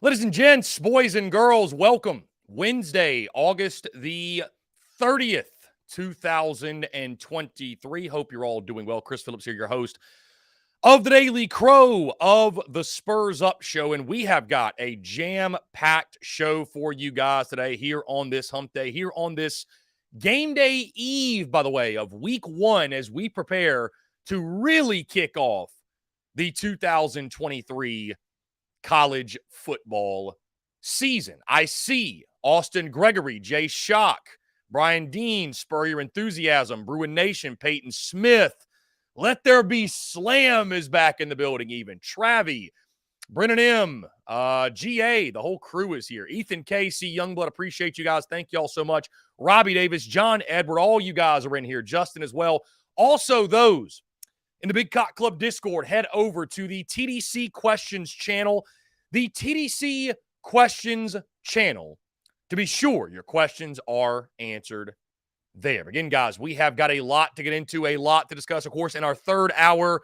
Ladies and gents, boys and girls, welcome. Wednesday, August the 30th, 2023. Hope you're all doing well. Chris Phillips here, your host of the Daily Crow of the Spurs Up Show. And we have got a jam-packed show for you guys today here on this hump day, here on this game day eve, by the way, of week one as we prepare to really kick off the 2023 college football season. I see Austin Gregory, Jay Shock, Brian Dean, Spur Your Enthusiasm, Bruin Nation, Peyton Smith. Let There Be Slam is back in the building even. Travie, Brennan M, GA, the whole crew is here. Ethan K, C Youngblood, appreciate you guys. Thank y'all so much. Robbie Davis, John Edward, all you guys are in here. Justin as well. Also those in the Big Cock Club Discord, head over to the TDC Questions channel. The TDC Questions channel, to be sure your questions are answered there. Again, guys, we have got a lot to get into, a lot to discuss. Of course, in our third hour,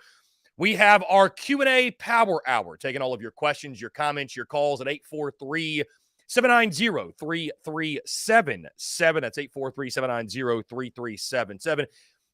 we have our Q&A Power Hour, taking all of your questions, your comments, your calls at 843-790-3377. That's 843-790-3377.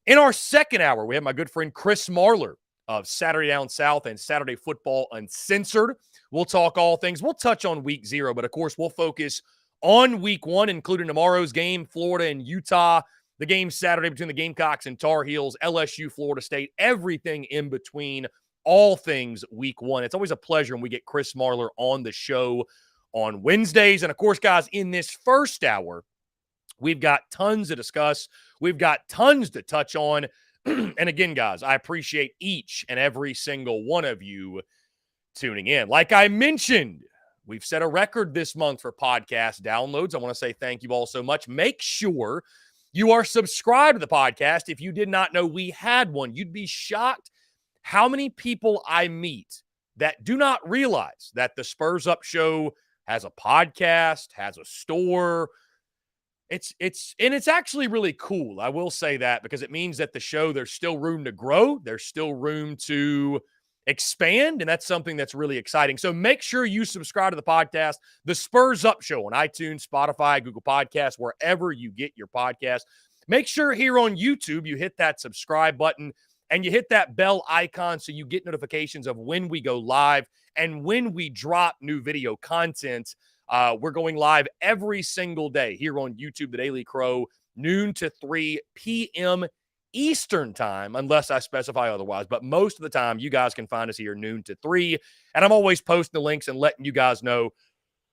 In our second hour, we have my good friend Chris Marler of Saturday Down South and Saturday Football Uncensored. We'll talk all things. We'll touch on week 0, but of course, we'll focus on week 1, including tomorrow's game, Florida and Utah, the game Saturday between the Gamecocks and Tar Heels, LSU, Florida State, everything in between, all things week 1. It's always a pleasure when we get Chris Marler on the show on Wednesdays. And of course, guys, in this first hour, we've got tons to discuss. We've got tons to touch on. And again, guys, I appreciate each and every single one of you tuning in. Like I mentioned, we've set a record this month for podcast downloads. I want to say thank you all so much. Make sure you are subscribed to the podcast. If you did not know we had one, you'd be shocked how many people I meet that do not realize that the Spurs Up Show has a podcast, has a store. It's actually really cool. I will say that because it means that the show, there's still room to grow. There's still room to expand, and that's something that's really exciting. So make sure you subscribe to the podcast, The Spurs Up Show on iTunes, Spotify, Google Podcasts, wherever you get your podcast. Make sure here on YouTube you hit that subscribe button and you hit that bell icon so you get notifications of when we go live and when we drop new video content. We're going live every single day here on YouTube, The Daily Crow, noon to 3 p.m. Eastern time, unless I specify otherwise. But most of the time, you guys can find us here noon to 3. And I'm always posting the links and letting you guys know,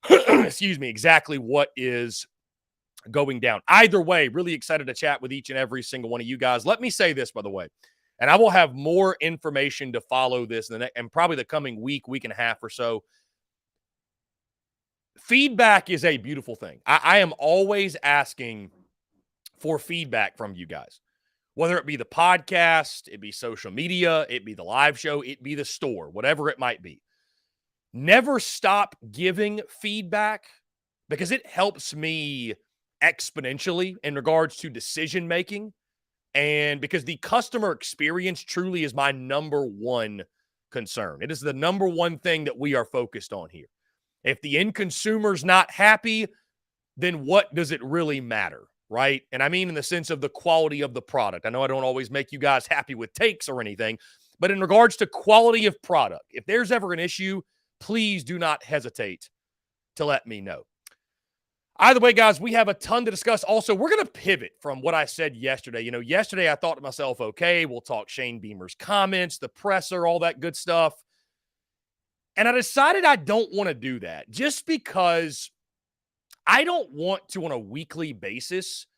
excuse me, exactly what is going down. Either way, really excited to chat with each and every single one of you guys. Let me say this, by the way, and I will have more information to follow this and probably the coming week and a half or so. Feedback is a beautiful thing. I am always asking for feedback from you guys, whether it be the podcast, it be social media, it be the live show, it be the store, whatever it might be. Never stop giving feedback because it helps me exponentially in regards to decision making, and because the customer experience truly is my number one concern. It is the number one thing that we are focused on here. If the end consumer's not happy, then what does it really matter, right? And I mean in the sense of the quality of the product. I know I don't always make you guys happy with takes or anything, but in regards to quality of product, if there's ever an issue, please do not hesitate to let me know. Either way, guys, we have a ton to discuss. Also, we're going to pivot from what I said yesterday. You know, yesterday I thought to myself, okay, we'll talk Shane Beamer's comments, the presser, all that good stuff. And I decided I don't want to do that just because I don't want to, on a weekly basis,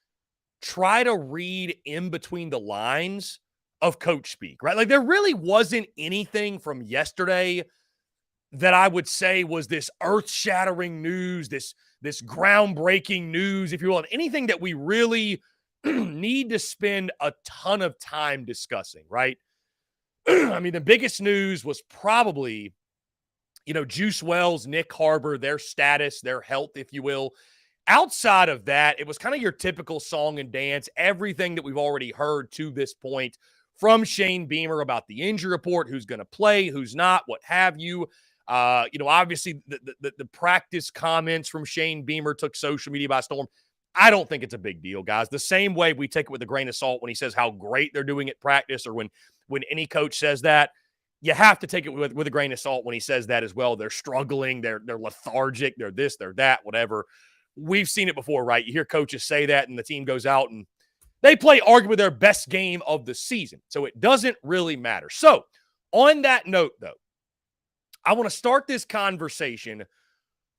try to read in between the lines of coach speak, right? Like there really wasn't anything from yesterday that I would say was this earth-shattering news, this groundbreaking news, if you will, and anything that we really need to spend a ton of time discussing, right? I mean, the biggest news was probably, you know, Juice Wells, Nick Harbor, their status, their health, if you will. Outside of that, it was kind of your typical song and dance, everything that we've already heard to this point from Shane Beamer about the injury report, who's going to play, who's not, what have you. Obviously the practice comments from Shane Beamer took social media by storm. I don't think it's a big deal, guys. The same way we take it with a grain of salt when he says how great they're doing at practice, or when any coach says that, you have to take it with a grain of salt when he says that as well. They're struggling, they're lethargic, they're this, they're that, whatever. We've seen it before, right? You hear coaches say that, and the team goes out and they play arguably their best game of the season. So it doesn't really matter. So on that note, though, I want to start this conversation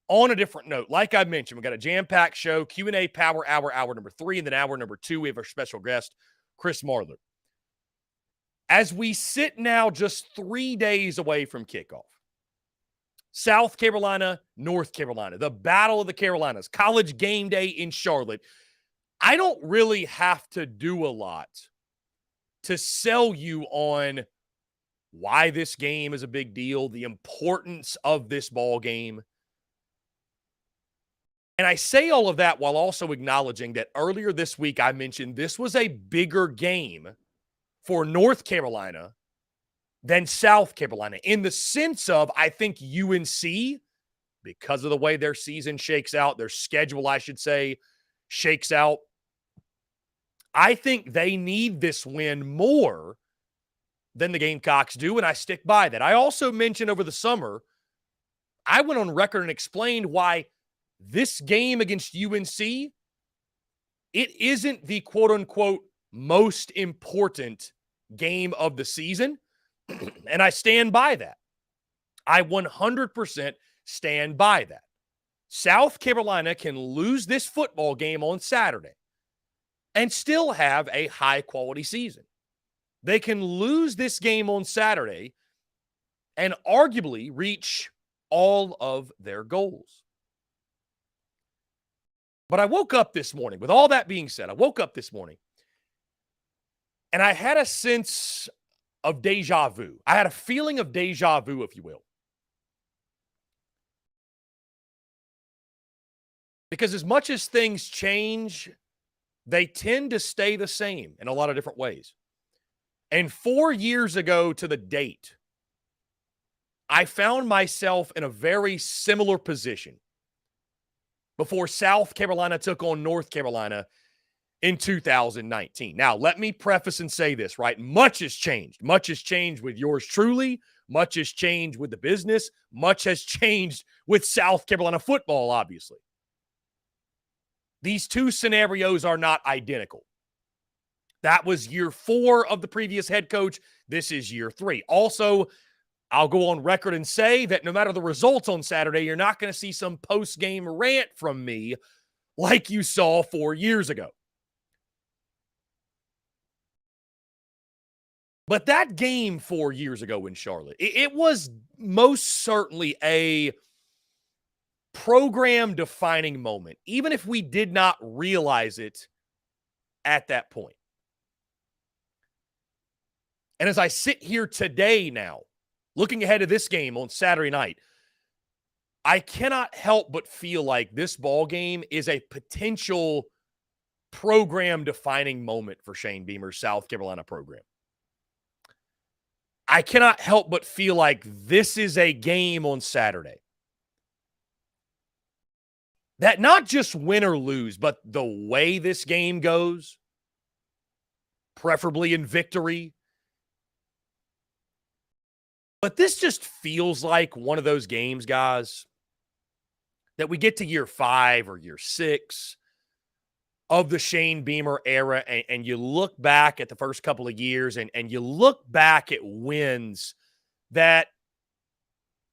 on a different note. Like I mentioned, we got a jam-packed show, Q&A Power Hour, hour number 3, and then hour number 2, we have our special guest, Chris Marler. As we sit now just 3 days away from kickoff, South Carolina, North Carolina, the Battle of the Carolinas, College Game Day in Charlotte. I don't really have to do a lot to sell you on why this game is a big deal, the importance of this ball game. And I say all of that while also acknowledging that earlier this week I mentioned this was a bigger game for North Carolina than South Carolina, in the sense of, I think UNC, because of the way their season shakes out, their schedule, I should say, shakes out, I think they need this win more than the Gamecocks do, and I stick by that. I also mentioned over the summer, I went on record and explained why this game against UNC, it isn't the quote-unquote most important game of the season, and I stand by that. I 100% stand by that. South Carolina can lose this football game on Saturday and still have a high-quality season. They can lose this game on Saturday and arguably reach all of their goals. But I woke up this morning, with all that being said, I woke up this morning and I had a sense of deja vu. I had a feeling of deja vu, if you will. Because as much as things change, they tend to stay the same in a lot of different ways. And 4 years ago to the date, I found myself in a very similar position before South Carolina took on North Carolina in 2019. Now, let me preface and say this, right? Much has changed. Much has changed with yours truly. Much has changed with the business. Much has changed with South Carolina football, obviously. These two scenarios are not identical. That was year 4 of the previous head coach. This is year 3. Also, I'll go on record and say that no matter the results on Saturday, you're not going to see some post-game rant from me like you saw 4 years ago. But that game 4 years ago in Charlotte, it was most certainly a program-defining moment, even if we did not realize it at that point. And as I sit here today now, looking ahead to this game on Saturday night, I cannot help but feel like this ball game is a potential program-defining moment for Shane Beamer's South Carolina program. I cannot help but feel like this is a game on Saturday that not just win or lose, but the way this game goes, preferably in victory. But this just feels like one of those games, guys, that we get to year 5 or year 6 of the Shane Beamer era, and you look back at the first couple of years, and you look back at wins that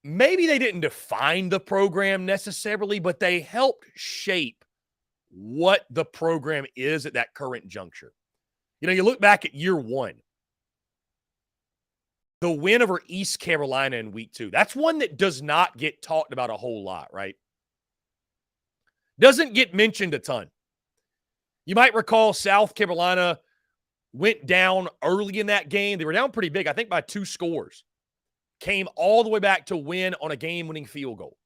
maybe they didn't define the program necessarily, but they helped shape what the program is at that current juncture. You know, you look back at year 1, the win over East Carolina in week 2. That's one that does not get talked about a whole lot, right? Doesn't get mentioned a ton. You might recall South Carolina went down early in that game. They were down pretty big, I think by 2 scores. Came all the way back to win on a game-winning field goal.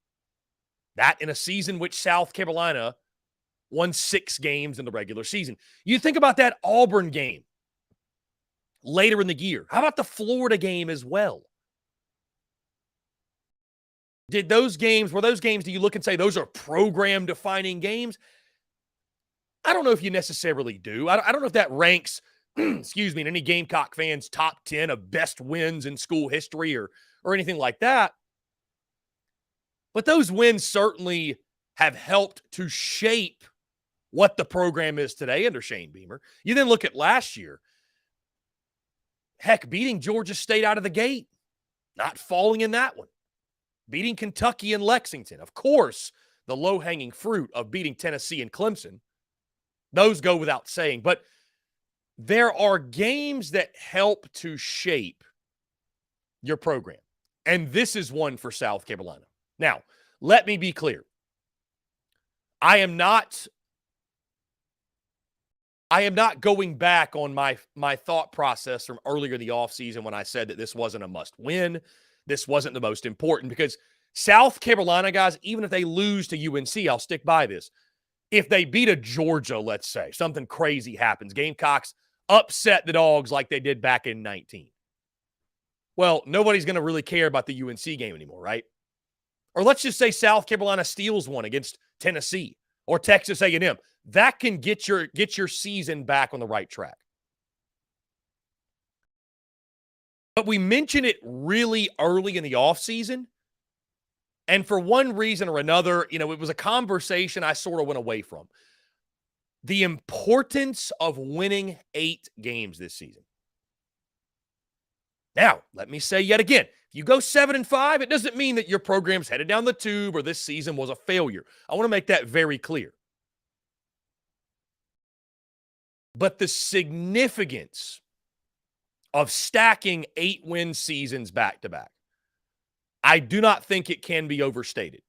That in a season which South Carolina won 6 games in the regular season. You think about that Auburn game later in the year. How about the Florida game as well? Were those games, do you look and say those are program-defining games? I don't know if you necessarily do. I don't know if that ranks, excuse me, in any Gamecock fans' top 10 of best wins in school history or anything like that. But those wins certainly have helped to shape what the program is today under Shane Beamer. You then look at last year. Heck, beating Georgia State out of the gate, not falling in that one. Beating Kentucky and Lexington. Of course, the low-hanging fruit of beating Tennessee and Clemson. Those go without saying. But there are games that help to shape your program. And this is one for South Carolina. Now, let me be clear. I am not going back on my thought process from earlier in the offseason when I said that this wasn't a must-win. This wasn't the most important because South Carolina, guys, even if they lose to UNC, I'll stick by this. If they beat a Georgia, let's say, something crazy happens, Gamecocks upset the Dogs like they did back in 19. Well, nobody's going to really care about the UNC game anymore, right? Or let's just say South Carolina steals one against Tennessee or Texas A&M. That can get your season back on the right track. But we mentioned it really early in the offseason. And for one reason or another, it was a conversation I sort of went away from. The importance of winning 8 games this season. Now, let me say yet again, if you go 7-5, it doesn't mean that your program's headed down the tube or this season was a failure. I want to make that very clear. But the significance of stacking 8-win seasons back-to-back, I do not think it can be overstated.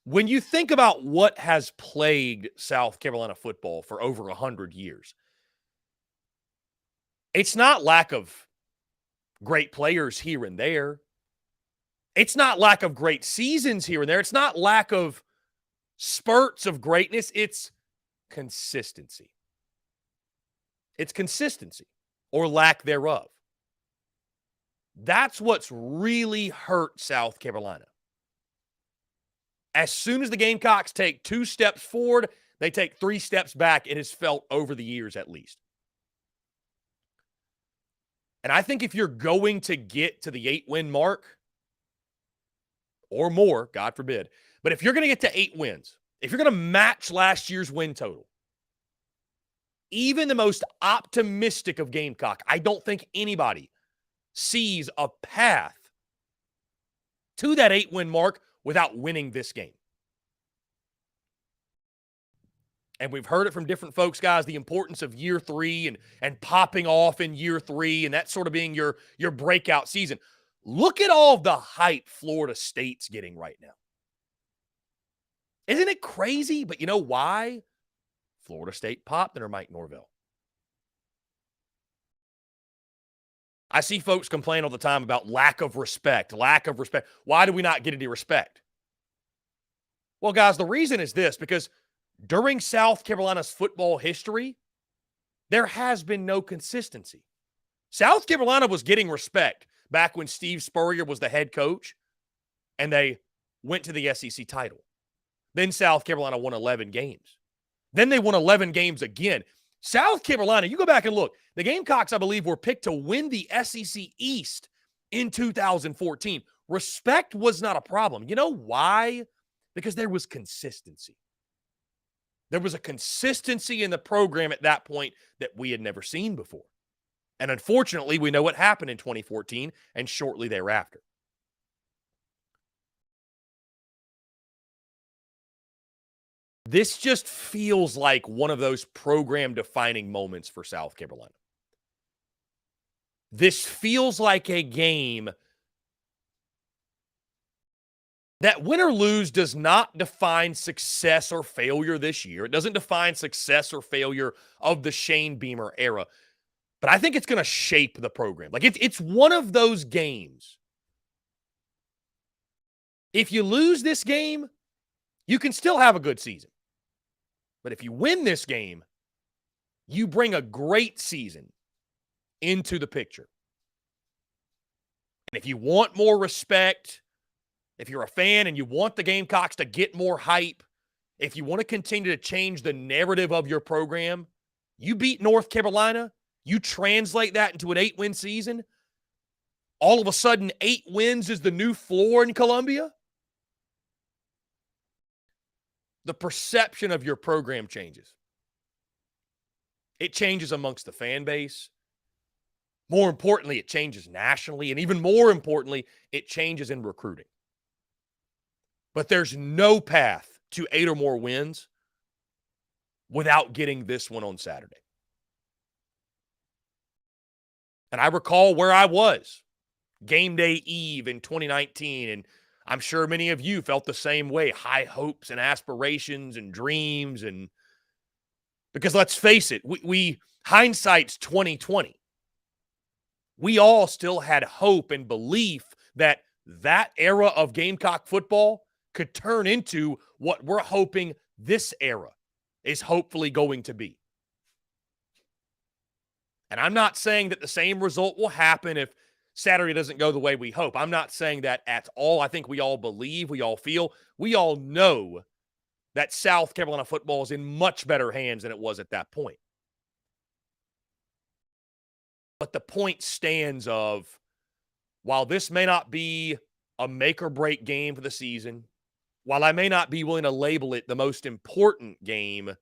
When you think about what has plagued South Carolina football for over 100 years, it's not lack of great players here and there. It's not lack of great seasons here and there. It's not lack of spurts of greatness. It's consistency. It's consistency or lack thereof. That's what's really hurt South Carolina. As soon as the Gamecocks take 2 steps forward, they take 3 steps back. It has felt over the years at least. And I think if you're going to get to the 8-win mark or more, God forbid, but if you're going to get to 8 wins, if you're going to match last year's win total, even the most optimistic of Gamecock, I don't think anybody sees a path to that 8-win mark without winning this game. And we've heard it from different folks, guys, the importance of year 3 and popping off in year 3 and that sort of being your breakout season. Look at all the hype Florida State's getting right now. Isn't it crazy? But you know why? Florida State popped under Mike Norvell. I see folks complain all the time about lack of respect. Why do we not get any respect? Well, guys, the reason is this, because during South Carolina's football history, there has been no consistency. South Carolina was getting respect back when Steve Spurrier was the head coach and they went to the SEC title. Then South Carolina won 11 games. Then they won 11 games again. South Carolina, you go back and look, the Gamecocks, I believe, were picked to win the SEC East in 2014. Respect was not a problem. You know why? Because there was consistency. There was a consistency in the program at that point that we had never seen before. And unfortunately, we know what happened in 2014 and shortly thereafter. This just feels like one of those program-defining moments for South Carolina. This feels like a game that win or lose does not define success or failure this year. It doesn't define success or failure of the Shane Beamer era. But I think it's going to shape the program. Like it's one of those games. If you lose this game, you can still have a good season. But if you win this game, you bring a great season into the picture. And if you want more respect, if you're a fan and you want the Gamecocks to get more hype, if you want to continue to change the narrative of your program, you beat North Carolina, you translate that into an 8-win season, all of a sudden 8 wins is the new floor in Columbia. The perception of your program changes. It changes amongst the fan base. More importantly, it changes nationally. And even more importantly, it changes in recruiting. But there's no path to 8 or more wins without getting this one on Saturday. And I recall where I was game day eve in 2019, and I'm sure many of you felt the same way, high hopes and aspirations and dreams. And because let's face it, we hindsight's 2020. We all still had hope and belief that that era of Gamecock football could turn into what we're hoping this era is hopefully going to be. And I'm not saying that the same result will happen if Saturday doesn't go the way we hope. I'm not saying that at all. I think we all believe, we all feel, we all know that South Carolina football is in much better hands than it was at that point. But the point stands of, while this may not be a make or break game for the season, while I may not be willing to label it the most important game,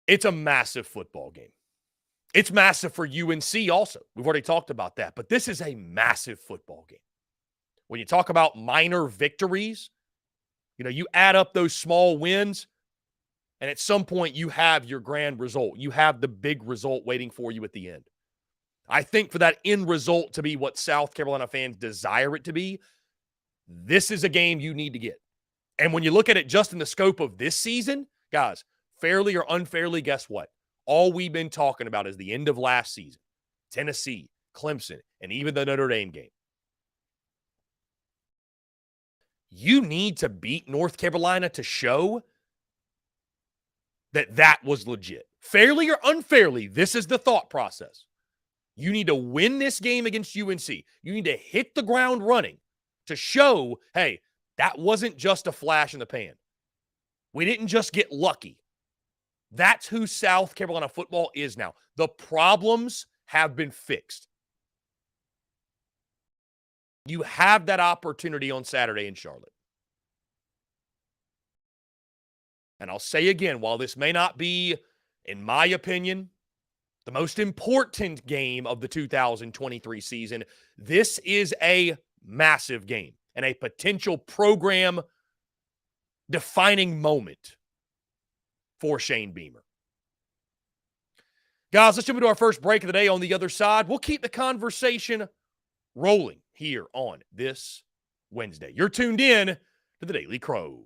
it's a massive football game. It's massive for UNC also. We've already talked about that. But this is a massive football game. When you talk about minor victories, you add up those small wins, and at some point you have your grand result. You have the big result waiting for you at the end. I think for that end result to be what South Carolina fans desire it to be, this is a game you need to get. And when you look at it just in the scope of this season, guys, fairly or unfairly, guess what? All we've been talking about is the end of last season. Tennessee, Clemson, and even the Notre Dame game. You need to beat North Carolina to show that that was legit. Fairly or unfairly, this is the thought process. You need to win this game against UNC. You need to hit the ground running to show, hey, that wasn't just a flash in the pan. We didn't just get lucky. That's who South Carolina football is now. The problems have been fixed. You have that opportunity on Saturday in Charlotte. And I'll say again, while this may not be, in my opinion, the most important game of the 2023 season, this is a massive game and a potential program-defining moment for Shane Beamer. Guys, let's jump into our first break of the day. On the other side, we'll keep the conversation rolling here on this Wednesday. You're tuned in to the Daily Crow.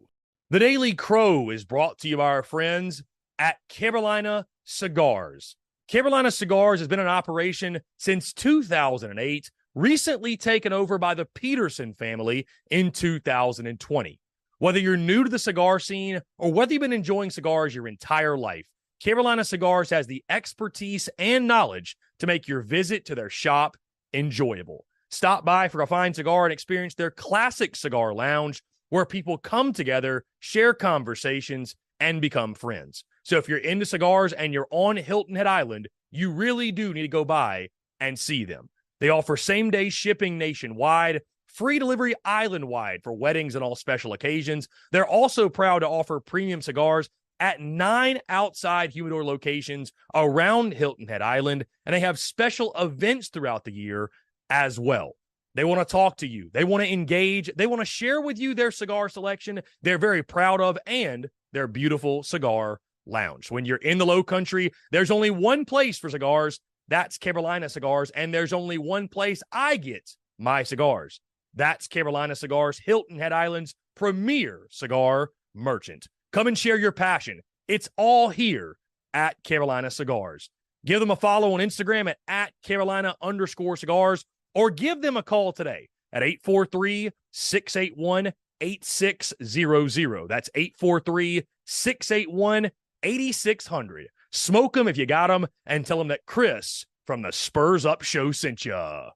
The Daily Crow is brought to you by our friends at Carolina Cigars. Carolina Cigars has been in operation since 2008, recently taken over by the Peterson family in 2020. Whether you're new to the cigar scene or whether you've been enjoying cigars your entire life, Carolina Cigars has the expertise and knowledge to make your visit to their shop enjoyable. Stop by for a fine cigar and experience their classic cigar lounge where people come together, share conversations, and become friends. So if you're into cigars and you're on Hilton Head Island, you really do need to go by and see them. They offer same-day shipping nationwide, free delivery island-wide for weddings and all special occasions. They're also proud to offer premium cigars at 9 outside humidor locations around Hilton Head Island, and they have special events throughout the year as well. They want to talk to you. They want to engage. They want to share with you their cigar selection they're very proud of and their beautiful cigar lounge. When you're in the Low Country, there's only one place for cigars. That's Carolina Cigars, and there's only one place I get my cigars. That's Carolina Cigars, Hilton Head Island's premier cigar merchant. Come and share your passion. It's all here at Carolina Cigars. Give them a follow on Instagram at Carolina_cigars, or give them a call today at 843-681-8600. That's 843-681-8600. Smoke them if you got them, and tell them that Chris from the Spurs Up Show sent ya.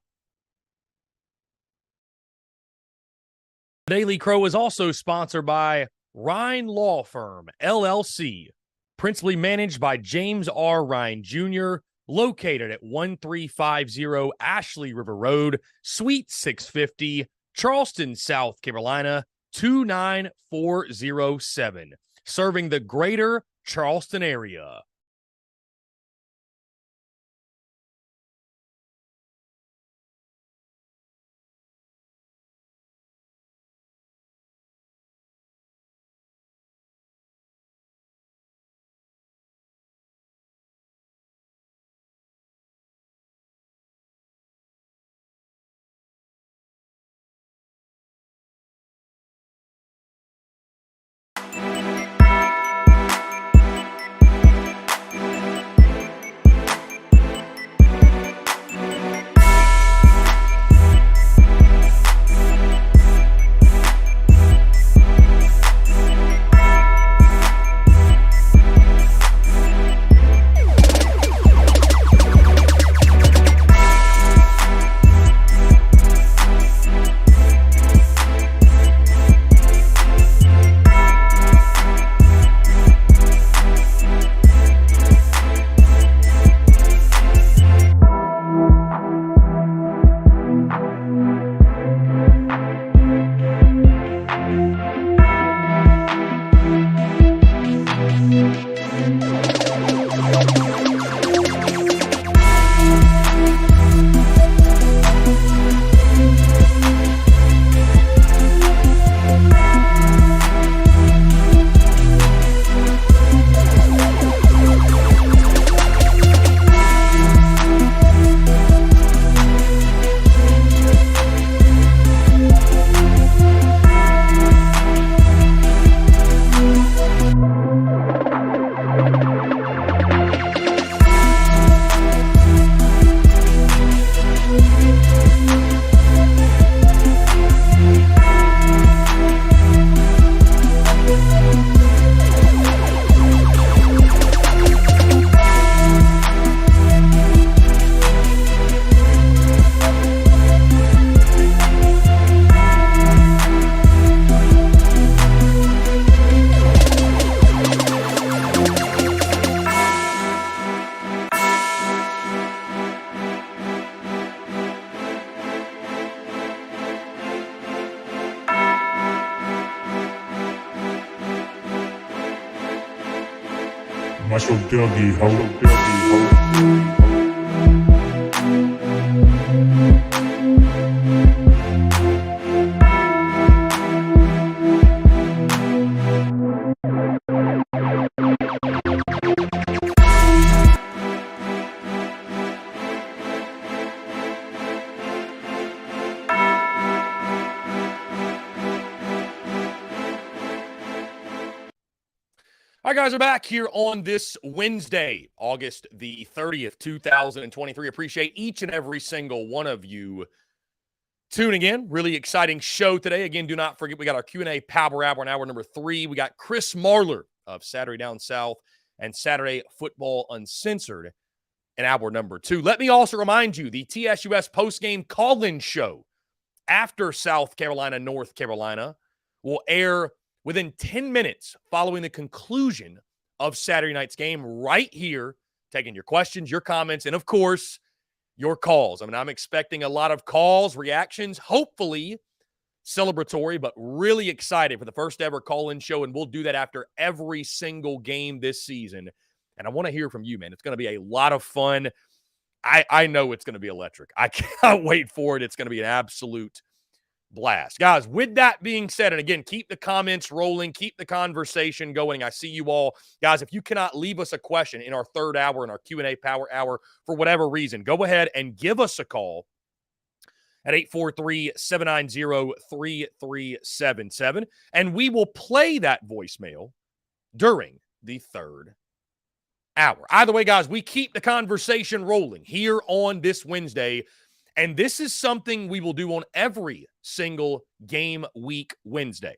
Daily Crow is also sponsored by Rhine Law Firm, LLC, principally managed by James R. Rhine Jr., located at 1350 Ashley River Road, Suite 650, Charleston, South Carolina, 29407, serving the greater Charleston area. Marshall Dougie, ho. All right, guys, we're back here on this Wednesday, August the 30th, 2023. Appreciate each and every single one of you tuning in. Really exciting show today. Again, do not forget we got our Q&A Power Hour in hour number 3. We got Chris Marler of Saturday Down South and Saturday Football Uncensored in hour number 2. Let me also remind you, the TSUS postgame call-in show after South Carolina, North Carolina will air within 10 minutes following the conclusion of Saturday night's game right here, taking your questions, your comments, and, of course, your calls. I mean, I'm expecting a lot of calls, reactions, hopefully celebratory, but really excited for the first ever call-in show, and we'll do that after every single game this season. And I want to hear from you, man. It's going to be a lot of fun. I know it's going to be electric. I can't wait for it. It's going to be an absolute blast. Guys, with that being said, and again, keep the comments rolling, keep the conversation going. I see you all. Guys, if you cannot leave us a question in our third hour, in our Q&A Power Hour, for whatever reason, go ahead and give us a call at 843-790-3377, and we will play that voicemail during the third hour. Either way, guys, we keep the conversation rolling here on this Wednesday. And this is something we will do on every single game week Wednesday.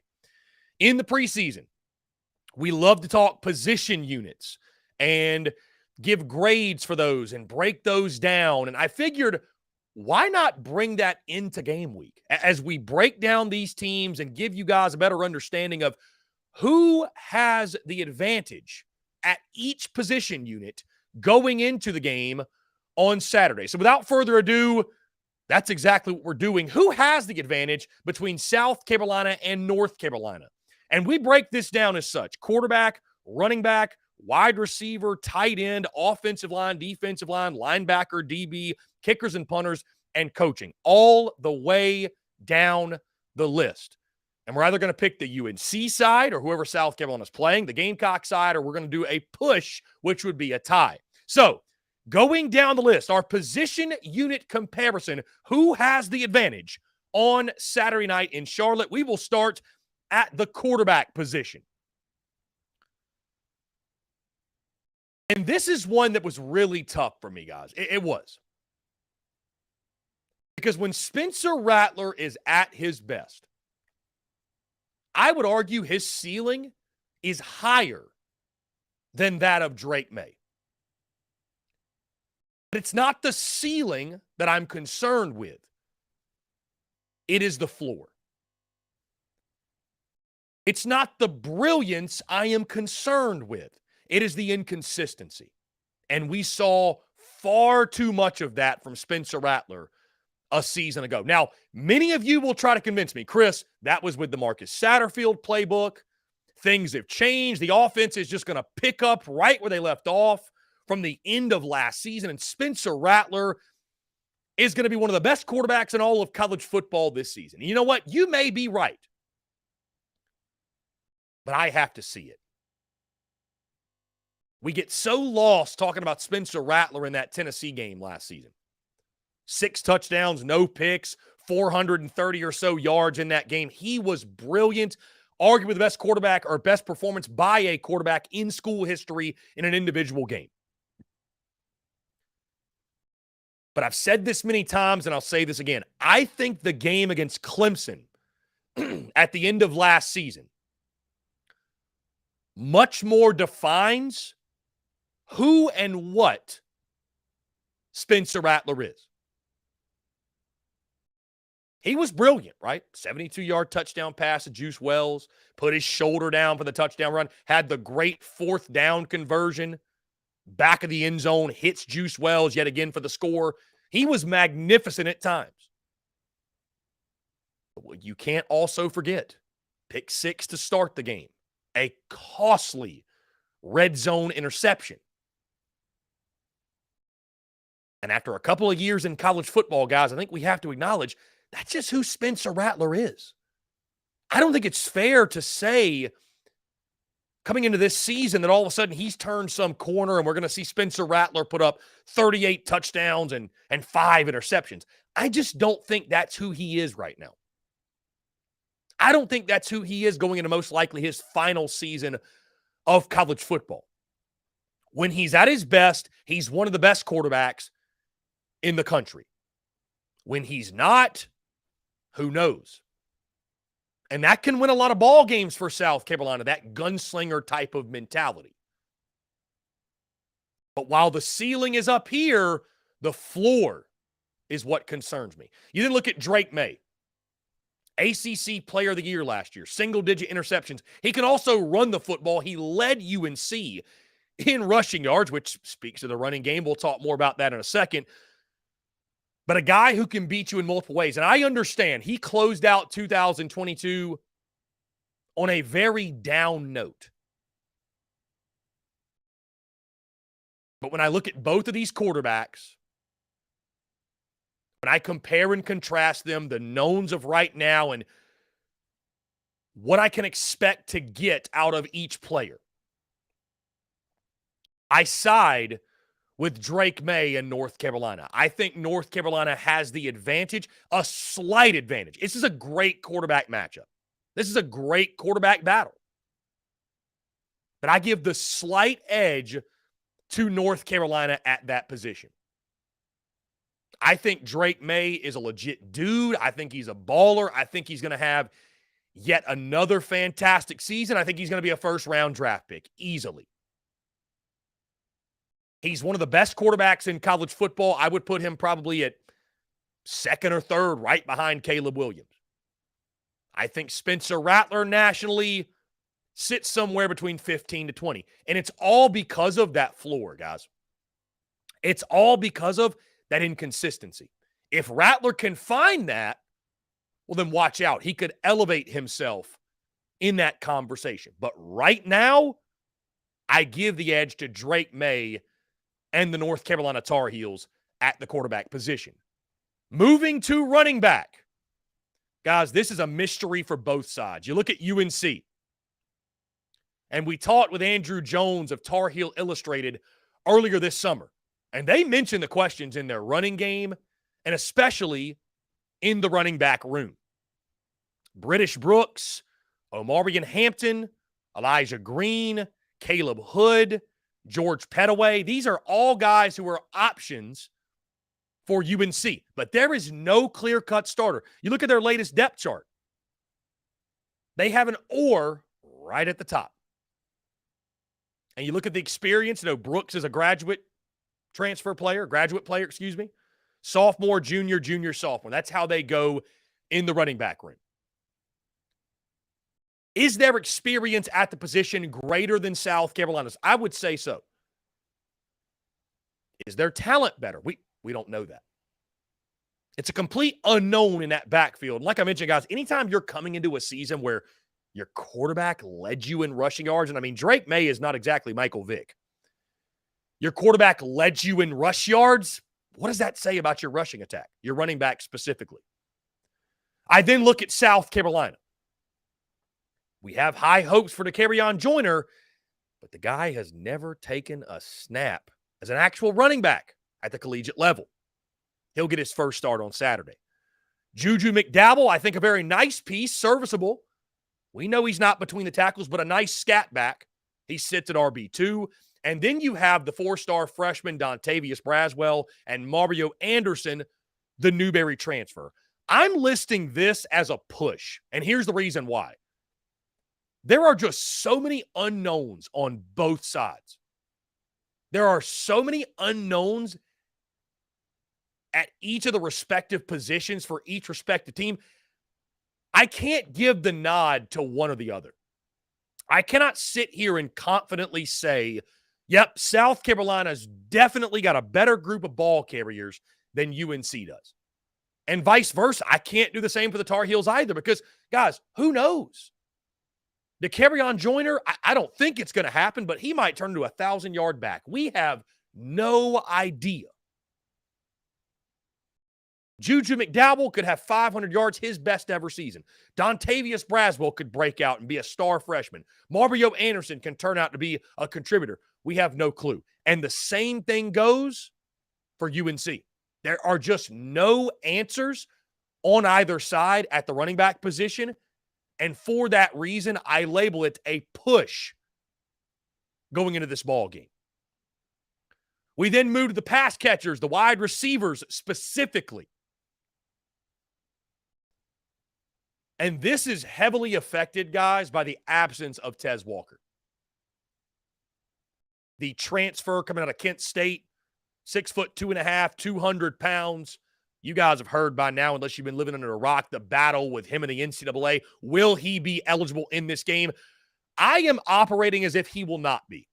In the preseason, we love to talk position units and give grades for those and break those down. And I figured, why not bring that into game week as we break down these teams and give you guys a better understanding of who has the advantage at each position unit going into the game on Saturday. So without further ado, that's exactly what we're doing. Who has the advantage between South Carolina and North Carolina? And we break this down as such: quarterback, running back, wide receiver, tight end, offensive line, defensive line, linebacker, DB, kickers and punters, and coaching, all the way down the list. And we're either going to pick the UNC side or whoever South Carolina's playing, the Gamecock side, or we're going to do a push, which would be a tie. So going down the list, our position unit comparison, who has the advantage on Saturday night in Charlotte? We will start at the quarterback position. And this is one that was really tough for me, guys. It was. Because when Spencer Rattler is at his best, I would argue his ceiling is higher than that of Drake May. But it's not the ceiling that I'm concerned with. It is the floor. It's not the brilliance I am concerned with. It is the inconsistency. And we saw far too much of that from Spencer Rattler a season ago. Now, many of you will try to convince me, Chris, that was with the Marcus Satterfield playbook. Things have changed. The offense is just going to pick up right where they left off from the end of last season. And Spencer Rattler is going to be one of the best quarterbacks in all of college football this season. And you know what? You may be right. But I have to see it. We get so lost talking about Spencer Rattler in that Tennessee game last season. 6 touchdowns, no picks, 430 or so yards in that game. He was brilliant, arguably the best quarterback or best performance by a quarterback in school history in an individual game. But I've said this many times, and I'll say this again. I think the game against Clemson at the end of last season much more defines who and what Spencer Rattler is. He was brilliant, right? 72-yard touchdown pass to Juice Wells, put his shoulder down for the touchdown run, had the great 4th down conversion, back of the end zone, hits Juice Wells yet again for the score. He was magnificent at times. But you can't also forget, pick 6 to start the game, a costly red zone interception. And after a couple of years in college football, guys, I think we have to acknowledge that's just who Spencer Rattler is. I don't think it's fair to say coming into this season that all of a sudden he's turned some corner and we're going to see Spencer Rattler put up 38 touchdowns and 5 interceptions. I just don't think that's who he is right now. I don't think that's who he is going into most likely his final season of college football. When he's at his best, he's one of the best quarterbacks in the country. When he's not, who knows? And that can win a lot of ball games for South Carolina, that gunslinger type of mentality. But while the ceiling is up here, the floor is what concerns me. You then look at Drake May, ACC Player of the Year last year, single-digit interceptions. He can also run the football. He led UNC in rushing yards, which speaks to the running game. We'll talk more about that in a second. But a guy who can beat you in multiple ways. And I understand he closed out 2022 on a very down note. But when I look at both of these quarterbacks, when I compare and contrast them, the knowns of right now and what I can expect to get out of each player, I side with Drake May in North Carolina. I think North Carolina has the advantage, a slight advantage. This is a great quarterback matchup. This is a great quarterback battle. But I give the slight edge to North Carolina at that position. I think Drake May is a legit dude. I think he's a baller. I think he's going to have yet another fantastic season. I think he's going to be a first-round draft pick easily. He's one of the best quarterbacks in college football. I would put him probably at second or third, right behind Caleb Williams. I think Spencer Rattler nationally sits somewhere between 15 to 20. And it's all because of that floor, guys. It's all because of that inconsistency. If Rattler can find that, well, then watch out. He could elevate himself in that conversation. But right now, I give the edge to Drake May and the North Carolina Tar Heels at the quarterback position. Moving to running back. Guys, this is a mystery for both sides. You look at UNC. And we talked with Andrew Jones of Tar Heel Illustrated earlier this summer. And they mentioned the questions in their running game and especially in the running back room. British Brooks, Omarion Hampton, Elijah Green, Caleb Hood, George Pettaway. These are all guys who are options for UNC. But there is no clear-cut starter. You look at their latest depth chart. They have an or right at the top. And you look at the experience. You know, Brooks is a graduate player, sophomore, junior, sophomore. That's how they go in the running back room. Is their experience at the position greater than South Carolina's? I would say so. Is their talent better? We don't know that. It's a complete unknown in that backfield. Like I mentioned, guys, anytime you're coming into a season where your quarterback led you in rushing yards, and I mean, Drake May is not exactly Michael Vick. Your quarterback led you in rush yards. What does that say about your rushing attack, your running back specifically? I then look at South Carolina. We have high hopes for Dakereon Joyner, but the guy has never taken a snap as an actual running back at the collegiate level. He'll get his first start on Saturday. Juju McDowell, I think a very nice piece, serviceable. We know he's not between the tackles, but a nice scat back. He sits at RB2. And then you have the four-star freshman Dontavius Braswell and Mario Anderson, the Newberry transfer. I'm listing this as a push, and here's the reason why. There are just so many unknowns on both sides. There are so many unknowns at each of the respective positions for each respective team. I can't give the nod to one or the other. I cannot sit here and confidently say, yep, South Carolina's definitely got a better group of ball carriers than UNC does. And vice versa. I can't do the same for the Tar Heels either because, guys, who knows? Dakereon Joyner, I don't think it's going to happen, but he might turn into a 1,000-yard back. We have no idea. Juju McDowell could have 500 yards, his best ever season. Dontavius Braswell could break out and be a star freshman. Mario Anderson can turn out to be a contributor. We have no clue. And the same thing goes for UNC. There are just no answers on either side at the running back position. And for that reason, I label it a push going into this ball game. We then move to the pass catchers, the wide receivers specifically. And this is heavily affected, guys, by the absence of Tez Walker. The transfer coming out of Kent State, 6'2.5", 200 pounds. You guys have heard by now, unless you've been living under a rock, the battle with him in the NCAA. Will he be eligible in this game? I am operating as if he will not be.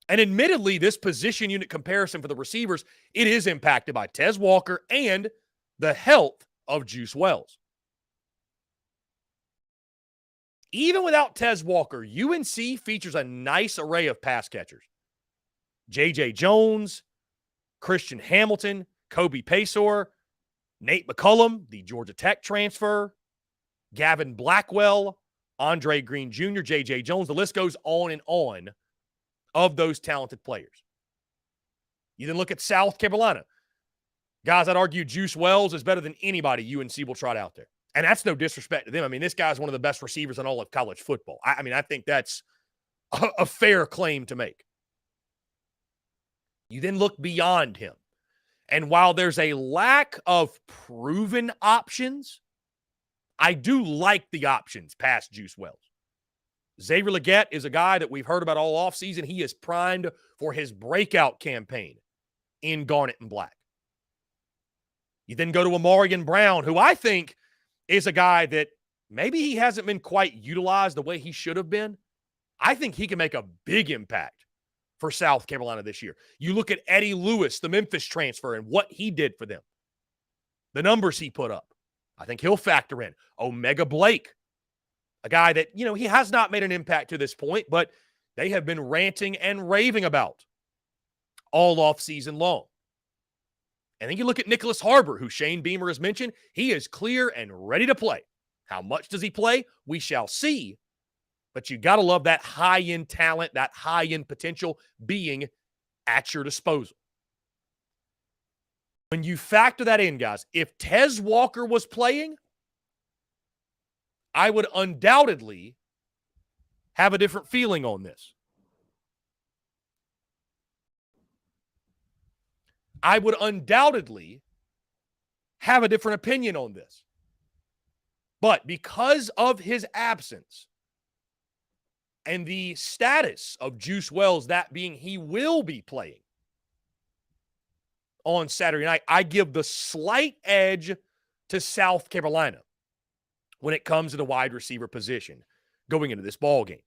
And admittedly, this position unit comparison for the receivers, it is impacted by Tez Walker and the health of Juice Wells. Even without Tez Walker, UNC features a nice array of pass catchers. J.J. Jones, Christian Hamilton, Kobe Paysour, Nate McCullum, the Georgia Tech transfer, Gavin Blackwell, Andre Green Jr., J.J. Jones. The list goes on and on of those talented players. You then look at South Carolina. Guys, I'd argue Juice Wells is better than anybody UNC will trot out there. And that's no disrespect to them. I mean, this guy's one of the best receivers in all of college football. I mean, I think that's a fair claim to make. You then look beyond him. And while there's a lack of proven options, I do like the options past Juice Wells. Xavier Legette is a guy that we've heard about all offseason. He is primed for his breakout campaign in Garnet and Black. You then go to Amarian Brown, who I think is a guy that maybe he hasn't been quite utilized the way he should have been. I think he can make a big impact for South Carolina this year. You look at Eddie Lewis, the Memphis transfer, and what he did for them. The numbers he put up. I think he'll factor in. Omega Blake, a guy that, he has not made an impact to this point, but they have been ranting and raving about all offseason long. And then you look at Nicholas Harbor, who Shane Beamer has mentioned. He is clear and ready to play. How much does he play? We shall see. But you got to love that high-end talent, that high-end potential being at your disposal. When you factor that in, guys, if Tez Walker was playing, I would undoubtedly have a different feeling on this. I would undoubtedly have a different opinion on this. But because of his absence and the status of Juice Wells, that being he will be playing on Saturday night, I give the slight edge to South Carolina when it comes to the wide receiver position going into this ball game.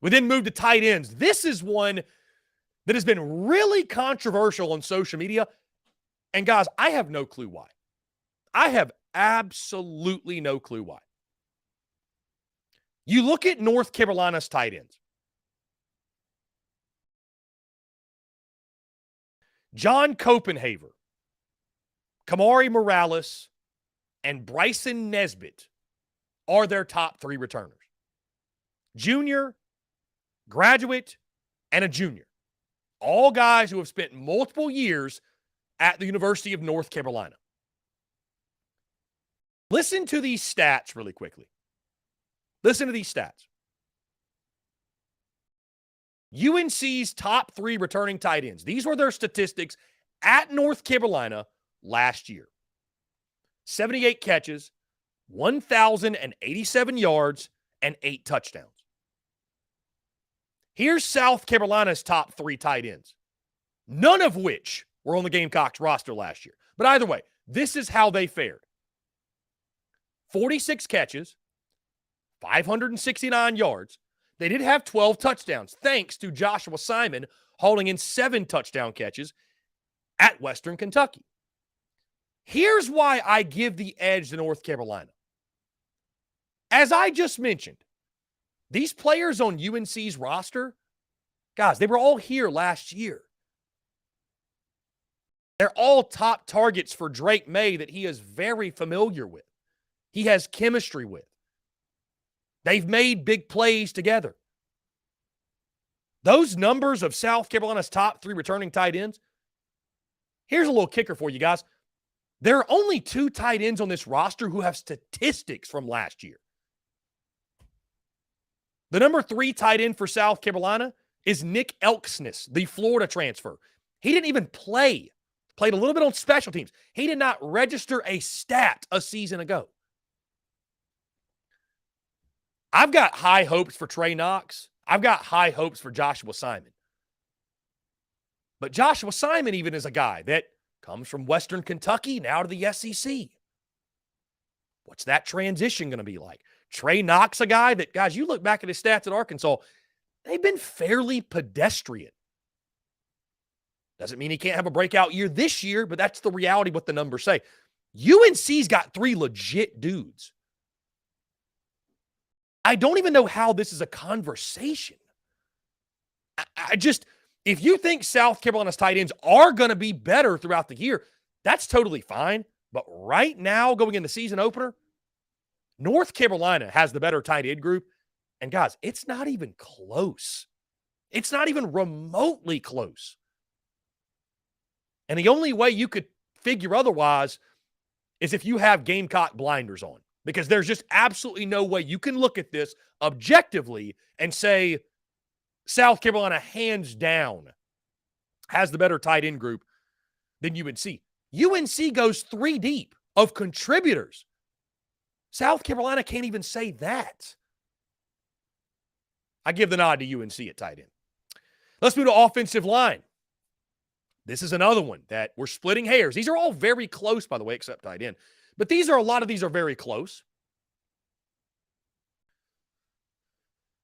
We then move to tight ends. This is one that has been really controversial on social media. And guys, I have no clue why. I have absolutely no clue why. You look at North Carolina's tight ends. John Copenhaver, Kamari Morales, and Bryson Nesbitt are their top three returners. Junior, graduate, and a junior. All guys who have spent multiple years at the University of North Carolina. Listen to these stats really quickly. Listen to these stats. UNC's top three returning tight ends. These were their statistics at North Carolina last year. 78 catches, 1,087 yards, and 8 touchdowns. Here's South Carolina's top three tight ends, none of which were on the Gamecocks roster last year. But either way, this is how they fared. 46 catches, 569 yards. They did have 12 touchdowns, thanks to Joshua Simon hauling in 7 touchdown catches at Western Kentucky. Here's why I give the edge to North Carolina. As I just mentioned, these players on UNC's roster, guys, they were all here last year. They're all top targets for Drake May that he is very familiar with. He has chemistry with. They've made big plays together. Those numbers of South Carolina's top three returning tight ends, here's a little kicker for you guys. There are only 2 tight ends on this roster who have statistics from last year. The number 3 tight end for South Carolina is Nick Elksness, the Florida transfer. He didn't even play. Played a little bit on special teams. He did not register a stat a season ago. I've got high hopes for Trey Knox. I've got high hopes for Joshua Simon. But Joshua Simon even is a guy that comes from Western Kentucky now to the SEC. What's that transition going to be like? Trey Knox, a guy that, guys, you look back at his stats at Arkansas, they've been fairly pedestrian. Doesn't mean he can't have a breakout year this year, but that's the reality what the numbers say. UNC's got 3 legit dudes. I don't even know how this is a conversation. I just, if you think South Carolina's tight ends are going to be better throughout the year, that's totally fine. But right now, going into season opener, North Carolina has the better tight end group. And guys, it's not even close. It's not even remotely close. And the only way you could figure otherwise is if you have Gamecock blinders on. Because there's just absolutely no way you can look at this objectively and say South Carolina hands down has the better tight end group than UNC. UNC goes 3 deep of contributors. South Carolina can't even say that. I give the nod to UNC at tight end. Let's move to offensive line. This is another one that we're splitting hairs. These are all very close, by the way, except tight end. But a lot of these are very close.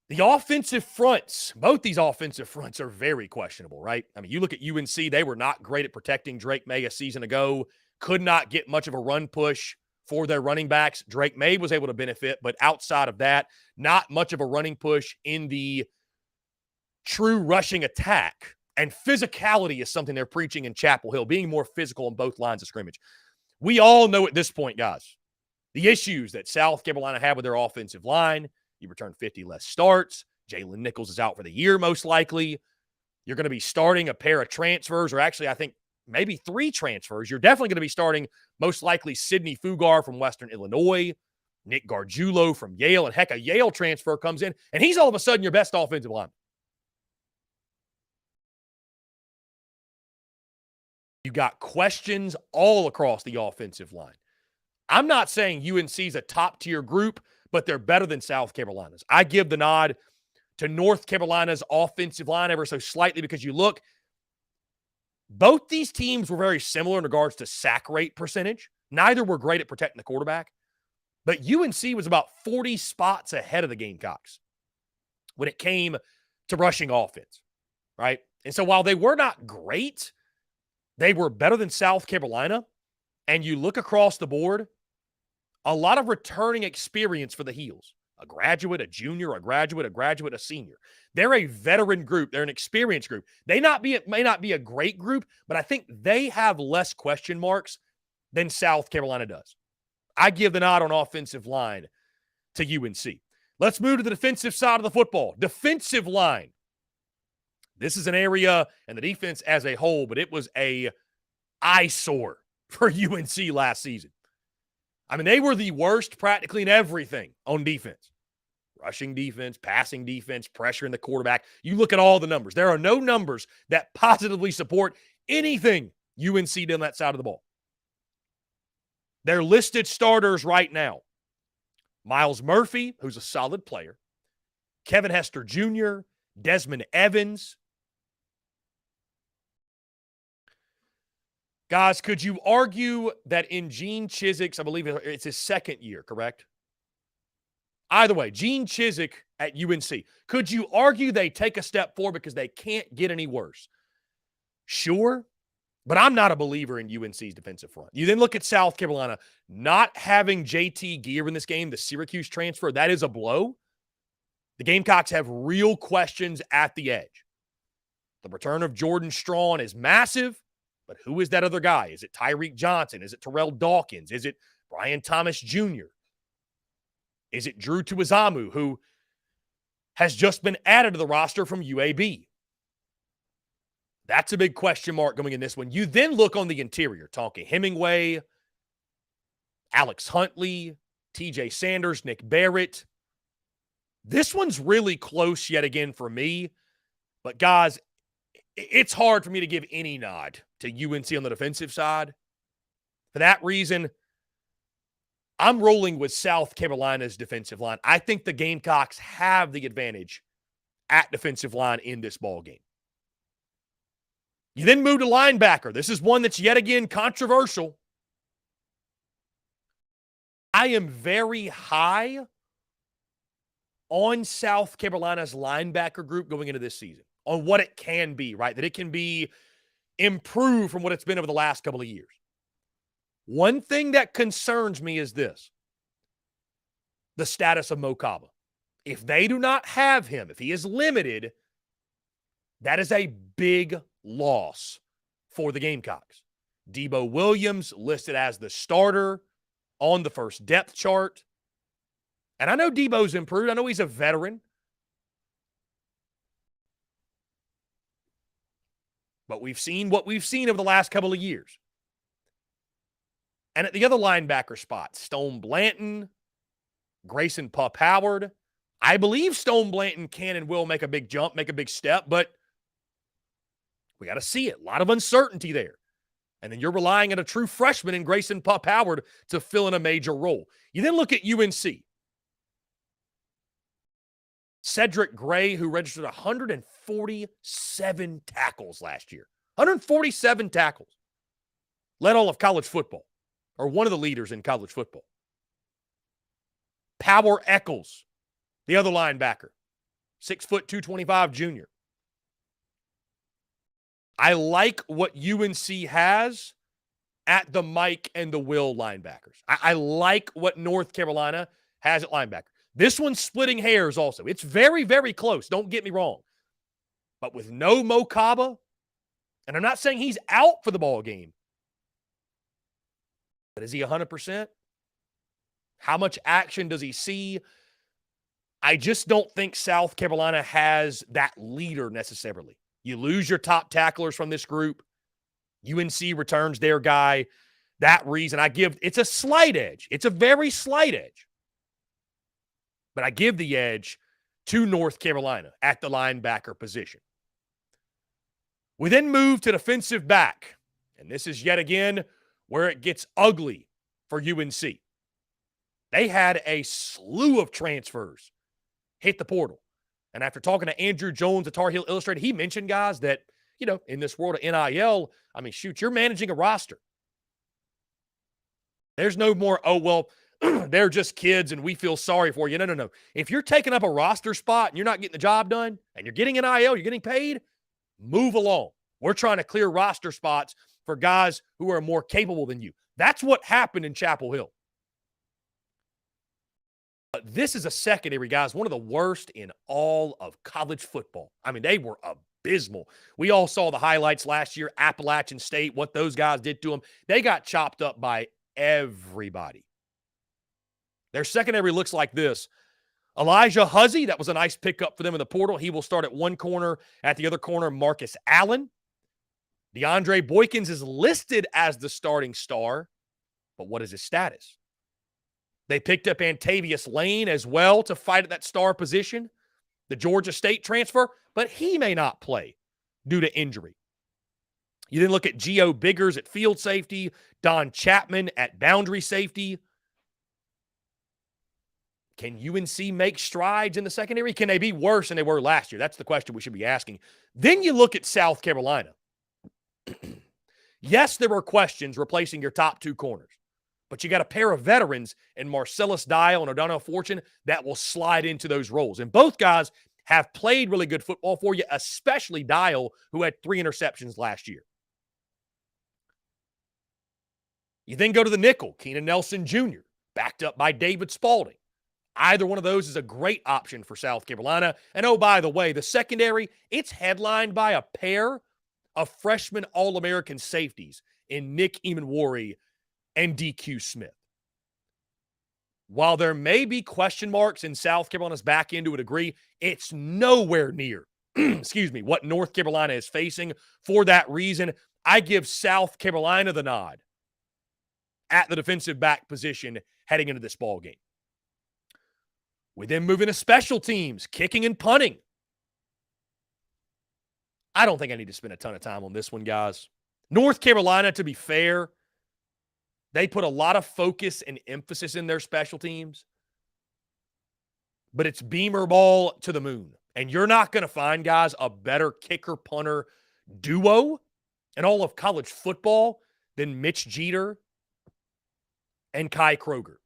The offensive fronts, both these offensive fronts are very questionable, right? I mean, you look at UNC, they were not great at protecting Drake May a season ago, could not get much of a run push for their running backs. Drake May was able to benefit, but outside of that, not much of a running push in the true rushing attack. And physicality is something they're preaching in Chapel Hill, being more physical on both lines of scrimmage. We all know at this point, guys, the issues that South Carolina have with their offensive line. You return 50 less starts. Jalen Nichols is out for the year, most likely. You're going to be starting a pair of transfers, or actually, I think maybe 3 transfers. You're definitely going to be starting, most likely, Sidney Fugar from Western Illinois, Nick Gargiulo from Yale, and heck, a Yale transfer comes in, and he's all of a sudden your best offensive lineman. You got questions all across the offensive line. I'm not saying UNC's a top-tier group, but they're better than South Carolina's. I give the nod to North Carolina's offensive line ever so slightly because you look, both these teams were very similar in regards to sack rate percentage. Neither were great at protecting the quarterback, but UNC was about 40 spots ahead of the Gamecocks when it came to rushing offense, right? And so while they were not great, they were better than South Carolina. And you look across the board, a lot of returning experience for the Heels. A graduate, a junior, a graduate, a senior. They're a veteran group. They're an experienced group. They may not be a great group, but I think they have less question marks than South Carolina does. I give the nod on offensive line to UNC. Let's move to the defensive side of the football. Defensive line. This is an area and the defense as a whole, but it was a eyesore for UNC last season. I mean, they were the worst practically in everything on defense. Rushing defense, passing defense, pressuring the quarterback. You look at all the numbers. There are no numbers that positively support anything UNC did on that side of the ball. They're listed starters right now. Miles Murphy, who's a solid player. Kevin Hester Jr., Desmond Evans. Guys, could you argue that in Gene Chizik's, I believe it's his second year, correct? Either way, Gene Chizik at UNC. Could you argue they take a step forward because they can't get any worse? Sure, but I'm not a believer in UNC's defensive front. You then look at South Carolina, not having JT Gear in this game, the Syracuse transfer, that is a blow. The Gamecocks have real questions at the edge. The return of Jordan Strawn is massive. But who is that other guy? Is it Tyreek Johnson? Is it Terrell Dawkins? Is it Brian Thomas Jr.? Is it Drew Tuizamu, who has just been added to the roster from UAB? That's a big question mark going in this one. You then look on the interior. Tonka Hemingway, Alex Huntley, TJ Sanders, Nick Barrett. This one's really close yet again for me. But guys, it's hard for me to give any nod to UNC on the defensive side. For that reason, I'm rolling with South Carolina's defensive line. I think the Gamecocks have the advantage at defensive line in this ball game. You then move to linebacker. This is one that's yet again controversial. I am very high on South Carolina's linebacker group going into this season, on what it can be, right? That it can be improved from what it's been over the last couple of years. One thing that concerns me is this: the status of Mo Kaba. If they do not have him, if he is limited, that is a big loss for the Gamecocks. Debo Williams listed as the starter on the first depth chart. And I know Debo's improved. I know he's a veteran. But we've seen what we've seen over the last couple of years. And at the other linebacker spot, Stone Blanton, Grayson Pup Howard. I believe Stone Blanton can and will make a big jump, make a big step, but we got to see it. A lot of uncertainty there. And then you're relying on a true freshman in Grayson Pup Howard to fill in a major role. You then look at UNC. Cedric Gray, who registered 147 tackles last year. 147 tackles. Led all of college football, or one of the leaders in college football. Power Eccles, the other linebacker, 6 foot 225 junior. I like what UNC has at the Mike and the Will linebackers. I like what North Carolina has at linebacker. This one's splitting hairs also. It's very, very close. Don't get me wrong. But with no Mo Kaba, and I'm not saying he's out for the ball game, but is he 100%? How much action does he see? I just don't think South Carolina has that leader necessarily. You lose your top tacklers from this group. UNC returns their guy. That reason it's a slight edge. It's a very slight edge. But I give the edge to North Carolina at the linebacker position. We then move to defensive back. And this is yet again where it gets ugly for UNC. They had a slew of transfers hit the portal. And after talking to Andrew Jones at Tar Heel Illustrated, he mentioned, guys, that, in this world of NIL, you're managing a roster. There's no more, they're just kids and we feel sorry for you. No. If you're taking up a roster spot and you're not getting the job done and you're getting NIL, you're getting paid, move along. We're trying to clear roster spots for guys who are more capable than you. That's what happened in Chapel Hill. But this is a secondary, guys, one of the worst in all of college football. They were abysmal. We all saw the highlights last year, Appalachian State, what those guys did to them. They got chopped up by everybody. Their secondary looks like this. Elijah Huzzy, that was a nice pickup for them in the portal. He will start at one corner. At the other corner, Marcus Allen. DeAndre Boykins is listed as the starting star, but what is his status? They picked up Antavius Lane as well to fight at that star position, the Georgia State transfer, but he may not play due to injury. You then look at Gio Biggers at field safety, Don Chapman at boundary safety. Can UNC make strides in the secondary? Can they be worse than they were last year? That's the question we should be asking. Then you look at South Carolina. Yes, there were questions replacing your top two corners, but you got a pair of veterans in Marcellus Dial and O'Donnell Fortune that will slide into those roles. And both guys have played really good football for you, especially Dial, who had 3 interceptions last year. You then go to the nickel, Keenan Nelson Jr., backed up by David Spalding. Either one of those is a great option for South Carolina. And oh, by the way, the secondary, it's headlined by a pair of freshman All-American safeties in Nick Emanwari and DQ Smith. While there may be question marks in South Carolina's back end to a degree, it's nowhere near, what North Carolina is facing. For that reason, I give South Carolina the nod at the defensive back position heading into this ball game. We then move into special teams, kicking and punting. I don't think I need to spend a ton of time on this one, guys. North Carolina, to be fair, they put a lot of focus and emphasis in their special teams, but it's beamer ball to the moon. And you're not going to find, guys, a better kicker-punter duo in all of college football than Mitch Jeter and Kai Kroger.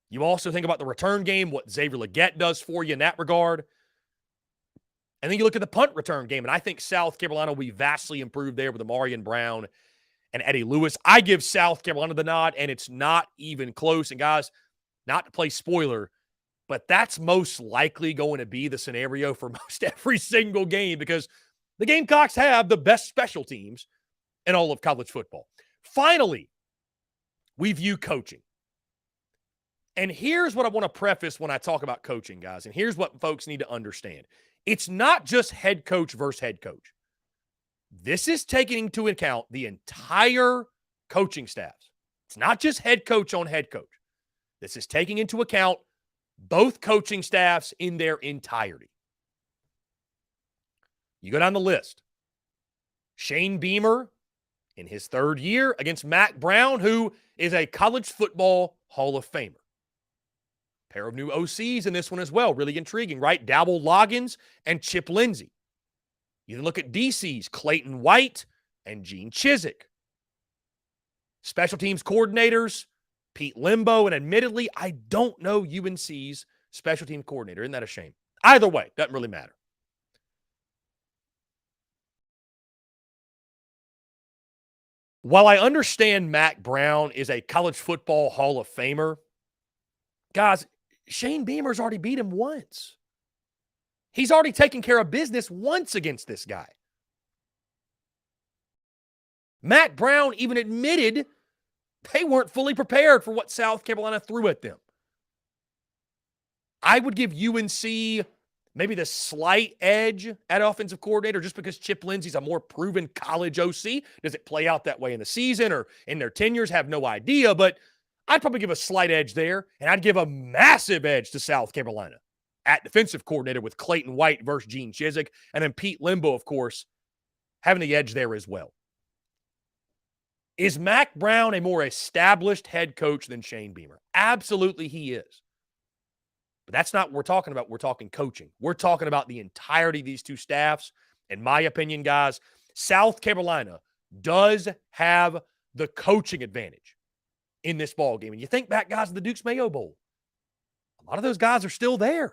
You also think about the return game, what Xavier Legette does for you in that regard. And then you look at the punt return game, and I think South Carolina will be vastly improved there with Amarian Brown and Eddie Lewis. I give South Carolina the nod, and it's not even close. And guys, not to play spoiler, but that's most likely going to be the scenario for most every single game because the Gamecocks have the best special teams in all of college football. Finally, we view coaching. And here's what I want to preface when I talk about coaching, guys. And here's what folks need to understand. It's not just head coach versus head coach. This is taking into account the entire coaching staffs. It's not just head coach on head coach. This is taking into account both coaching staffs in their entirety. You go down the list. Shane Beamer in his third year against Mack Brown, who is a college football Hall of Famer. Pair of new OCs in this one as well. Really intriguing, right? Dowell Loggins and Chip Lindsey. You then look at DC's Clayton White and Gene Chizik. Special teams coordinators, Pete Limbo, and admittedly, I don't know UNC's special team coordinator. Isn't that a shame? Either way, doesn't really matter. While I understand Mack Brown is a college football Hall of Famer, guys, Shane Beamer's already beat him once. He's already taken care of business once against this guy. Mack Brown even admitted they weren't fully prepared for what South Carolina threw at them. I would give UNC maybe the slight edge at offensive coordinator just because Chip Lindsey's a more proven college OC. Does it play out that way in the season or in their tenures? Have no idea, but I'd probably give a slight edge there, and I'd give a massive edge to South Carolina at defensive coordinator with Clayton White versus Gene Chizik, and then Pete Limbo, of course, having the edge there as well. Is Mack Brown a more established head coach than Shane Beamer? Absolutely he is. But that's not what we're talking about. We're talking coaching. We're talking about the entirety of these two staffs. In my opinion, guys, South Carolina does have the coaching advantage in this ball game. And you think back, guys, to the Duke's Mayo Bowl. A lot of those guys are still there.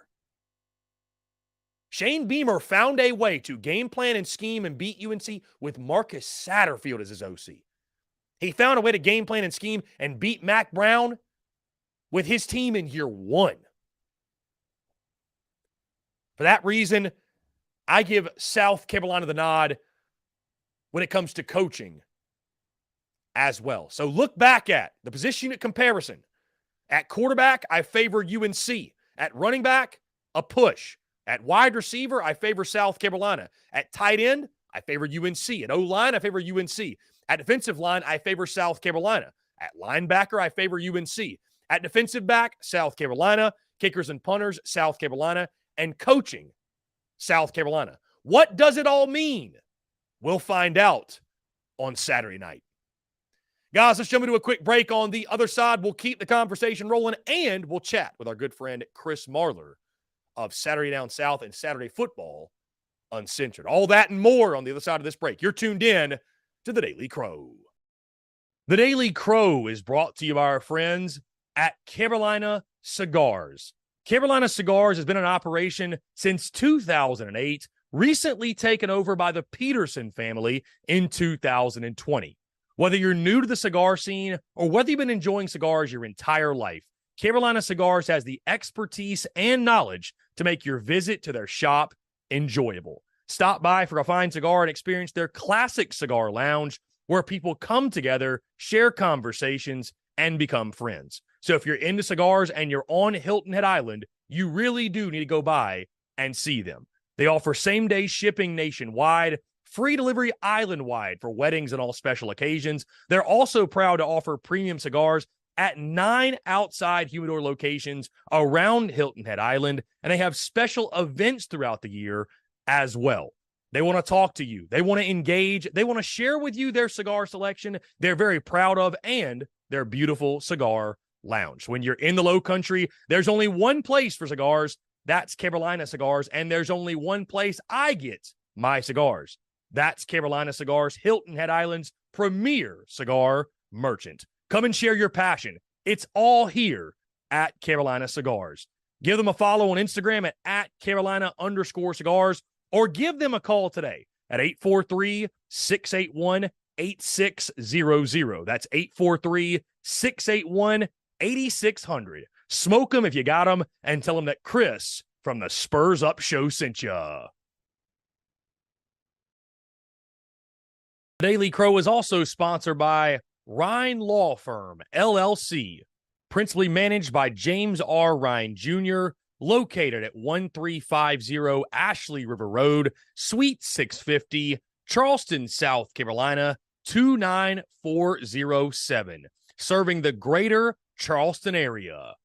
Shane Beamer found a way to game plan and scheme and beat UNC with Marcus Satterfield as his OC. He found a way to game plan and scheme and beat Mack Brown with his team in year one. For that reason, I give South Carolina the nod when it comes to coaching as well. So look back at the position unit comparison. At quarterback, I favor UNC. At running back, a push. At wide receiver, I favor South Carolina. At tight end, I favor UNC. At O-line, I favor UNC. At defensive line, I favor South Carolina. At linebacker, I favor UNC. At defensive back, South Carolina. Kickers and punters, South Carolina. And coaching, South Carolina. What does it all mean? We'll find out on Saturday night. Guys, let's jump into a quick break. On the other side, we'll keep the conversation rolling, and we'll chat with our good friend Chris Marler of Saturday Down South and Saturday Football Uncensored. All that and more on the other side of this break. You're tuned in to The Daily Crow. The Daily Crow is brought to you by our friends at Carolina Cigars. Carolina Cigars has been in operation since 2008, recently taken over by the Peterson family in 2020. Whether you're new to the cigar scene or whether you've been enjoying cigars your entire life, Carolina Cigars has the expertise and knowledge to make your visit to their shop enjoyable. Stop by for a fine cigar and experience their classic cigar lounge where people come together, share conversations, and become friends. So if you're into cigars and you're on Hilton Head Island, you really do need to go by and see them. They offer same-day shipping nationwide, free delivery island-wide for weddings and all special occasions. They're also proud to offer premium cigars at 9 outside humidor locations around Hilton Head Island, and they have special events throughout the year as well. They want to talk to you. They want to engage. They want to share with you their cigar selection they're very proud of and their beautiful cigar lounge. When you're in the Low Country, there's only one place for cigars. That's Carolina Cigars. And there's only one place I get my cigars. That's Carolina Cigars, Hilton Head Island's premier cigar merchant. Come and share your passion. It's all here at Carolina Cigars. Give them a follow on Instagram at Carolina_cigars or give them a call today at 843-681-8600. That's 843-681-8600. Smoke them if you got them and tell them that Chris from the Spurs Up Show sent ya. Daily Crow is also sponsored by Rhine Law Firm, LLC, principally managed by James R. Rhine Jr., located at 1350 Ashley River Road, Suite 650, Charleston, South Carolina, 29407, serving the greater Charleston area.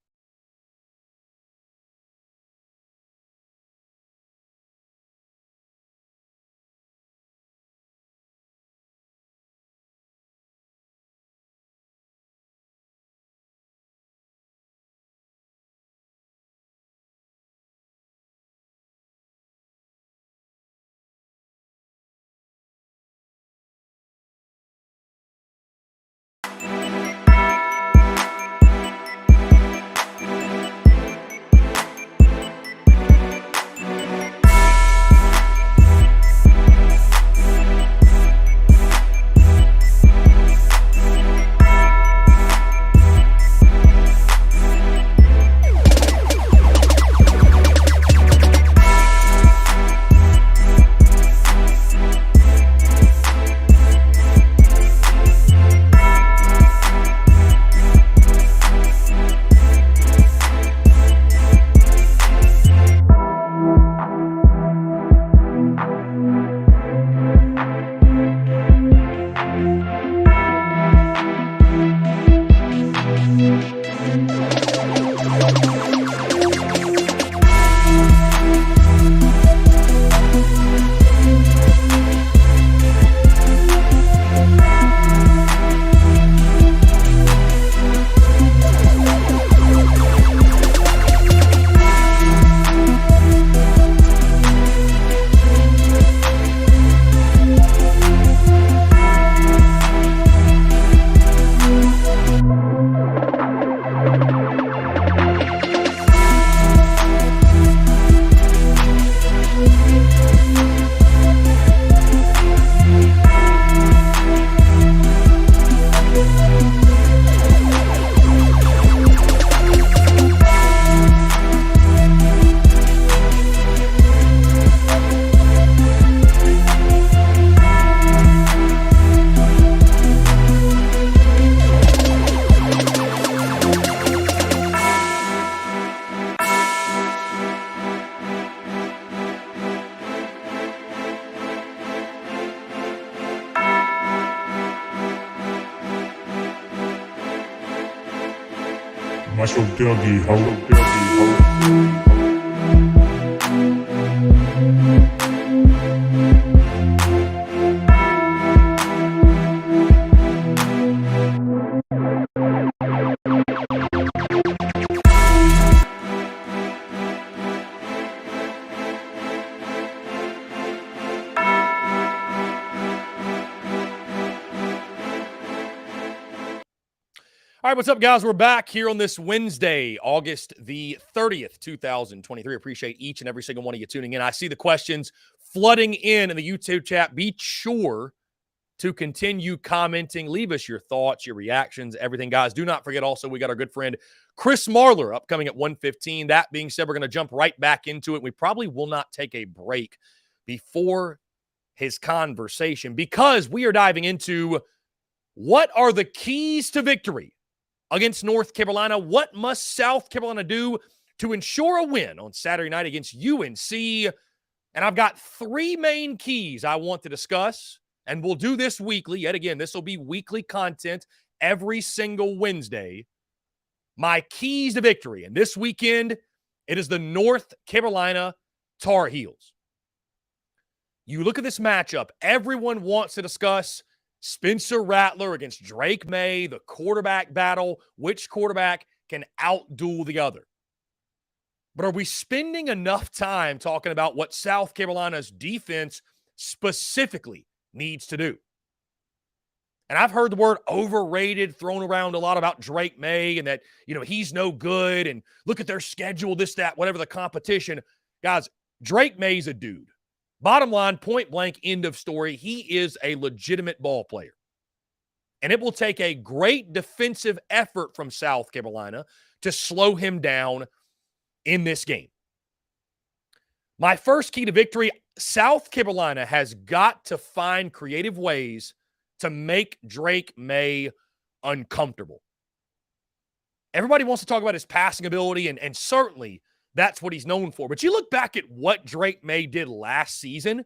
Muscle Dougie, ho. All right, what's up, guys? We're back here on this Wednesday, August the 30th, 2023. Appreciate each and every single one of you tuning in. I see the questions flooding in the YouTube chat. Be sure to continue commenting. Leave us your thoughts, your reactions, everything, guys. Do not forget also, we got our good friend Chris Marler upcoming at 1:15. That being said, we're going to jump right back into it. We probably will not take a break before his conversation because we are diving into what are the keys to victory against North Carolina. What must South Carolina do to ensure a win on Saturday night against UNC? And I've got three main keys I want to discuss, and we'll do this weekly. Yet again, this will be weekly content every single Wednesday. My keys to victory. And this weekend, it is the North Carolina Tar Heels. You look at this matchup, everyone wants to discuss Spencer Rattler against Drake May, the quarterback battle, which quarterback can outduel the other. But are we spending enough time talking about what South Carolina's defense specifically needs to do? And I've heard the word overrated thrown around a lot about Drake May and that, he's no good and look at their schedule, this, that, whatever the competition. Guys, Drake May's a dude. Bottom line, point blank, end of story. He is a legitimate ball player. And it will take a great defensive effort from South Carolina to slow him down in this game. My first key to victory, South Carolina has got to find creative ways to make Drake May uncomfortable. Everybody wants to talk about his passing ability, and certainly that's what he's known for. But you look back at what Drake May did last season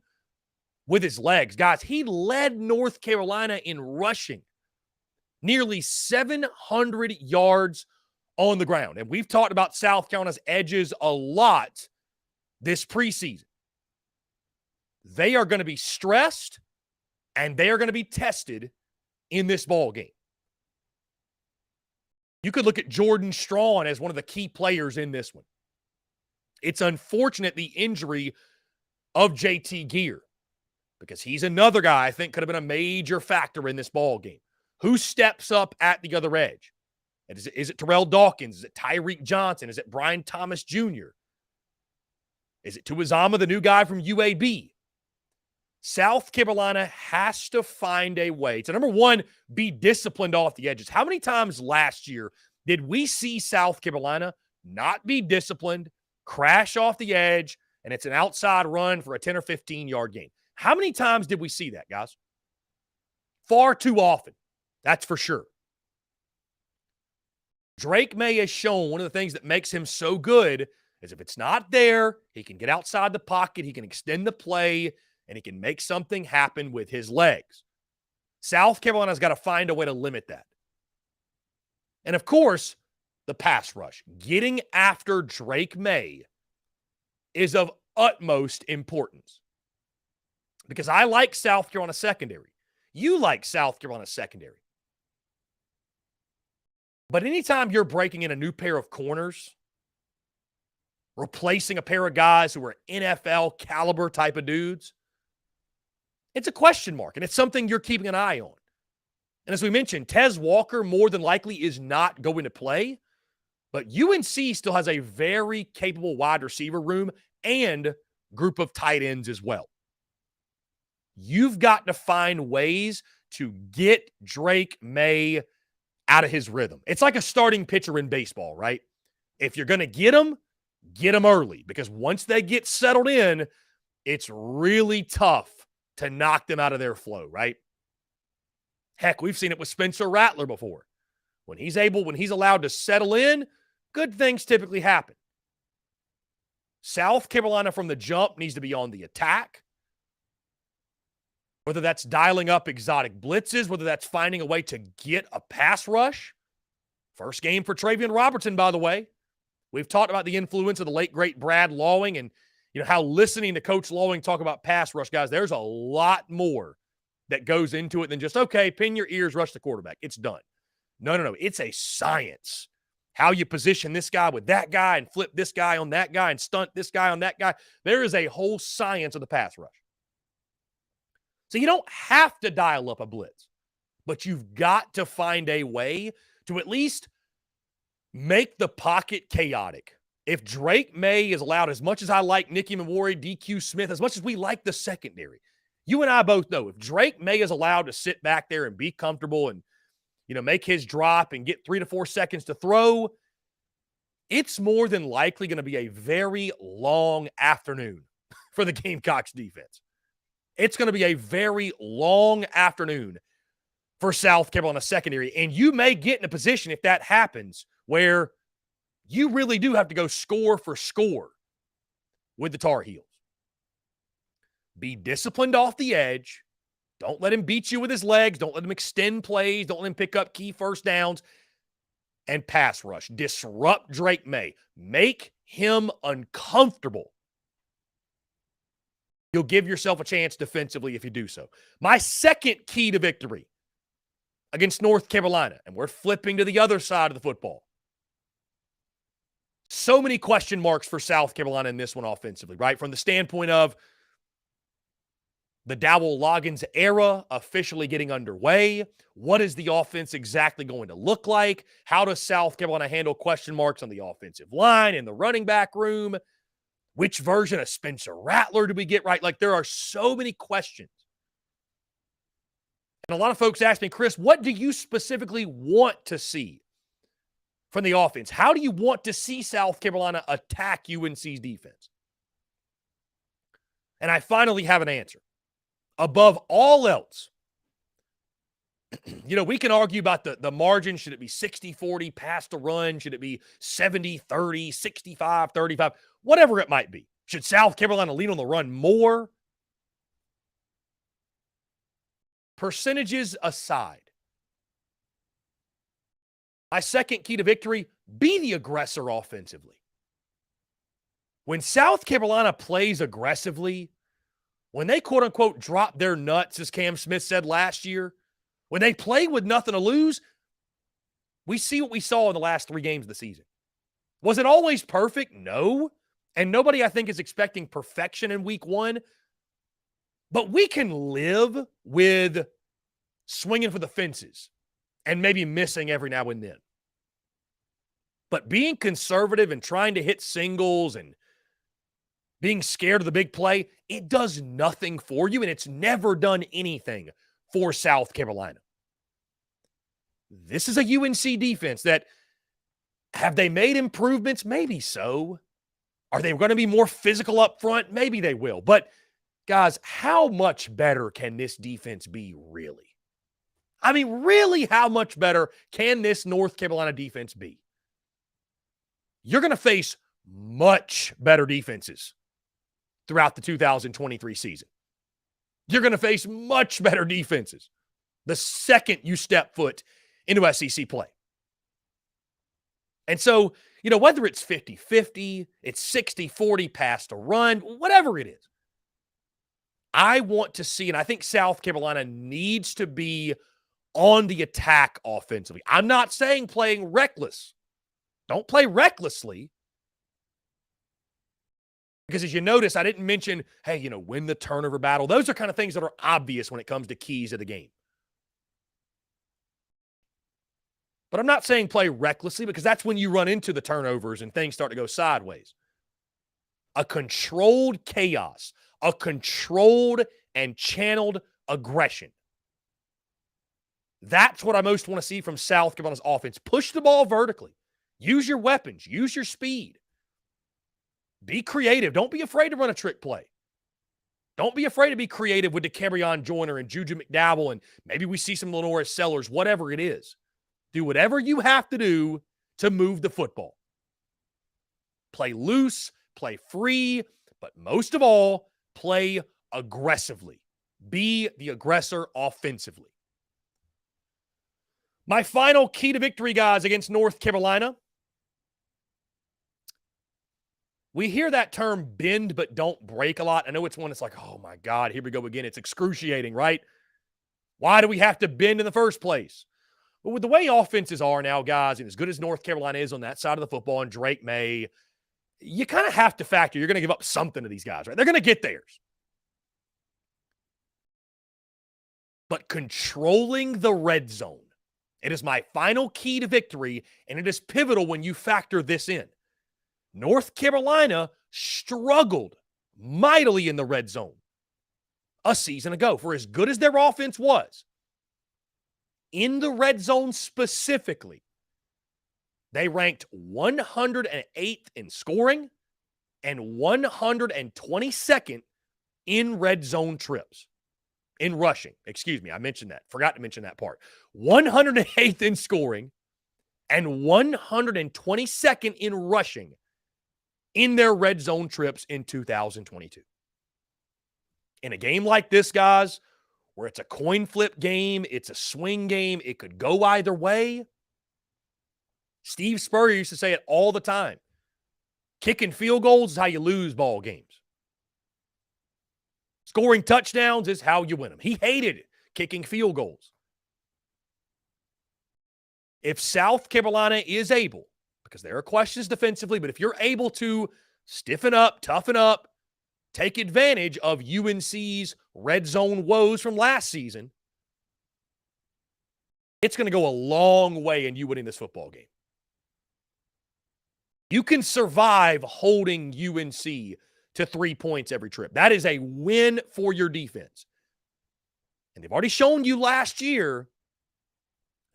with his legs. Guys, he led North Carolina in rushing. Nearly 700 yards on the ground. And we've talked about South Carolina's edges a lot this preseason. They are going to be stressed, and they are going to be tested in this ball game. You could look at Jordan Strawn as one of the key players in this one. It's unfortunate the injury of JT Gear because he's another guy I think could have been a major factor in this ball game. Who steps up at the other edge? Is it Terrell Dawkins? Is it Tyreek Johnson? Is it Brian Thomas Jr.? Is it Tuizama, the new guy from UAB? South Carolina has to find a way to, number one, be disciplined off the edges. How many times last year did we see South Carolina not be disciplined, crash off the edge, and it's an outside run for a 10 or 15-yard gain? How many times did we see that, guys? Far too often. That's for sure. Drake May has shown one of the things that makes him so good is if it's not there, he can get outside the pocket, he can extend the play, and he can make something happen with his legs. South Carolina's got to find a way to limit that. And, of course, the pass rush. Getting after Drake May is of utmost importance. Because I like South Carolina secondary. You like South Carolina secondary. But anytime you're breaking in a new pair of corners, replacing a pair of guys who are NFL caliber type of dudes, it's a question mark, and it's something you're keeping an eye on. And as we mentioned, Tez Walker more than likely is not going to play, but UNC still has a very capable wide receiver room and group of tight ends as well. You've got to find ways to get Drake May out of his rhythm. It's like a starting pitcher in baseball, right? If you're going to get them early, because once they get settled in, it's really tough to knock them out of their flow, right? Heck, we've seen it with Spencer Rattler before. When he's allowed to settle in, good things typically happen. South Carolina from the jump needs to be on the attack. Whether that's dialing up exotic blitzes, whether that's finding a way to get a pass rush. First game for Travion Robertson, by the way. We've talked about the influence of the late, great Brad Lawing and how listening to Coach Lawing talk about pass rush, guys, there's a lot more that goes into it than just, okay, pin your ears, rush the quarterback. It's done. No. It's a science. How you position this guy with that guy and flip this guy on that guy and stunt this guy on that guy. There is a whole science of the pass rush. So you don't have to dial up a blitz, but you've got to find a way to at least make the pocket chaotic. If Drake May is allowed, as much as I like Nicky Memori, DQ Smith, as much as we like the secondary, you and I both know if Drake May is allowed to sit back there and be comfortable and, make his drop and get 3 to 4 seconds to throw, it's more than likely going to be a very long afternoon for the Gamecocks defense. It's going to be a very long afternoon for South Carolina secondary. And you may get in a position, if that happens, where you really do have to go score for score with the Tar Heels. Be disciplined off the edge. Don't let him beat you with his legs. Don't let him extend plays. Don't let him pick up key first downs. And pass rush. Disrupt Drake May. Make him uncomfortable. You'll give yourself a chance defensively if you do so. My second key to victory against North Carolina, and we're flipping to the other side of the football. So many question marks for South Carolina in this one offensively, right? From the standpoint of the Dowell Loggins era officially getting underway. What is the offense exactly going to look like? How does South Carolina handle question marks on the offensive line, in the running back room? Which version of Spencer Rattler do we get right? Like, there are so many questions. And a lot of folks ask me, Chris, what do you specifically want to see from the offense? How do you want to see South Carolina attack UNC's defense? And I finally have an answer. Above all else, we can argue about the margin. Should it be 60-40 pass to run? Should it be 70-30, 65-35? Whatever it might be. Should South Carolina lean on the run more? Percentages aside, my second key to victory, be the aggressor offensively. When South Carolina plays aggressively, when they quote-unquote drop their nuts, as Cam Smith said last year, when they play with nothing to lose, we see what we saw in the last 3 games of the season. Was it always perfect? No. And nobody, I think, is expecting perfection in week 1. But we can live with swinging for the fences and maybe missing every now and then. But being conservative and trying to hit singles and being scared of the big play, it does nothing for you, and it's never done anything for South Carolina. This is a UNC defense that, have they made improvements? Maybe so. Are they going to be more physical up front? Maybe they will. But, guys, how much better can this defense be, really? I mean, really, how much better can this North Carolina defense be? You're going to face much better defenses throughout the 2023 season. You're going to face much better defenses the second you step foot into SEC play. And so, whether it's 50-50, it's 60-40 pass to run, whatever it is, I want to see, and I think South Carolina needs to be on the attack offensively. I'm not saying playing reckless. Don't play recklessly. Because as you notice, I didn't mention, hey, win the turnover battle. Those are kind of things that are obvious when it comes to keys of the game. But I'm not saying play recklessly, because that's when you run into the turnovers and things start to go sideways. A controlled chaos, a controlled and channeled aggression. That's what I most want to see from South Carolina's offense. Push the ball vertically. Use your weapons. Use your speed. Be creative. Don't be afraid to run a trick play. Don't be afraid to be creative with DeCarrion Joyner and Juju McDowell, and maybe we see some Lenoris Sellers, whatever it is. Do whatever you have to do to move the football. Play loose, play free, but most of all, play aggressively. Be the aggressor offensively. My final key to victory, guys, against North Carolina. We hear that term bend but don't break a lot. I know it's one that's like, oh my God, here we go again. It's excruciating, right? Why do we have to bend in the first place? But with the way offenses are now, guys, and as good as North Carolina is on that side of the football and Drake May, you kind of have to factor you're going to give up something to these guys, right? They're going to get theirs. But controlling the red zone, it is my final key to victory, and it is pivotal when you factor this in. North Carolina struggled mightily in the red zone a season ago. For as good as their offense was, in the red zone specifically, they ranked 108th in scoring and 122nd in red zone trips. In rushing, excuse me, I mentioned that. Forgot to mention that part. 108th in scoring and 122nd in rushing in their red zone trips in 2022. In a game like this, guys, where it's a coin flip game, it's a swing game, it could go either way. Steve Spurrier used to say it all the time. Kicking field goals is how you lose ball games. Scoring touchdowns is how you win them. He hated kicking field goals. If South Carolina is able, because there are questions defensively, but if you're able to stiffen up, toughen up, take advantage of UNC's red zone woes from last season, it's going to go a long way in you winning this football game. You can survive holding UNC to 3 points every trip. That is a win for your defense. And they've already shown you last year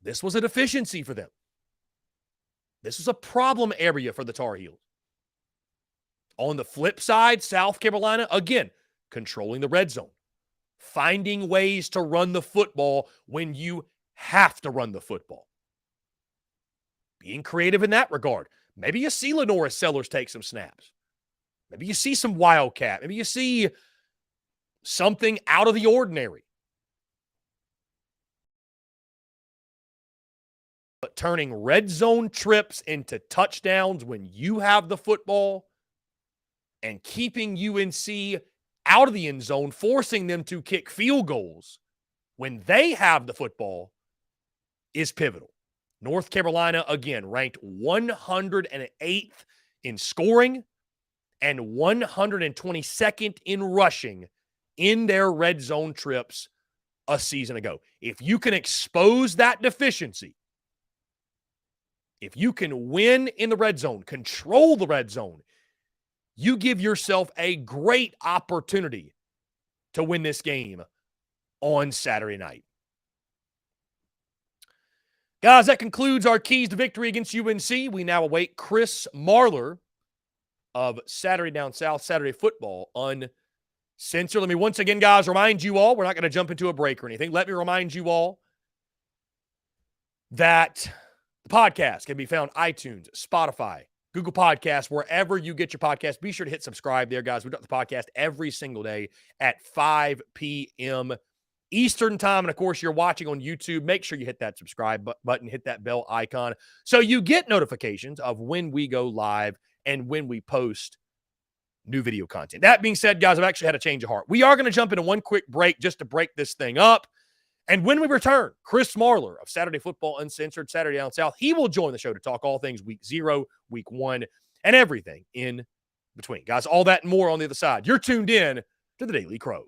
this was a deficiency for them. This was a problem area for the Tar Heels. On the flip side, South Carolina, again, controlling the red zone. Finding ways to run the football when you have to run the football. Being creative in that regard. Maybe you see Lenora Sellers take some snaps. Maybe you see some Wildcat. Maybe you see something out of the ordinary. But turning red zone trips into touchdowns when you have the football and keeping UNC out of the end zone, forcing them to kick field goals when they have the football is pivotal. North Carolina, again, ranked 108th in scoring and 122nd in rushing in their red zone trips a season ago. If you can expose that deficiency, if you can win in the red zone, control the red zone, you give yourself a great opportunity to win this game on Saturday night. Guys, that concludes our keys to victory against UNC. We now await Chris Marler of Saturday Down South, Saturday Football Uncensored. Let me once again, guys, remind you all, we're not going to jump into a break or anything. Let me remind you all that the podcast can be found iTunes, Spotify, Google Podcasts, wherever you get your podcast. Be sure to hit subscribe there, guys. We do the podcast every single day at 5 p.m. Eastern time. And, of course, you're watching on YouTube. Make sure you hit that subscribe button, hit that bell icon so you get notifications of when we go live and when we post new video content. That being said, guys, I've actually had a change of heart. We are going to jump into one quick break just to break this thing up. And when we return, Chris Marler of Saturday Football Uncensored, Saturday Down South, he will join the show to talk all things week 0, week 1, and everything in between. Guys, all that and more on the other side. You're tuned in to The Daily Crow.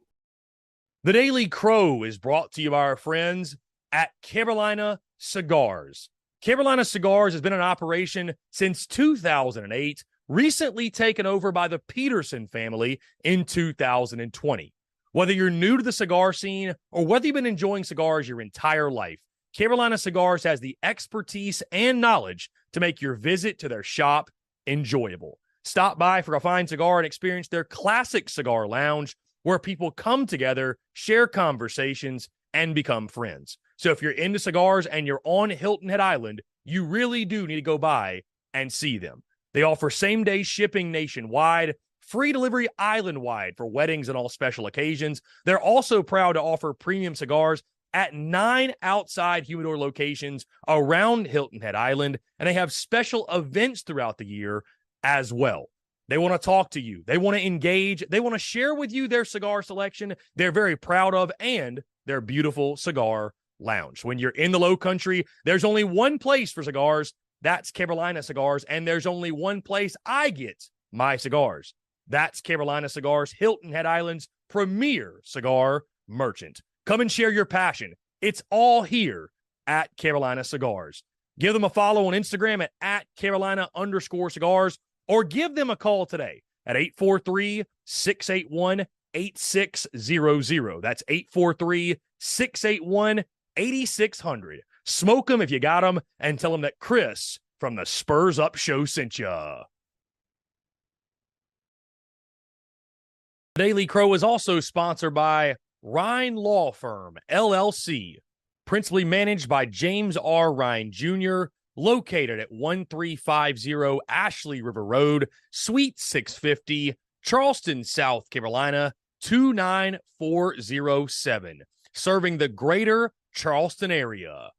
The Daily Crow is brought to you by our friends at Carolina Cigars. Carolina Cigars has been in operation since 2008, recently taken over by the Peterson family in 2020. Whether you're new to the cigar scene or whether you've been enjoying cigars your entire life, Carolina Cigars has the expertise and knowledge to make your visit to their shop enjoyable. Stop by for a fine cigar and experience their classic cigar lounge where people come together, share conversations, and become friends. So if you're into cigars and you're on Hilton Head Island, you really do need to go by and see them. They offer same-day shipping nationwide, free delivery island-wide for weddings and all special occasions. They're also proud to offer premium cigars at 9 outside humidor locations around Hilton Head Island, and they have special events throughout the year as well. They want to talk to you. They want to engage. They want to share with you their cigar selection they're very proud of and their beautiful cigar lounge. When you're in the Low Country, there's only one place for cigars. That's Carolina Cigars, and there's only one place I get my cigars. That's Carolina Cigars, Hilton Head Island's premier cigar merchant. Come and share your passion. It's all here at Carolina Cigars. Give them a follow on Instagram at Carolina_cigars, or give them a call today at 843-681-8600. That's 843-681-8600. Smoke them if you got them, and tell them that Chris from the Spurs Up Show sent ya. Daily Crow is also sponsored by Rhine Law Firm, LLC, principally managed by James R. Rhine Jr., located at 1350 Ashley River Road, Suite 650, Charleston, South Carolina, 29407, serving the greater Charleston area.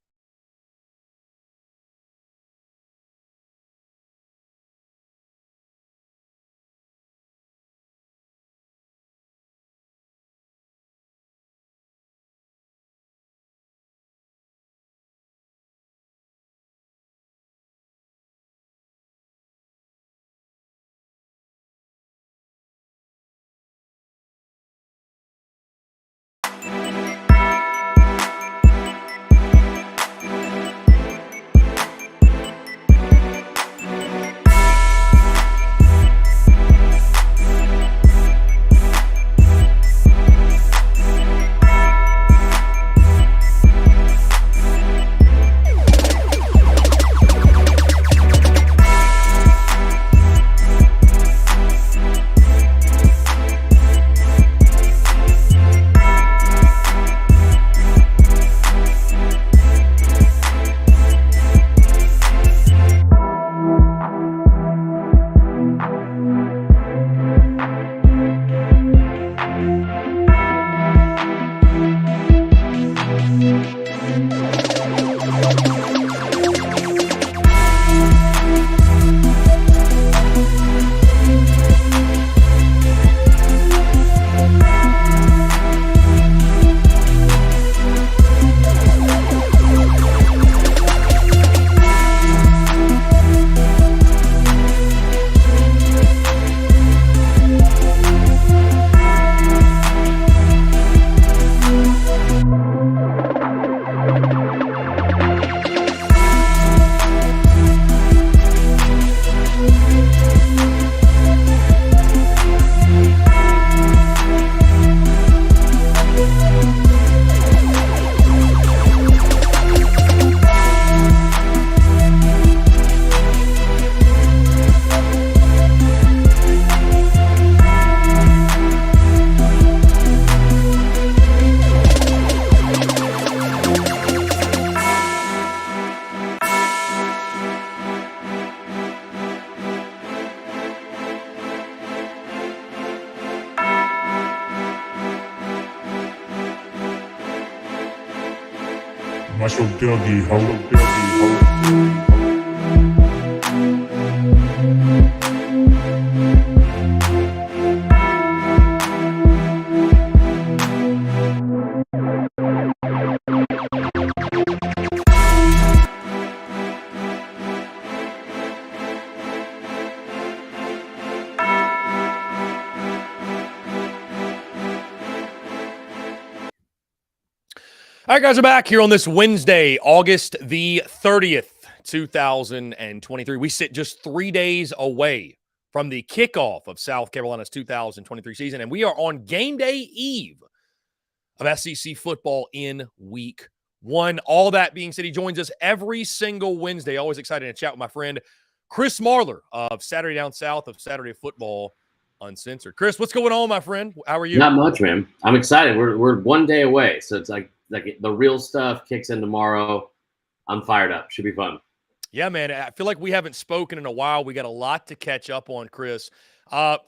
Muscle Dougie, ho. All right, guys, we're back here on this Wednesday, August the 30th, 2023. We sit just 3 days away from the kickoff of South Carolina's 2023 season, and we are on game day eve of SEC football in week one. All that being said, he joins us every single Wednesday. Always excited to chat with my friend Chris Marler of Saturday Down South of Saturday Football Uncensored. Chris, what's going on, my friend? How are you? Not much, man. I'm excited. We're 1 day away, so it's like the real stuff kicks in tomorrow. I'm fired up. Should be fun. Yeah, man. I feel like we haven't spoken in a while. We got a lot to catch up on, Chris.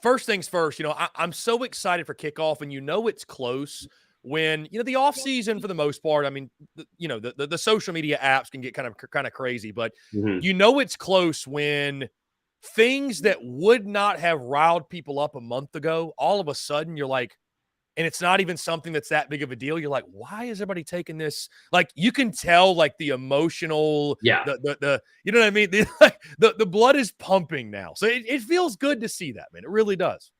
First things first, I'm so excited for kickoff, and it's close. when, the offseason for the most part, I mean, the social media apps can get kind of crazy, but it's close when things that would not have riled people up a month ago, all of a sudden you're like, and it's not even something that's that big of a deal. You're like, why is everybody taking this? Like, you can tell, like, the emotional, the you know what I mean? The blood is pumping now. So it feels good to see that, man. It really does.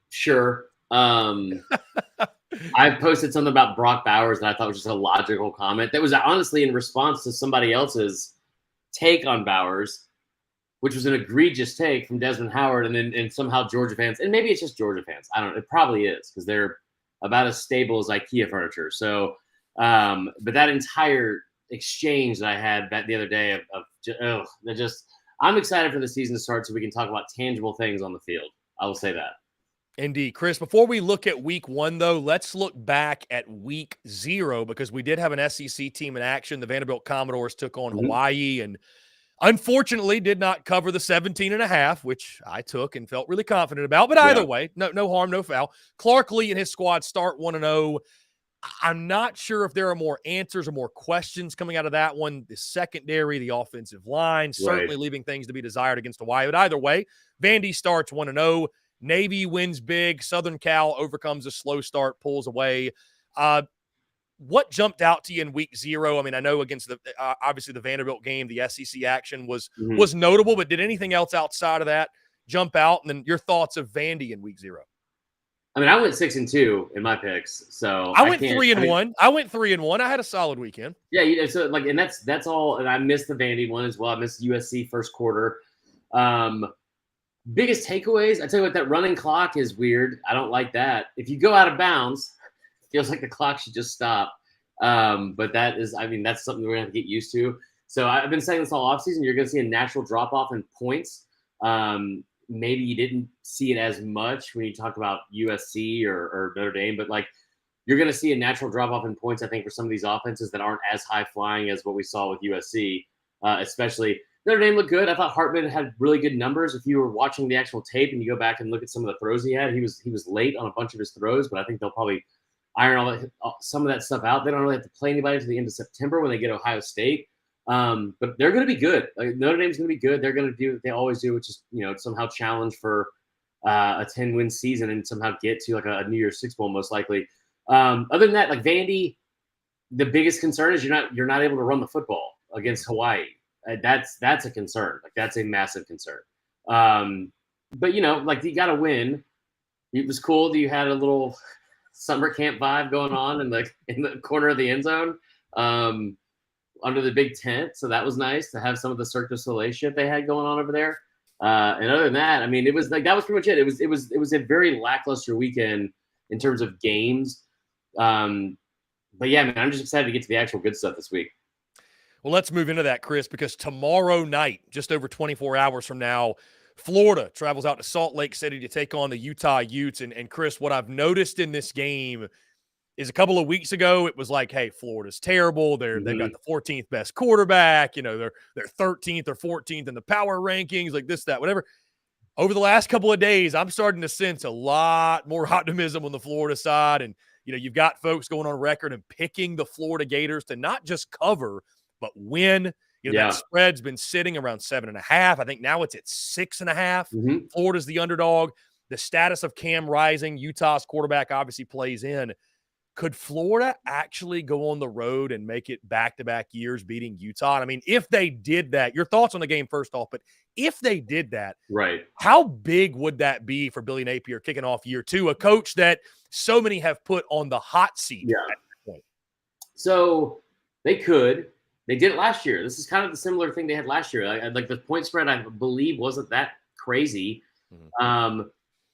Sure. I posted something about Brock Bowers that I thought was just a logical comment. That was honestly in response to somebody else's take on Bowers, which was an egregious take from Desmond Howard, and somehow Georgia fans, and maybe it's just Georgia fans. I don't know. It probably is because they're about as stable as IKEA furniture. So, but that entire exchange that I had the other day I'm excited for the season to start so we can talk about tangible things on the field. I will say that. Indeed. Chris, before we look at week 1, though, let's look back at week 0 because we did have an SEC team in action. The Vanderbilt Commodores took on Hawaii and unfortunately did not cover the 17.5, which I took and felt really confident about. But either way, no harm, no foul. Clark Lee and his squad start 1-0. I'm not sure if there are more answers or more questions coming out of that one. The secondary, the offensive line, certainly leaving things to be desired against Hawaii. But either way, Vandy starts 1-0. Navy wins big. Southern Cal overcomes a slow start, pulls away. What jumped out to you in week 0? I mean, I know against obviously the Vanderbilt game, the SEC action was notable, but did anything else outside of that jump out? And then your thoughts of Vandy in week 0. I mean, I went 6-2 in my picks, so I went 3-1. I went 3-1. I had a solid weekend. Yeah, so like, and that's all. And I missed the Vandy one as well. I missed USC first quarter. Biggest takeaways, I tell you what, that running clock is weird. I don't like that. If you go out of bounds, it feels like the clock should just stop. But that's something we're going to have to get used to. So I've been saying this all offseason, you're going to see a natural drop-off in points. Maybe you didn't see it as much when you talk about USC or Notre Dame, but like you're going to see a natural drop-off in points, I think, for some of these offenses that aren't as high-flying as what we saw with USC, especially – Notre Dame looked good. I thought Hartman had really good numbers. If you were watching the actual tape and you go back and look at some of the throws he had, he was late on a bunch of his throws, but I think they'll probably iron some of that stuff out. They don't really have to play anybody until the end of September when they get Ohio State. But they're going to be good. Like, Notre Dame's going to be good. They're going to do what they always do, which is, somehow challenge for a 10-win season and somehow get to like a New Year's Six Bowl most likely. Other than that, like Vandy, the biggest concern is you're not able to run the football against Hawaii. That's a concern. Like that's a massive concern. But like you got to win. It was cool that you had a little summer camp vibe going on in the corner of the end zone, under the big tent. So that was nice to have some of the Cirque du Soleil shit they had going on over there. And other than that, I mean, it was like that was pretty much it. It was a very lackluster weekend in terms of games. But yeah, man, I'm just excited to get to the actual good stuff this week. Well, let's move into that, Chris, because tomorrow night, just over 24 hours from now, Florida travels out to Salt Lake City to take on the Utah Utes. And Chris, what I've noticed in this game is a couple of weeks ago, it was like, hey, Florida's terrible. They've got the 14th best quarterback. They're 13th or 14th in the power rankings, like this, that, whatever. Over the last couple of days, I'm starting to sense a lot more optimism on the Florida side. And, you've got folks going on record and picking the Florida Gators to not just cover, but win. That spread's been sitting around 7.5. I think now it's at 6.5. Florida's the underdog. The status of Cam Rising, Utah's quarterback, obviously plays in. Could Florida actually go on the road and make it back-to-back years beating Utah? I mean, if they did that, your thoughts on the game first off, but if they did that, right, how big would that be for Billy Napier kicking off year 2, a coach that so many have put on the hot seat at that point? So they could. They did it last year. This is kind of the similar thing they had last year. Like the point spread, I believe, wasn't that crazy.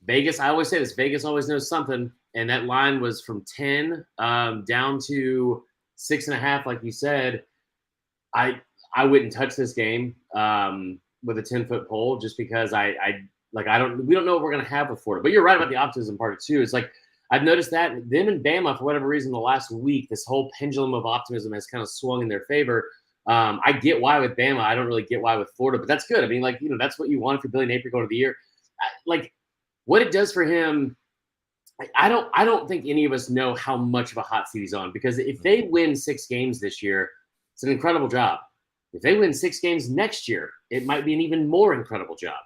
Vegas, I always say this, Vegas always knows something. And that line was from 10 down to 6.5, like you said. I wouldn't touch this game with a 10-foot pole just because we don't know what we're going to have with Florida. But you're right about the optimism part too. It's like I've noticed that them and Bama, for whatever reason, the last week, this whole pendulum of optimism has kind of swung in their favor. I get why with Bama. I don't really get why with Florida, but that's good. I mean, that's what you want for Billy Napier going to the year. What it does for him I don't think any of us know how much of a hot seat he's on, because if they win 6 games this year, it's an incredible job. If they win 6 games next year, it might be an even more incredible job.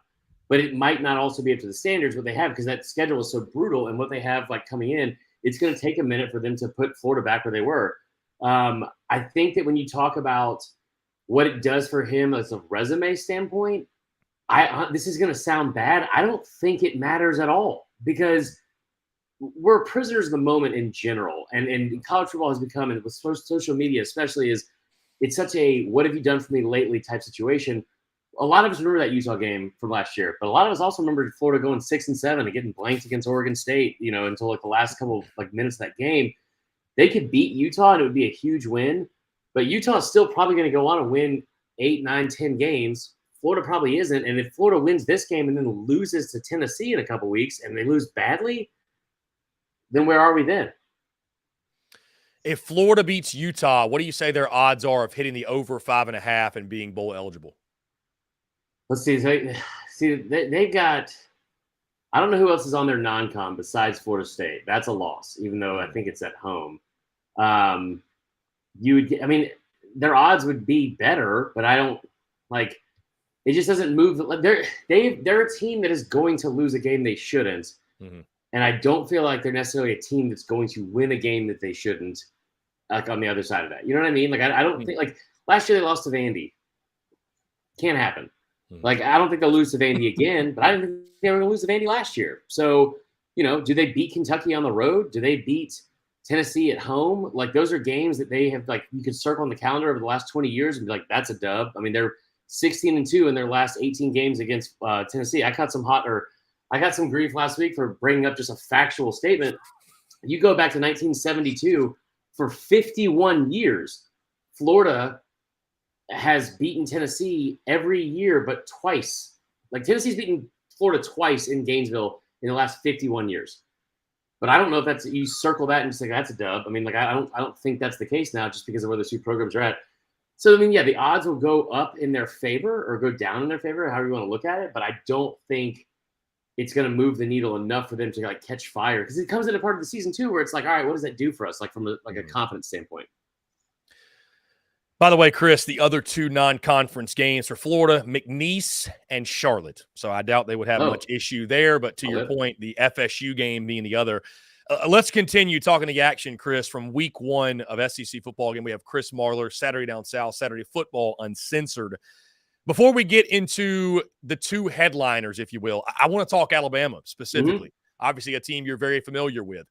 But it might not also be up to the standards what they have, because that schedule is so brutal, and what they have like coming in, it's going to take a minute for them to put Florida back where they were. I think that when you talk about what it does for him as a resume standpoint, this is going to sound bad. I don't think it matters at all, because we're prisoners of the moment in general. And college football has become, and with social media especially, it's such a what have you done for me lately type situation. A lot of us remember that Utah game from last year, but a lot of us also remember Florida going 6-7 and getting blanked against Oregon State, until like the last couple of minutes of that game. They could beat Utah and it would be a huge win, but Utah is still probably going to go on and win 8, 9, 10 games. Florida probably isn't. And if Florida wins this game and then loses to Tennessee in a couple weeks and they lose badly, then where are we then? If Florida beats Utah, what do you say their odds are of hitting the over 5.5 and being bowl eligible? Let's see. They've got – I don't know who else is on their non-con besides Florida State. That's a loss, even though I think it's at home. Their odds would be better, but I don't – like – it just doesn't move. They're a team that is going to lose a game they shouldn't. Mm-hmm. And I don't feel like they're necessarily a team that's going to win a game that they shouldn't, like on the other side of that. You know what I mean? Like, I don't think, like, last year they lost to Vandy. Can't happen. Like, I don't think they'll lose to Vandy again, but I didn't think they were going to lose to Vandy last year. So, do they beat Kentucky on the road? Do they beat Tennessee at home? Like, those are games that they have, like, you could circle on the calendar over the last 20 years and be like, that's a dub. I mean, they're 16-2 in their last 18 games against Tennessee. I got some grief last week for bringing up just a factual statement. You go back to 1972, for 51 years, Florida has beaten Tennessee every year but twice. Like, Tennessee's beaten Florida twice in Gainesville in the last 51 years. But I don't know if you circle that and just like, that's a dub. I mean, like, I don't think that's the case now, just because of where the two programs are at. So, I mean, yeah, the odds will go up in their favor or go down in their favor, however you want to look at it. But I don't think it's going to move the needle enough for them to like catch fire, because it comes in a part of the season too where it's like, all right, what does that do for us? Like from a confidence standpoint. By the way, Chris, the other 2 non-conference games for Florida, McNeese and Charlotte. So I doubt they would have much issue there. But to your point, the FSU game being the other. Let's continue talking the action, Chris, from week 1 of SEC football game. We have Chris Marler, Saturday Down South, Saturday Football Uncensored. Before we get into the 2 headliners, if you will, I want to talk Alabama specifically. Obviously, a team you're very familiar with.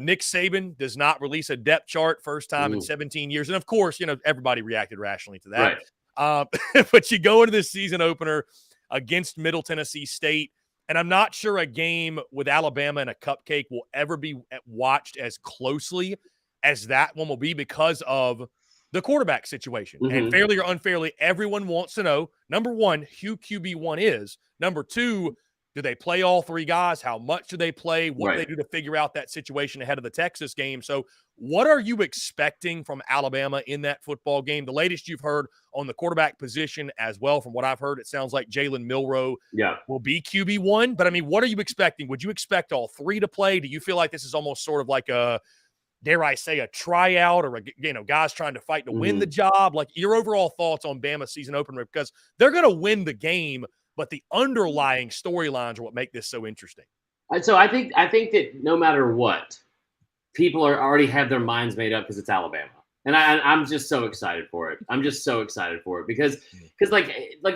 Nick Saban does not release a depth chart, first time in 17 years. And, of course, everybody reacted rationally to that. Right. But you go into this season opener against Middle Tennessee State, and I'm not sure a game with Alabama and a cupcake will ever be watched as closely as that one will be, because of the quarterback situation. And fairly or unfairly, everyone wants to know, number 1, who QB1 is. Number 2, do they play all 3 guys? How much do they play? What do they do to figure out that situation ahead of the Texas game? So what are you expecting from Alabama in that football game? The latest you've heard on the quarterback position as well, from what I've heard, it sounds like Jalen Milroe will be QB1. But, I mean, what are you expecting? Would you expect all 3 to play? Do you feel like this is almost sort of like a, dare I say, a tryout, or guys trying to fight to win the job? Like, your overall thoughts on Bama's season opener, because they're going to win the game, but the underlying storylines are what make this so interesting. So I think that no matter what, people already have their minds made up because it's Alabama, and I'm just so excited for it. I'm just so excited for it because like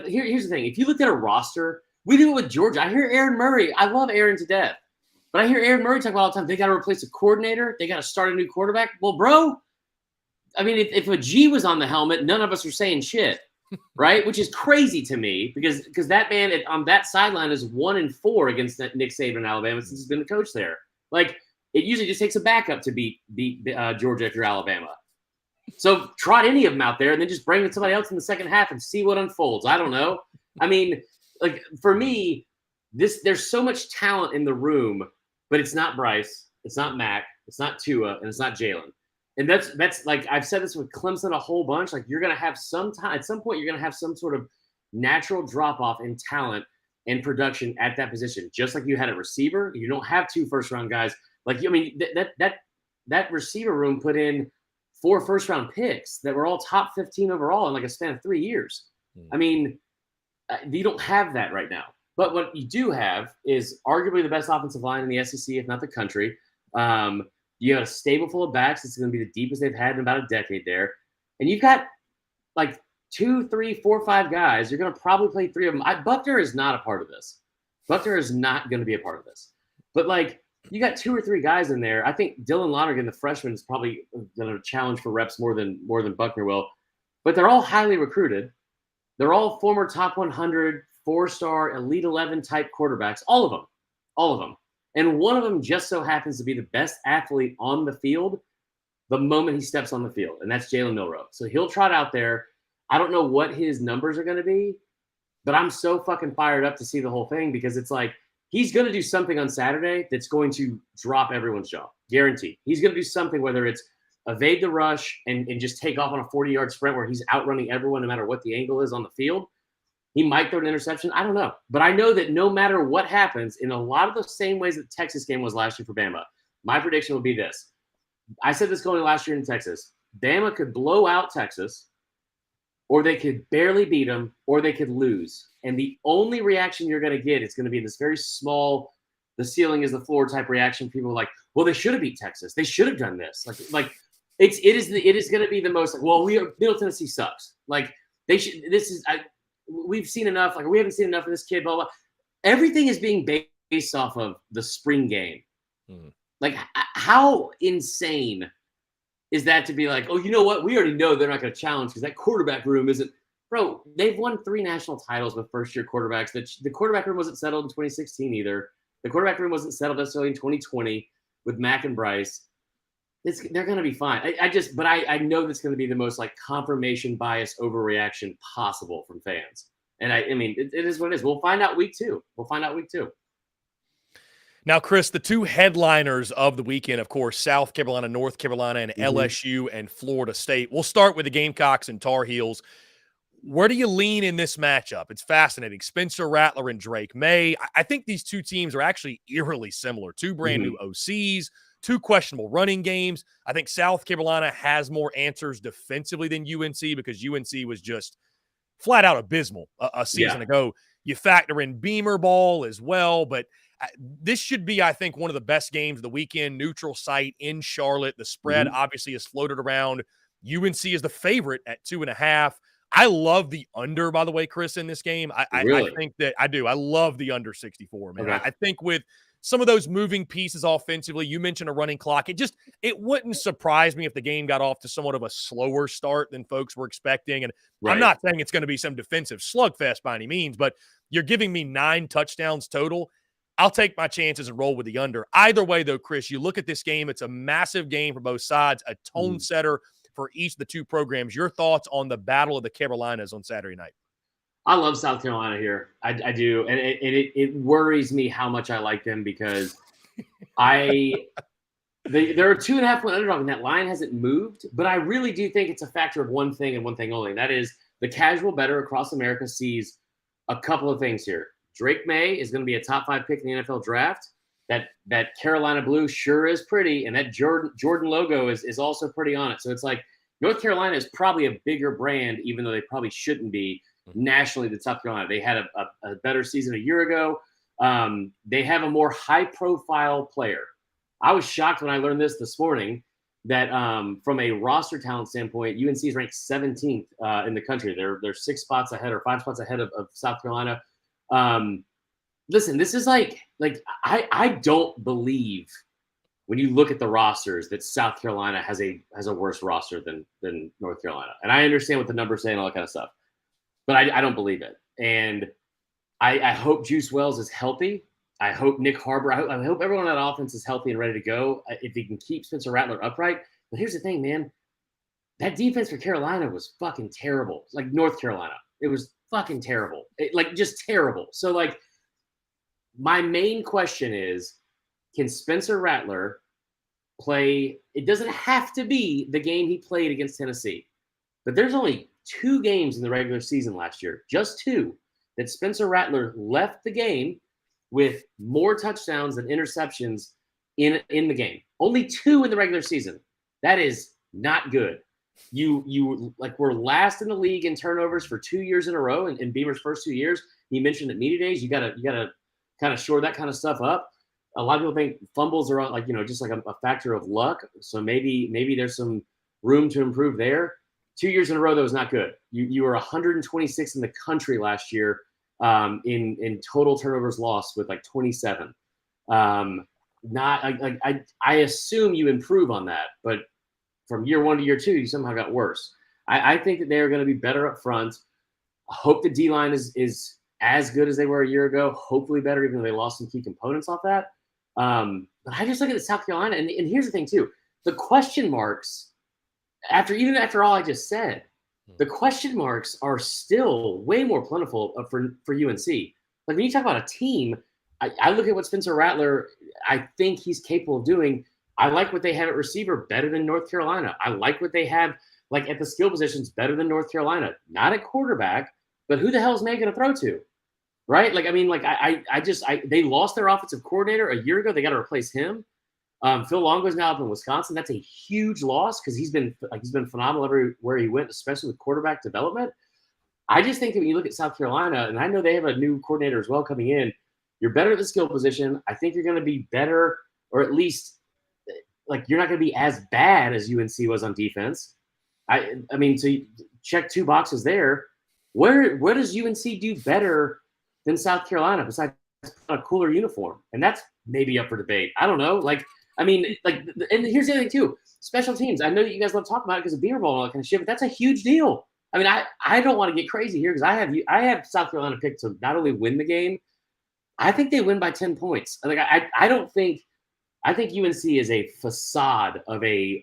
here's the thing: if you look at a roster, we do it with Georgia. I hear Aaron Murray. I love Aaron to death. But I hear Aaron Murray talk about all the time, they got to replace a coordinator. They got to start a new quarterback. Well, bro, I mean, if a G was on the helmet, none of us are saying shit, right? Which is crazy to me, because that man on that sideline is 1-4 against Nick Saban in Alabama since he's been the coach there. Like, it usually just takes a backup to beat Georgia if you're Alabama. So trot any of them out there and then just bring in somebody else in the second half and see what unfolds. I don't know. I mean, like, for me, there's so much talent in the room, but it's not Bryce, it's not Mac, it's not Tua, and it's not Jalen. And that's like, I've said this with Clemson a whole bunch. Like, you're going to have at some point, you're going to have some sort of natural drop off in talent and production at that position, just like you had a receiver. You don't have 2 first-round guys. Like, I mean, that receiver room put in 4 first-round picks that were all top 15 overall in like a span of 3 years. I mean, you don't have that right now. But what you do have is arguably the best offensive line in the SEC, if not the country. You have a stable full of backs. It's going to be the deepest they've had in about a decade there. And you've got like 2, 3, 4, 5 guys. You're going to probably play 3 of them. Buckner is not a part of this. Buckner is not going to be a part of this. But like, you got 2 or 3 guys in there. I think Dylan Lonergan, the freshman, is probably going to challenge for reps more than Buckner will. But they're all highly recruited. They're all former top 100, 4-star, Elite 11 type quarterbacks. All of them. And one of them just so happens to be the best athlete on the field the moment he steps on the field, and that's Jalen Milroe. So he'll trot out there. I don't know what his numbers are going to be, but I'm so fucking fired up to see the whole thing because it's like he's going to do something on Saturday that's going to drop everyone's jaw. Guaranteed. He's going to do something, whether it's evade the rush and just take off on a 40-yard sprint where he's outrunning everyone no matter what the angle is on the field. He might throw an interception. I don't know. But I know that no matter what happens, in a lot of the same ways that the Texas game was last year for Bama, my prediction will be this. I said this going last year in Texas. Bama could blow out Texas, or they could barely beat them, or they could lose. And the only reaction you're going to get is going to be this very small, the ceiling is the floor type reaction. People are like, well, they should have beat Texas. They should have done this. Like it is going to be the most like, well, Middle Tennessee sucks. Like they should. We've seen enough. Like we haven't seen enough of this kid. Blah blah. Everything is being based off of the spring game. Like how insane is that to be like, oh, you know what? We already know they're not going to challenge because that quarterback room isn't. Bro, they've won 3 national titles with first-year quarterbacks. The quarterback room wasn't settled in 2016 either. The quarterback room wasn't settled necessarily in 2020 with Mac and Bryce. They're going to be fine. I know that's going to be the most like confirmation bias overreaction possible from fans. And I mean, it is what it is. We'll find out week 2. Now, Chris, the 2 headliners of the weekend, of course, South Carolina, North Carolina, and LSU and Florida State. We'll start with the Gamecocks and Tar Heels. Where do you lean in this matchup? It's fascinating. Spencer Rattler and Drake May. I think these 2 teams are actually eerily similar. 2 brand new OCs, 2 questionable running games. I think South Carolina has more answers defensively than UNC because UNC was just flat out abysmal a season ago. You factor in Beamer ball as well, but this should be, I think, one of the best games of the weekend. Neutral site in Charlotte. The spread obviously is floated around. UNC is the favorite at 2.5. I love the under, by the way, Chris, in this game. I think that I do. I love the under 64, man. Okay. I think with some of those moving pieces offensively, you mentioned a running clock. It wouldn't surprise me if the game got off to somewhat of a slower start than folks were expecting. And I'm not saying it's going to be some defensive slugfest by any means, but you're giving me 9 touchdowns total. I'll take my chances and roll with the under. Either way, though, Chris, you look at this game, it's a massive game for both sides, a tone setter for each of the 2 programs. Your thoughts on the Battle of the Carolinas on Saturday night? I love South Carolina here. I do. And it worries me how much I like them because they're a 2.5-point underdog and that line hasn't moved. But I really do think it's a factor of one thing and one thing only. And that is the casual bettor across America sees a couple of things here. Drake May is going to be a top 5 pick in the NFL draft. That Carolina blue sure is pretty, and that Jordan logo is also pretty on it. So it's like North Carolina is probably a bigger brand, even though they probably shouldn't be nationally than South Carolina. They had a better season a year ago. They have a more high-profile player. I was shocked when I learned this morning that from a roster talent standpoint, UNC is ranked 17th in the country. They're 6 spots ahead or 5 spots ahead of South Carolina. Listen, this is like I don't believe when you look at the rosters that South Carolina has a worse roster than North Carolina. And I understand what the numbers say and all that kind of stuff, but I don't believe it. And I hope Juice Wells is healthy. I hope Nick Harbor. I hope everyone on that offense is healthy and ready to go. If he can keep Spencer Rattler upright. But here's the thing, man. That defense for Carolina was fucking terrible. Like North Carolina, it was fucking terrible. Just terrible. So my main question is, can Spencer Rattler play? It doesn't have to be the game he played against Tennessee, but there's only 2 games in the regular season last year, just 2, that Spencer Rattler left the game with more touchdowns than interceptions in the game. Only 2 in the regular season. That is not good. You like were last in the league in turnovers for 2 years in a row in Beamer's first 2 years. He mentioned at media days, you gotta kind of shore that kind of stuff up. A lot of people think fumbles are like, just like a factor of luck. So maybe there's some room to improve there. 2 years in a row, that was not good. You were 126 in the country last year in total turnovers lost with like 27. I assume you improve on that, but from year 1 to year 2, you somehow got worse. I think that they are going to be better up front. I hope the D-line is as good as they were a year ago, hopefully better, even though they lost some key components off that. But I just look at the South Carolina, and here's the thing too. The question marks, after all I just said, the question marks are still way more plentiful for UNC. Like when you talk about a team, I look at what Spencer Rattler, I think he's capable of doing. I like what they have at receiver better than North Carolina. I like what they have like at the skill positions better than North Carolina. Not at quarterback, but who the hell is May going to throw to? Right? Like, I mean, like they lost their offensive coordinator a year ago. They got to replace him. Phil Longo's now up in Wisconsin. That's a huge loss because he's been phenomenal everywhere he went, especially with quarterback development. I just think that when you look at South Carolina, and I know they have a new coordinator as well coming in, you're better at the skill position. I think you're going to be better, or at least like you're not going to be as bad as UNC was on defense. I mean, so you check 2 boxes there. Where does UNC do better than South Carolina besides a cooler uniform? And that's maybe up for debate. I don't know. Like, I mean, like, and here's the other thing too. Special teams. I know that you guys love talking about it because of Beamer Bowl and all that kind of shit, but that's a huge deal. I mean, I don't want to get crazy here because I have South Carolina picked to not only win the game, I think they win by 10 points. Like I think UNC is a facade of a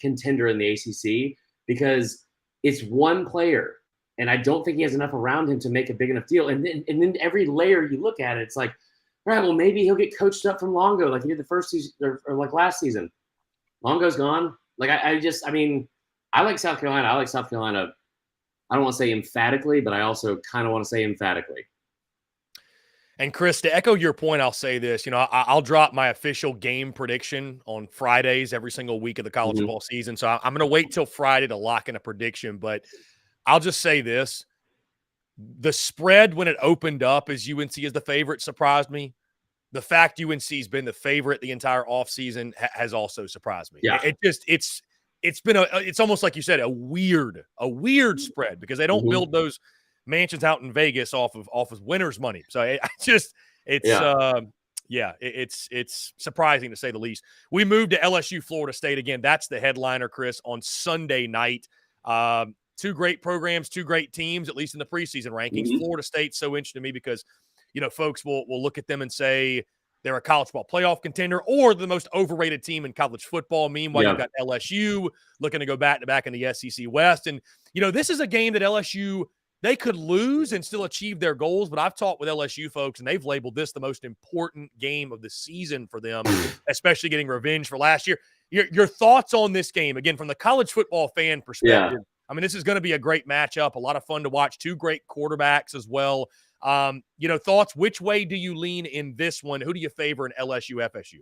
contender in the ACC because it's one player, and I don't think he has enough around him to make a big enough deal. And then every layer you look at it, it's like, all right, well maybe he'll get coached up from Longo like he did the first season or like last season. Longo's gone. Like I mean, I like South Carolina. I like South Carolina. I don't want to say emphatically, but I also kind of want to say emphatically. And Chris, to echo your point, I'll say this. I'll drop my official game prediction on Fridays every single week of the college football season. So I'm going to wait till Friday to lock in a prediction. But I'll just say this. The spread when it opened up as UNC is the favorite surprised me. The fact UNC's been the favorite the entire offseason has also surprised me. Yeah. It's almost like you said, a weird spread because they don't build those mansions out in Vegas off of winners' money. So it's surprising to say the least. We moved to LSU Florida State again. That's the headliner, Chris, on Sunday night. 2 great programs, 2 great teams, at least in the preseason rankings. Florida State's so interesting to me because, folks will look at them and say they're a college football playoff contender or the most overrated team in college football. Meanwhile, you've got LSU looking to go back-to-back in the SEC West. And, this is a game that LSU – they could lose and still achieve their goals, but I've talked with LSU folks, and they've labeled this the most important game of the season for them, especially getting revenge for last year. Your thoughts on this game, again, from the college football fan perspective? Yeah. I mean, this is going to be a great matchup, a lot of fun to watch, 2 great quarterbacks as well. Thoughts, which way do you lean in this one? Who do you favor in LSU, FSU?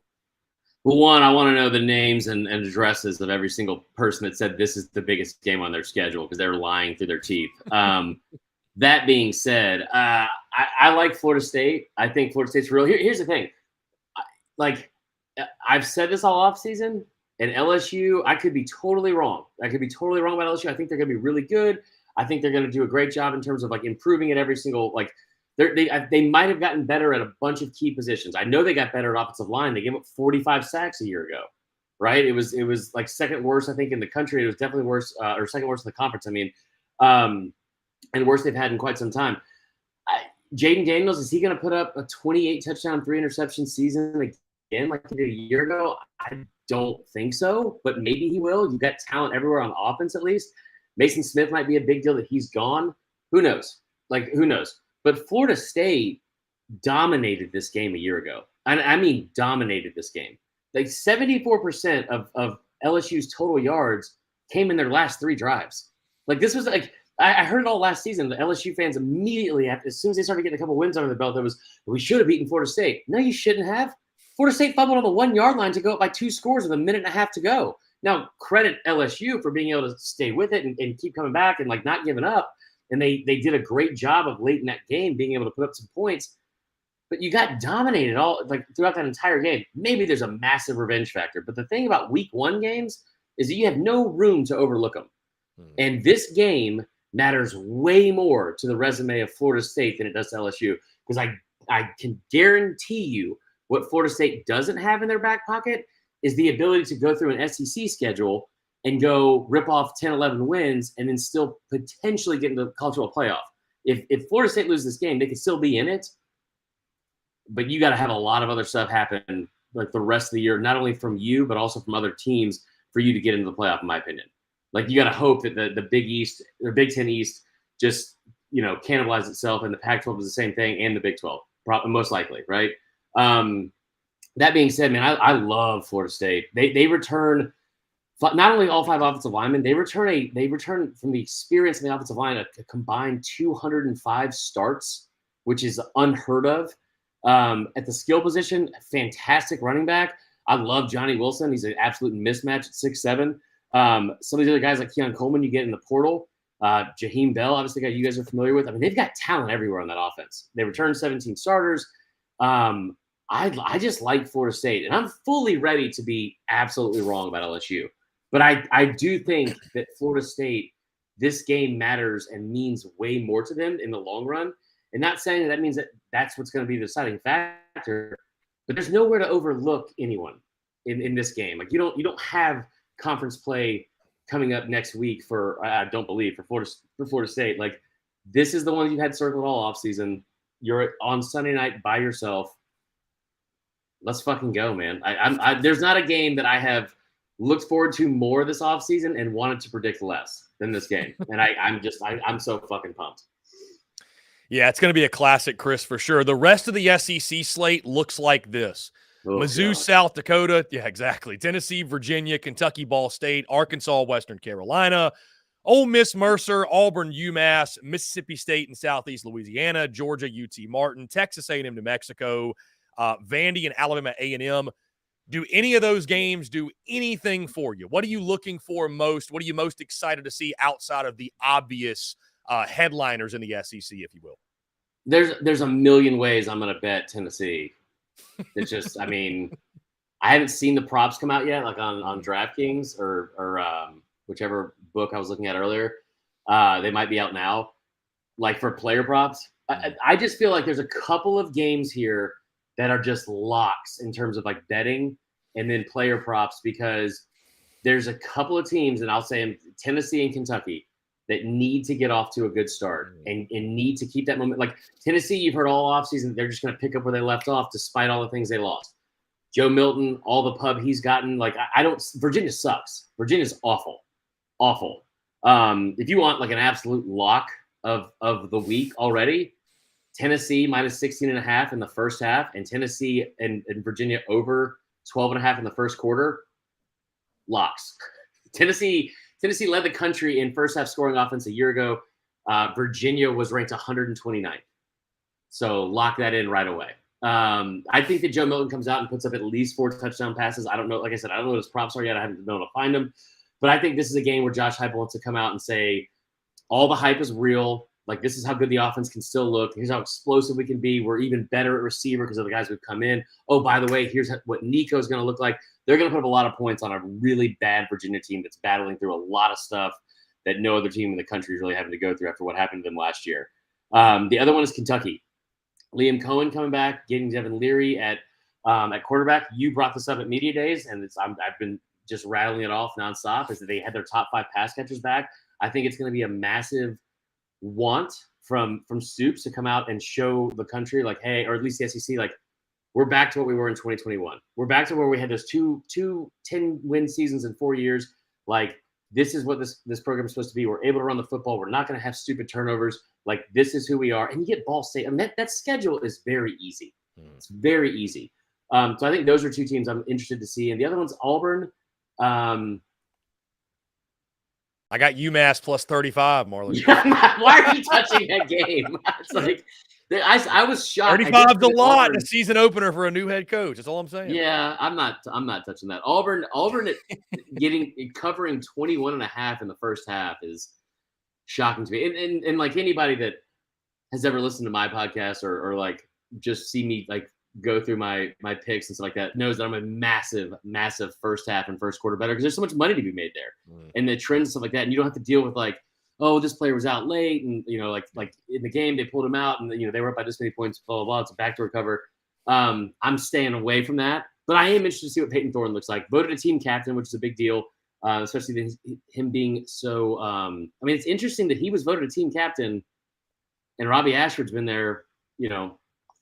Well, one, I want to know the names and addresses of every single person that said this is the biggest game on their schedule because they're lying through their teeth. That being said, I like Florida State. I think Florida State's real. Here's the thing. I've said this all offseason, and LSU, I could be totally wrong. I could be totally wrong about LSU. I think they're going to be really good. I think they're going to do a great job in terms of improving at every single they might have gotten better at a bunch of key positions. I know they got better at offensive line. They gave up 45 sacks a year ago, right? It was like second worst, I think, in the country. It was definitely worse or second worst in the conference. I mean, and worst they've had in quite some time. Jaden Daniels, is he going to put up a 28 touchdown, 3 interception season again like he did a year ago? I don't think so, but maybe he will. You've got talent everywhere on offense at least. Mason Smith might be a big deal that he's gone. Who knows? Who knows? But Florida State dominated this game a year ago. And I mean dominated this game. 74% of LSU's total yards came in their last 3 drives. This was I heard it all last season. The LSU fans immediately, as soon as they started getting a couple wins under the belt, we should have beaten Florida State. No, you shouldn't have. Florida State fumbled on the 1 yard line to go up by 2 scores with a minute and a half to go. Now, credit LSU for being able to stay with it and keep coming back and like not giving up. And they did a great job of late in that game being able to put up some points. But you got dominated all like throughout that entire game. Maybe there's a massive revenge factor. But the thing about week 1 games is that you have no room to overlook them. And this game matters way more to the resume of Florida State than it does to LSU. Because I can guarantee you what Florida State doesn't have in their back pocket is the ability to go through an SEC schedule and go rip off 10, 11 wins and then still potentially get into the college football playoff. If Florida State loses this game, they could still be in it. But you got to have a lot of other stuff happen like the rest of the year, not only from you, but also from other teams for you to get into the playoff, in my opinion. Like you got to hope that the Big East or Big Ten East just, cannibalize itself, and the Pac-12 is the same thing, and the Big 12, most likely, right? That being said, man, I love Florida State. They return not only all 5 offensive linemen, they return from the experience of the offensive line a combined 205 starts, which is unheard of. At the skill position, fantastic running back. I love Johnny Wilson. He's an absolute mismatch at 6'7". Some of these other guys like Keon Coleman, you get in the portal. Jaheim Bell, obviously, guy you guys are familiar with. I mean, they've got talent everywhere on that offense. They returned 17 starters. I just like Florida State, and I'm fully ready to be absolutely wrong about LSU. But I do think that Florida State, this game matters and means way more to them in the long run. And not saying that means that that's what's going to be the deciding factor, but there's nowhere to overlook anyone in this game. Like you don't have conference play coming up next week for Florida State. Like this is the one you've had circled all offseason. You're on Sunday night by yourself. Let's fucking go, man. There's not a game that I have looked forward to more this offseason and wanted to predict less than this game. And I'm so fucking pumped. Yeah, it's going to be a classic, Chris, for sure. The rest of the SEC slate looks like this. Mizzou, South Dakota. Yeah, exactly. Tennessee, Virginia, Kentucky, Ball State, Arkansas, Western Carolina, Ole Miss, Mercer, Auburn, UMass, Mississippi State and Southeast Louisiana, Georgia, UT Martin, Texas A&M, New Mexico, Vandy and Alabama A&M. Do any of those games do anything for you? What are you looking for most? What are you most excited to see outside of the obvious headliners in the SEC, if you will? There's a million ways I'm going to bet Tennessee. It's just, I mean, I haven't seen the props come out yet, like on DraftKings or whichever book I was looking at earlier. They might be out now, like for player props. I just feel like there's a couple of games here that are just locks in terms of like betting and then player props, because there's a couple of teams, and I'll say them, Tennessee and Kentucky, that need to get off to a good start and need to keep that moment. Like Tennessee, you've heard all offseason, they're just going to pick up where they left off despite all the things they lost. Joe Milton, all the pub he's gotten. Like Virginia sucks. Virginia's awful. Awful. If you want like an absolute lock of the week already, Tennessee minus 16.5 in the first half, and Tennessee and Virginia over 12.5 in the first quarter. Locks. Tennessee led the country in first half scoring offense a year ago. Virginia was ranked 129th. So lock that in right away. I think that Joe Milton comes out and puts up at least 4 touchdown passes. I don't know. Like I said, I don't know what his props are yet. I haven't been able to find them. But I think this is a game where Josh Heupel wants to come out and say, all the hype is real. Like, this is how good the offense can still look. Here's how explosive we can be. We're even better at receiver because of the guys who've come in. Oh, by the way, here's what Nico's going to look like. They're going to put up a lot of points on a really bad Virginia team that's battling through a lot of stuff that no other team in the country is really having to go through after what happened to them last year. The other one is Kentucky. Liam Cohen coming back, getting Devin Leary at quarterback. You brought this up at Media Days, and I've been just rattling it off nonstop, is that they had their top 5 pass catchers back. I think it's going to be a massive want from Stoops to come out and show the country, like, hey, or at least the SEC, like, we're back to what we were in 2021. We're back to where we had those two 10-win seasons in 4 years. Like, this is what this program is supposed to be. We're able to run the football. We're not going to have stupid turnovers. Like, this is who we are. And you get Ball State. I mean, that schedule is very easy. It's very easy. So I think those are 2 teams I'm interested to see. And the other one's Auburn. I got UMass plus 35, Marler. Why are you touching that game? It's like I was shocked. 35's a lot. A season opener for a new head coach. That's all I'm saying. Yeah, I'm not touching that. Auburn covering 21.5 in the first half is shocking to me. And like anybody that has ever listened to my podcast or like just see me like go through my picks and stuff like that knows that I'm a massive first half and first quarter better because there's so much money to be made there and the trends and stuff like that. And you don't have to deal with like, oh, this player was out late and like in the game they pulled him out and they were up by this many points, blah blah blah. It's a backdoor cover. I'm staying away from that, but I am interested to see what Peyton Thorne looks like. Voted a team captain, which is a big deal, especially him being so. I mean, it's interesting that he was voted a team captain, and Robbie Ashford's been there,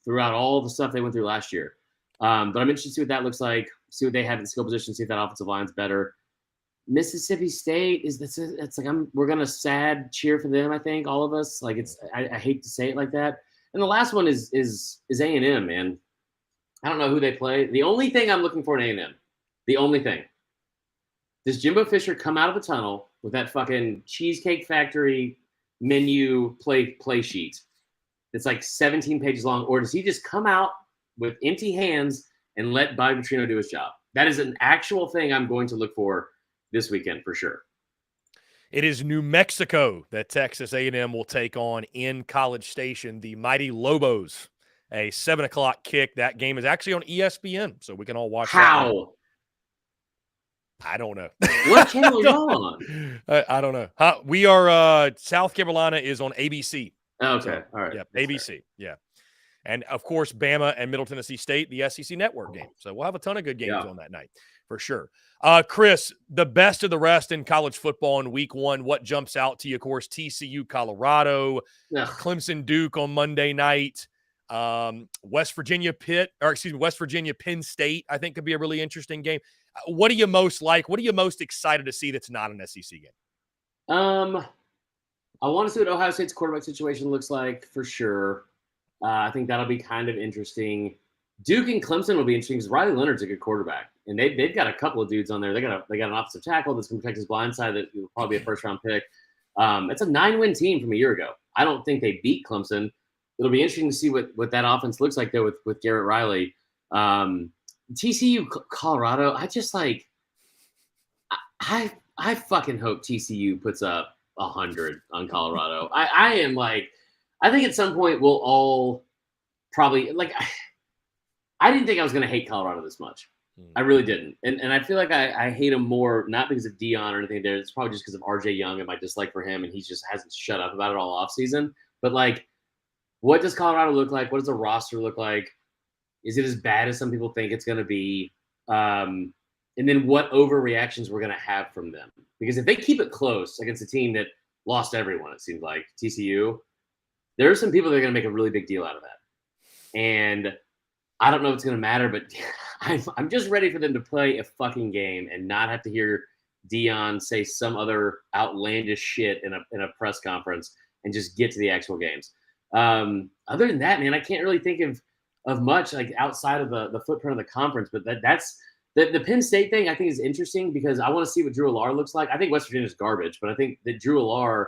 throughout all the stuff they went through last year. But I'm interested to see what that looks like, see what they have in skill position, see if that offensive line's better. Mississippi State it's like we're gonna sad cheer for them. I think all of us like I hate to say it like that. And the last one is A&M, man. I don't know who they play. The only thing I'm looking for in A&M, the only thing, does Jimbo Fisher come out of the tunnel with that fucking Cheesecake Factory menu play sheet? It's like 17 pages long, or does he just come out with empty hands and let Bobby Petrino do his job? That is an actual thing I'm going to look for this weekend for sure. It is New Mexico that Texas A&M will take on in College Station, the Mighty Lobos, a 7:00 kick. That game is actually on ESPN, so we can all watch How? That. I don't know. What channel are you on? I don't know. We are South Carolina is on ABC. Okay. So, all right. Yeah, ABC. Fair. Yeah. And, of course, Bama and Middle Tennessee State, the SEC Network game. So we'll have a ton of good games on that night for sure. Chris, the best of the rest in college football in week one, what jumps out to you? Of course, TCU, Colorado, Clemson, Duke on Monday night, West Virginia, Penn State, I think could be a really interesting game. What do you most like? What are you most excited to see that's not an SEC game? I want to see what Ohio State's quarterback situation looks like for sure. I think that'll be kind of interesting. Duke and Clemson will be interesting because Riley Leonard's a good quarterback, and they've got a couple of dudes on there. They got an offensive tackle that's going to protect his blind side that will probably be a first-round pick. It's a 9-win team from a year ago. I don't think they beat Clemson. It'll be interesting to see what that offense looks like though with Garrett Riley. TCU, Colorado. I just like. I fucking hope TCU puts up 100 on Colorado. I am like, I think at some point we'll all probably like. I didn't think I was going to hate Colorado this much. I really didn't, and I feel like I hate him more not because of Deion or anything. There, it's probably just because of RJ Young and my dislike for him, and he just hasn't shut up about it all off season. But like, what does Colorado look like? What does the roster look like? Is it as bad as some people think it's going to be? And then what overreactions we're going to have from them? Because if they keep it close against a team that lost everyone, it seems like TCU, there are some people that are going to make a really big deal out of that. And I don't know if it's going to matter, but I'm just ready for them to play a fucking game and not have to hear Deion say some other outlandish shit in a press conference and just get to the actual games. Other than that, man, I can't really think of much like outside of the footprint of the conference, but that's the Penn State thing I think is interesting because I want to see what Drew Allar looks like. I think West Virginia is garbage, but I think that Drew Allar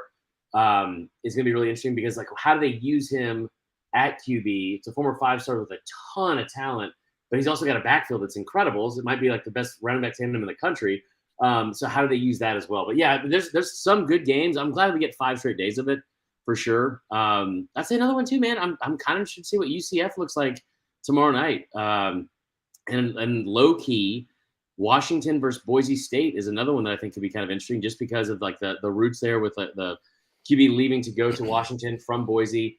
is going to be really interesting because like how do they use him at QB? It's a former 5-star with a ton of talent, but he's also got a backfield that's incredible. So it might be like the best running back tandem in the country. So how do they use that as well? But yeah, there's some good games. I'm glad we get 5 straight days of it for sure. I'd say another one too, man. I'm kind of interested to see what UCF looks like tomorrow night. And low key, Washington versus Boise State is another one that I think could be kind of interesting just because of like the roots there with the QB leaving to go to Washington from Boise.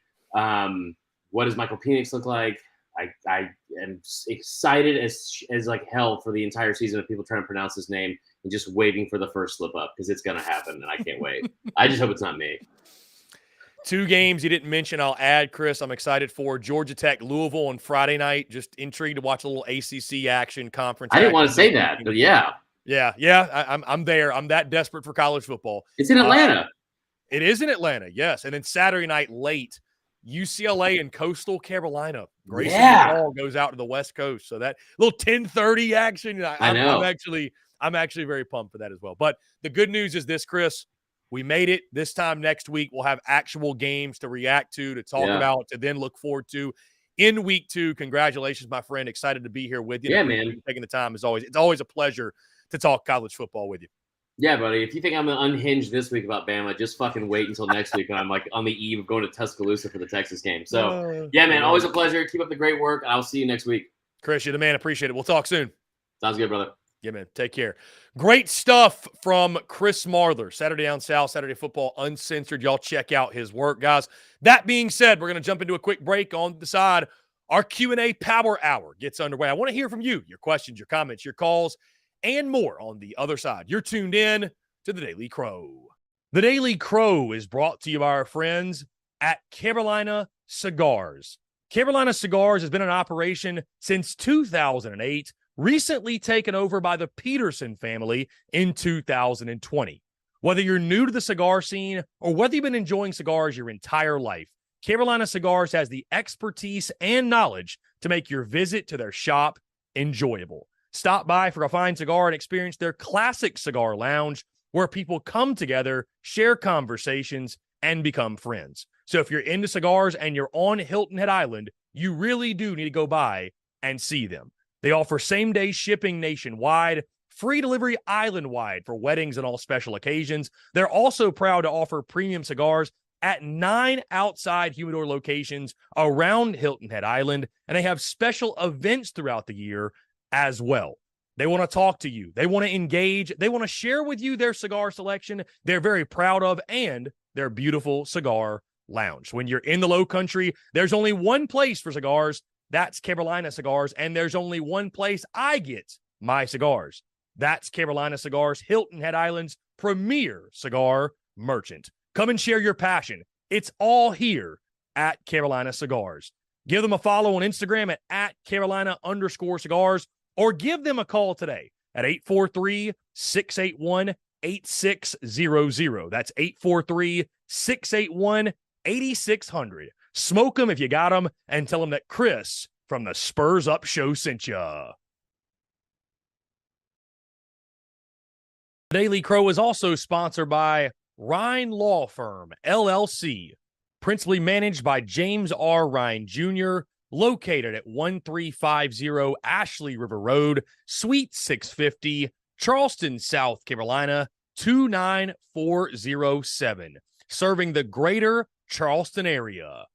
What does Michael Penix look like? I am excited as like hell for the entire season of people trying to pronounce his name and just waiting for the first slip up because it's going to happen and I can't wait. I just hope it's not me. 2 games you didn't mention, I'll add, Chris. I'm excited for Georgia Tech, Louisville on Friday night. Just intrigued to watch a little ACC action conference. I didn't want to say that, but yeah. I'm there. I'm that desperate for college football. It's in Atlanta. It is in Atlanta, yes. And then Saturday night late, UCLA and Coastal Carolina. Grayson Hall goes out to the West Coast. So that little 10:30 action. I know. I'm actually very pumped for that as well. But the good news is this, Chris. We made it. This time next week, we'll have actual games to react to talk about, to then look forward to in week 2. Congratulations, my friend. Excited to be here with you. Yeah, man. Taking the time as always. It's always a pleasure to talk college football with you. Yeah, buddy. If you think I'm unhinged this week about Bama, just fucking wait until next week when I'm like on the eve of going to Tuscaloosa for the Texas game. So, yeah, man, always a pleasure. Keep up the great work. I'll see you next week. Chris, you're the man. Appreciate it. We'll talk soon. Sounds good, brother. Yeah, man. Take care. Great stuff from Chris Marler. Saturday Down South, Saturday Football Uncensored. Y'all check out his work, guys. That being said, we're going to jump into a quick break on the side. Our Q&A Power Hour gets underway. I want to hear from you, your questions, your comments, your calls, and more on the other side. You're tuned in to The Daily Crow. The Daily Crow is brought to you by our friends at Carolina Cigars. Carolina Cigars has been in operation since 2008, recently taken over by the Peterson family in 2020. Whether you're new to the cigar scene or whether you've been enjoying cigars your entire life, Carolina Cigars has the expertise and knowledge to make your visit to their shop enjoyable. Stop by for a fine cigar and experience their classic cigar lounge where people come together, share conversations, and become friends. So if you're into cigars and you're on Hilton Head Island, you really do need to go by and see them. They offer same-day shipping nationwide, free delivery island-wide for weddings and all special occasions. They're also proud to offer premium cigars at 9 outside humidor locations around Hilton Head Island, and they have special events throughout the year as well. They want to talk to you. They want to engage. They want to share with you their cigar selection they're very proud of and their beautiful cigar lounge. When you're in the Low Country, there's only one place for cigars. That's Carolina Cigars, and there's only one place I get my cigars. That's Carolina Cigars, Hilton Head Island's premier cigar merchant. Come and share your passion. It's all here at Carolina Cigars. Give them a follow on Instagram at Carolina_cigars, or give them a call today at 843-681-8600. That's 843-681-8600. Smoke them if you got them, and tell them that Chris from the Spurs Up Show sent ya. Daily Crow is also sponsored by Rhine Law Firm, LLC, principally managed by James R. Rhine Jr., located at 1350 Ashley River Road, Suite 650, Charleston, South Carolina, 29407, serving the greater Charleston area.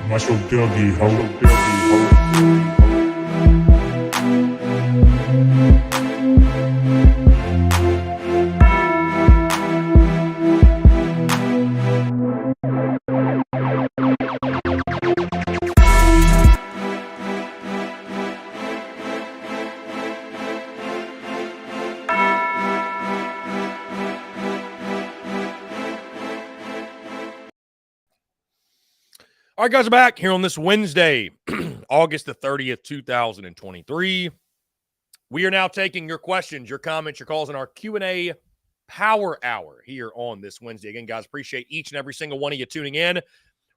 Marshall Dougie, ho. All right, guys, are back here on this Wednesday, August the 30th, 2023. We are now taking your questions, your comments, your calls in our Q&A Power Hour here on this Wednesday. Again, guys, appreciate each and every single one of you tuning in.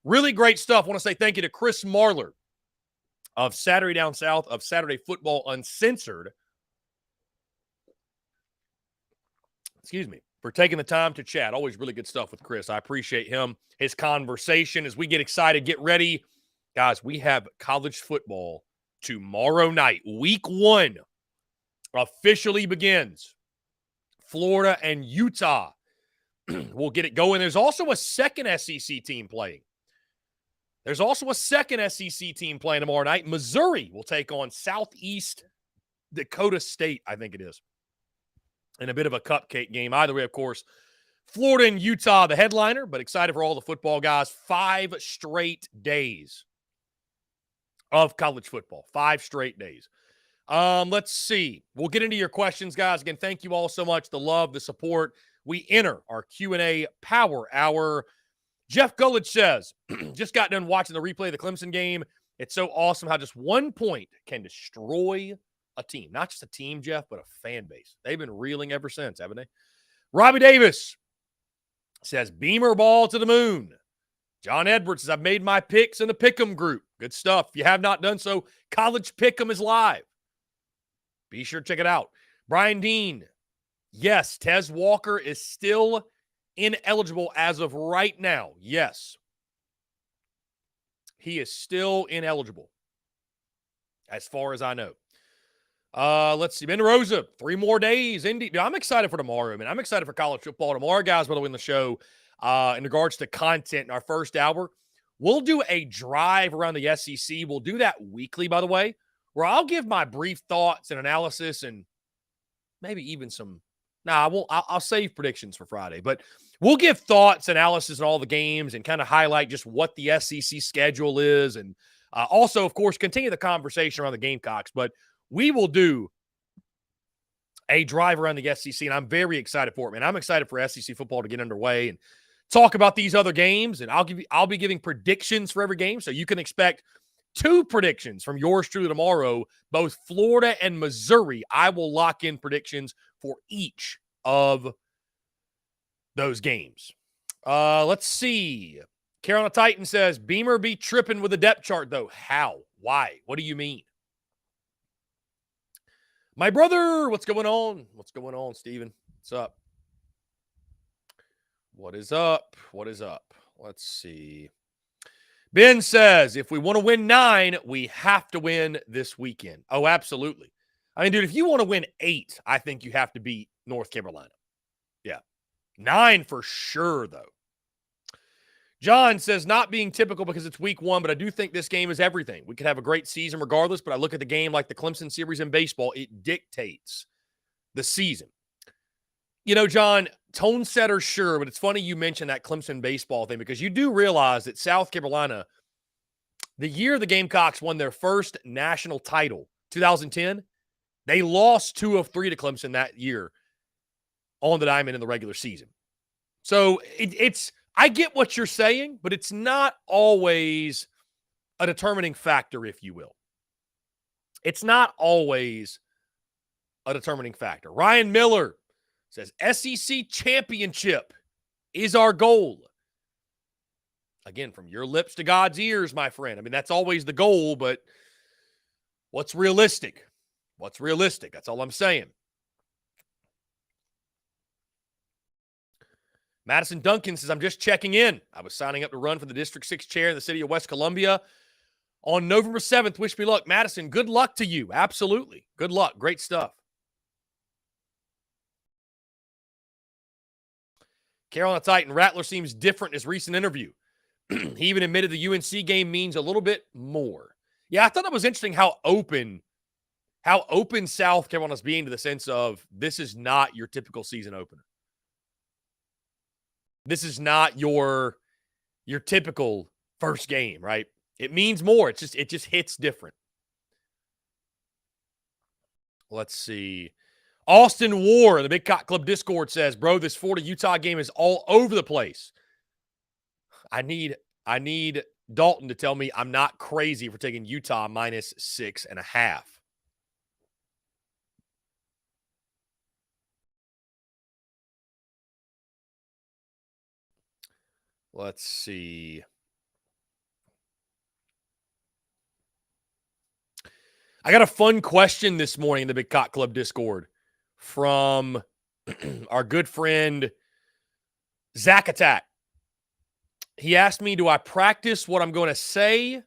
Really great stuff. I want to say thank you to Chris Marler of Saturday Down South, of Saturday Football Uncensored. Excuse me. For taking the time to chat. Always really good stuff with Chris. I appreciate him, his conversation as we get excited, get ready. Guys, we have college football tomorrow night. Week 1 officially begins. Florida and Utah will get it going. There's also a second SEC team playing. Tomorrow night. Missouri will take on Southeast Dakota State, I think it is. In a bit of a cupcake game. Either way, of course, Florida and Utah, the headliner, but excited for all the football guys. 5 straight days of college football. 5 straight days. Let's see. We'll get into your questions, guys. Again, thank you all so much. The love, the support. We enter our Q&A Power Hour. Jeff Gullidge says, just got done watching the replay of the Clemson game. It's so awesome how just 1 point can destroy a team. Not just a team, Jeff, but a fan base. They've been reeling ever since, haven't they? Robbie Davis says, Beamer ball to the moon. John Edwards says, I've made my picks in the Pick'em group. Good stuff. If you have not done so, College Pick'em is live. Be sure to check it out. Brian Dean, yes, Tez Walker is still ineligible as of right now. Yes. He is still ineligible as far as I know. Let's see. Ben Rosa, 3 more days. Indeed. I'm excited for tomorrow, man. I'm excited for college football tomorrow, guys. By the way, in the show, in regards to content in our first hour, we'll do a drive around the SEC. We'll do that weekly, by the way, where I'll give my brief thoughts and analysis and maybe even some. I won't. I'll save predictions for Friday, but we'll give thoughts, analysis, and all the games, and kind of highlight just what the SEC schedule is, and also, of course, continue the conversation around the Gamecocks. But we will do a drive around the SEC, and I'm very excited for it, man. I'm excited for SEC football to get underway and talk about these other games, and I'll be giving predictions for every game, so you can expect 2 predictions from yours truly tomorrow, both Florida and Missouri. I will lock in predictions for each of those games. Let's see. Carolina Titan says, Beamer be tripping with the depth chart, though. How? Why? What do you mean? My brother, what's going on? What's going on, Steven? What's up? What is up? What is up? Let's see. Ben says, if we want to win 9, we have to win this weekend. Oh, absolutely. I mean, dude, if you want to win 8, I think you have to beat North Carolina. Yeah. 9 for sure, though. John says, not being typical because it's week 1, but I do think this game is everything. We could have a great season regardless, but I look at the game like the Clemson series in baseball. It dictates the season. You know, John, tone setter, sure, but it's funny you mentioned that Clemson baseball thing because you do realize that South Carolina, the year the Gamecocks won their first national title, 2010, they lost 2 of 3 to Clemson that year on the diamond in the regular season. So it's I get what you're saying, but it's not always a determining factor, if you will. It's not always a determining factor. Ryan Miller says, SEC championship is our goal. Again, from your lips to God's ears, my friend. I mean, that's always the goal, but what's realistic? What's realistic? That's all I'm saying. Madison Duncan says, I'm just checking in. I was signing up to run for the District 6 chair in the city of West Columbia on November 7th. Wish me luck. Madison, good luck to you. Absolutely. Good luck. Great stuff. Carolina Titan, Rattler seems different in his recent interview. He even admitted the UNC game means a little bit more. Yeah, I thought that was interesting how open South Carolina's being to the sense of this is not your typical season opener. This is not your typical first game, right? It means more. It just hits different. Let's see. Austin War, the Big Cock Club Discord says, bro, this Florida-Utah game is all over the place. I need Dalton to tell me I'm not crazy for taking Utah minus 6.5. Let's see. I got a fun question this morning in the Big Cock Club Discord from our good friend Zach Attack. He asked me, do I practice what I'm going to say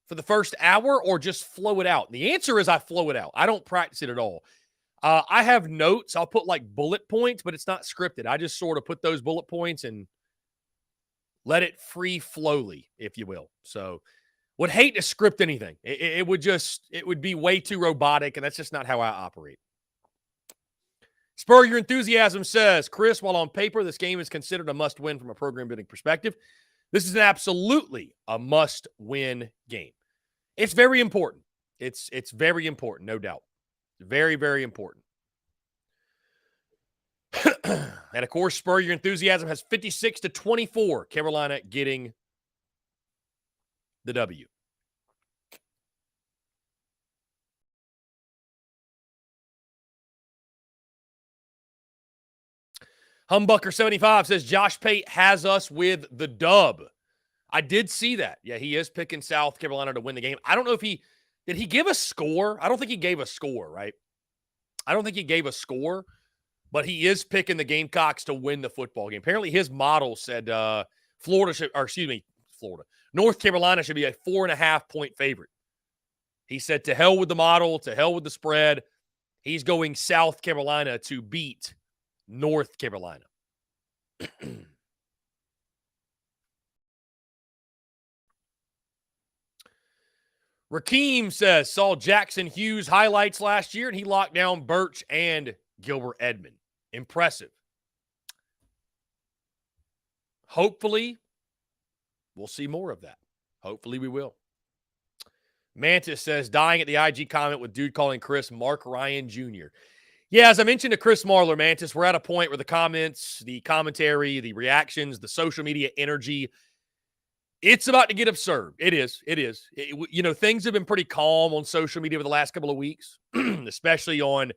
for the first hour or just flow it out? The answer is I flow it out. I don't practice it at all. I have notes. I'll put like bullet points, but it's not scripted. I just sort of put those bullet points and let it free flowly, if you will. So would hate to script anything. It would be way too robotic, and that's just not how I operate. Spur Your Enthusiasm says, Chris, while on paper this game is considered a must-win from a program building perspective, this is absolutely a must-win game. It's very important. It's very important, no doubt. Very, very important. And, of course, Spur Your Enthusiasm has 56-24, Carolina getting the W. Humbucker75 says Josh Pate has us with the dub. I did see that. Yeah, he is picking South Carolina to win the game. I don't know if did he give a score? I don't think he gave a score, right? I don't think he gave a score, but he is picking the Gamecocks to win the football game. Apparently his model said North Carolina should be a 4.5-point favorite. He said to hell with the model, to hell with the spread. He's going South Carolina to beat North Carolina. Rakeem says, saw Jackson Hughes highlights last year, and he locked down Birch and Gilbert Edmond. Impressive. Hopefully, we'll see more of that. Hopefully, we will. Mantis says, dying at the IG comment with dude calling Chris Mark Ryan Jr. Yeah, as I mentioned to Chris Marler, Mantis, we're at a point where the comments, the commentary, the reactions, the social media energy, it's about to get absurd. It is. Things have been pretty calm on social media over the last couple of weeks, especially on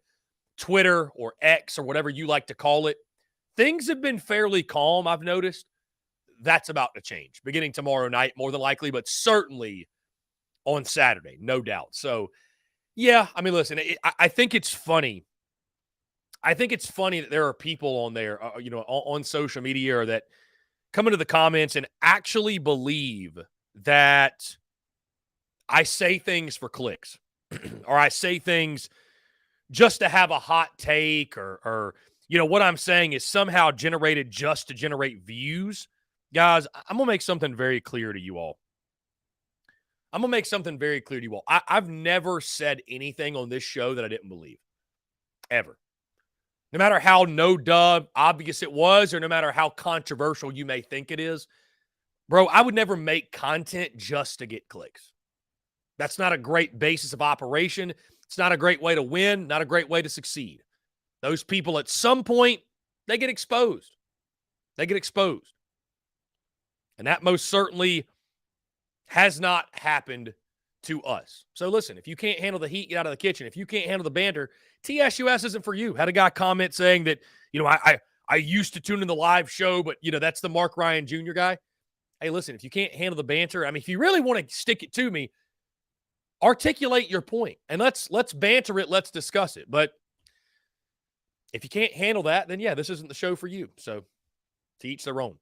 Twitter or X or whatever you like to call it. Things have been fairly calm, I've noticed. That's about to change beginning tomorrow night, more than likely, but certainly on Saturday, no doubt. So, yeah, I mean, listen, I think it's funny. I think it's funny that there are people on there, on social media or that come into the comments and actually believe that I say things for clicks or I say things just to have a hot take or what I'm saying is somehow generated just to generate views. Guys, I'm going to make something very clear to you all. I've never said anything on this show that I didn't believe. Ever. No matter how obvious it was, or no matter how controversial you may think it is, bro, I would never make content just to get clicks. That's not a great basis of operation. It's not a great way to win, not a great way to succeed. Those people at some point, they get exposed. And that most certainly has not happened to us. So listen, if you can't handle the heat, get out of the kitchen. If you can't handle the banter, TSUS isn't for you. Had a guy comment saying that, I used to tune in the live show, but, that's the Mark Ryan Jr. guy. Hey, listen, if you can't handle the banter, I mean, if you really want to stick it to me, articulate your point and let's banter it. Let's discuss it. But if you can't handle that, then yeah, this isn't the show for you. So to each their own.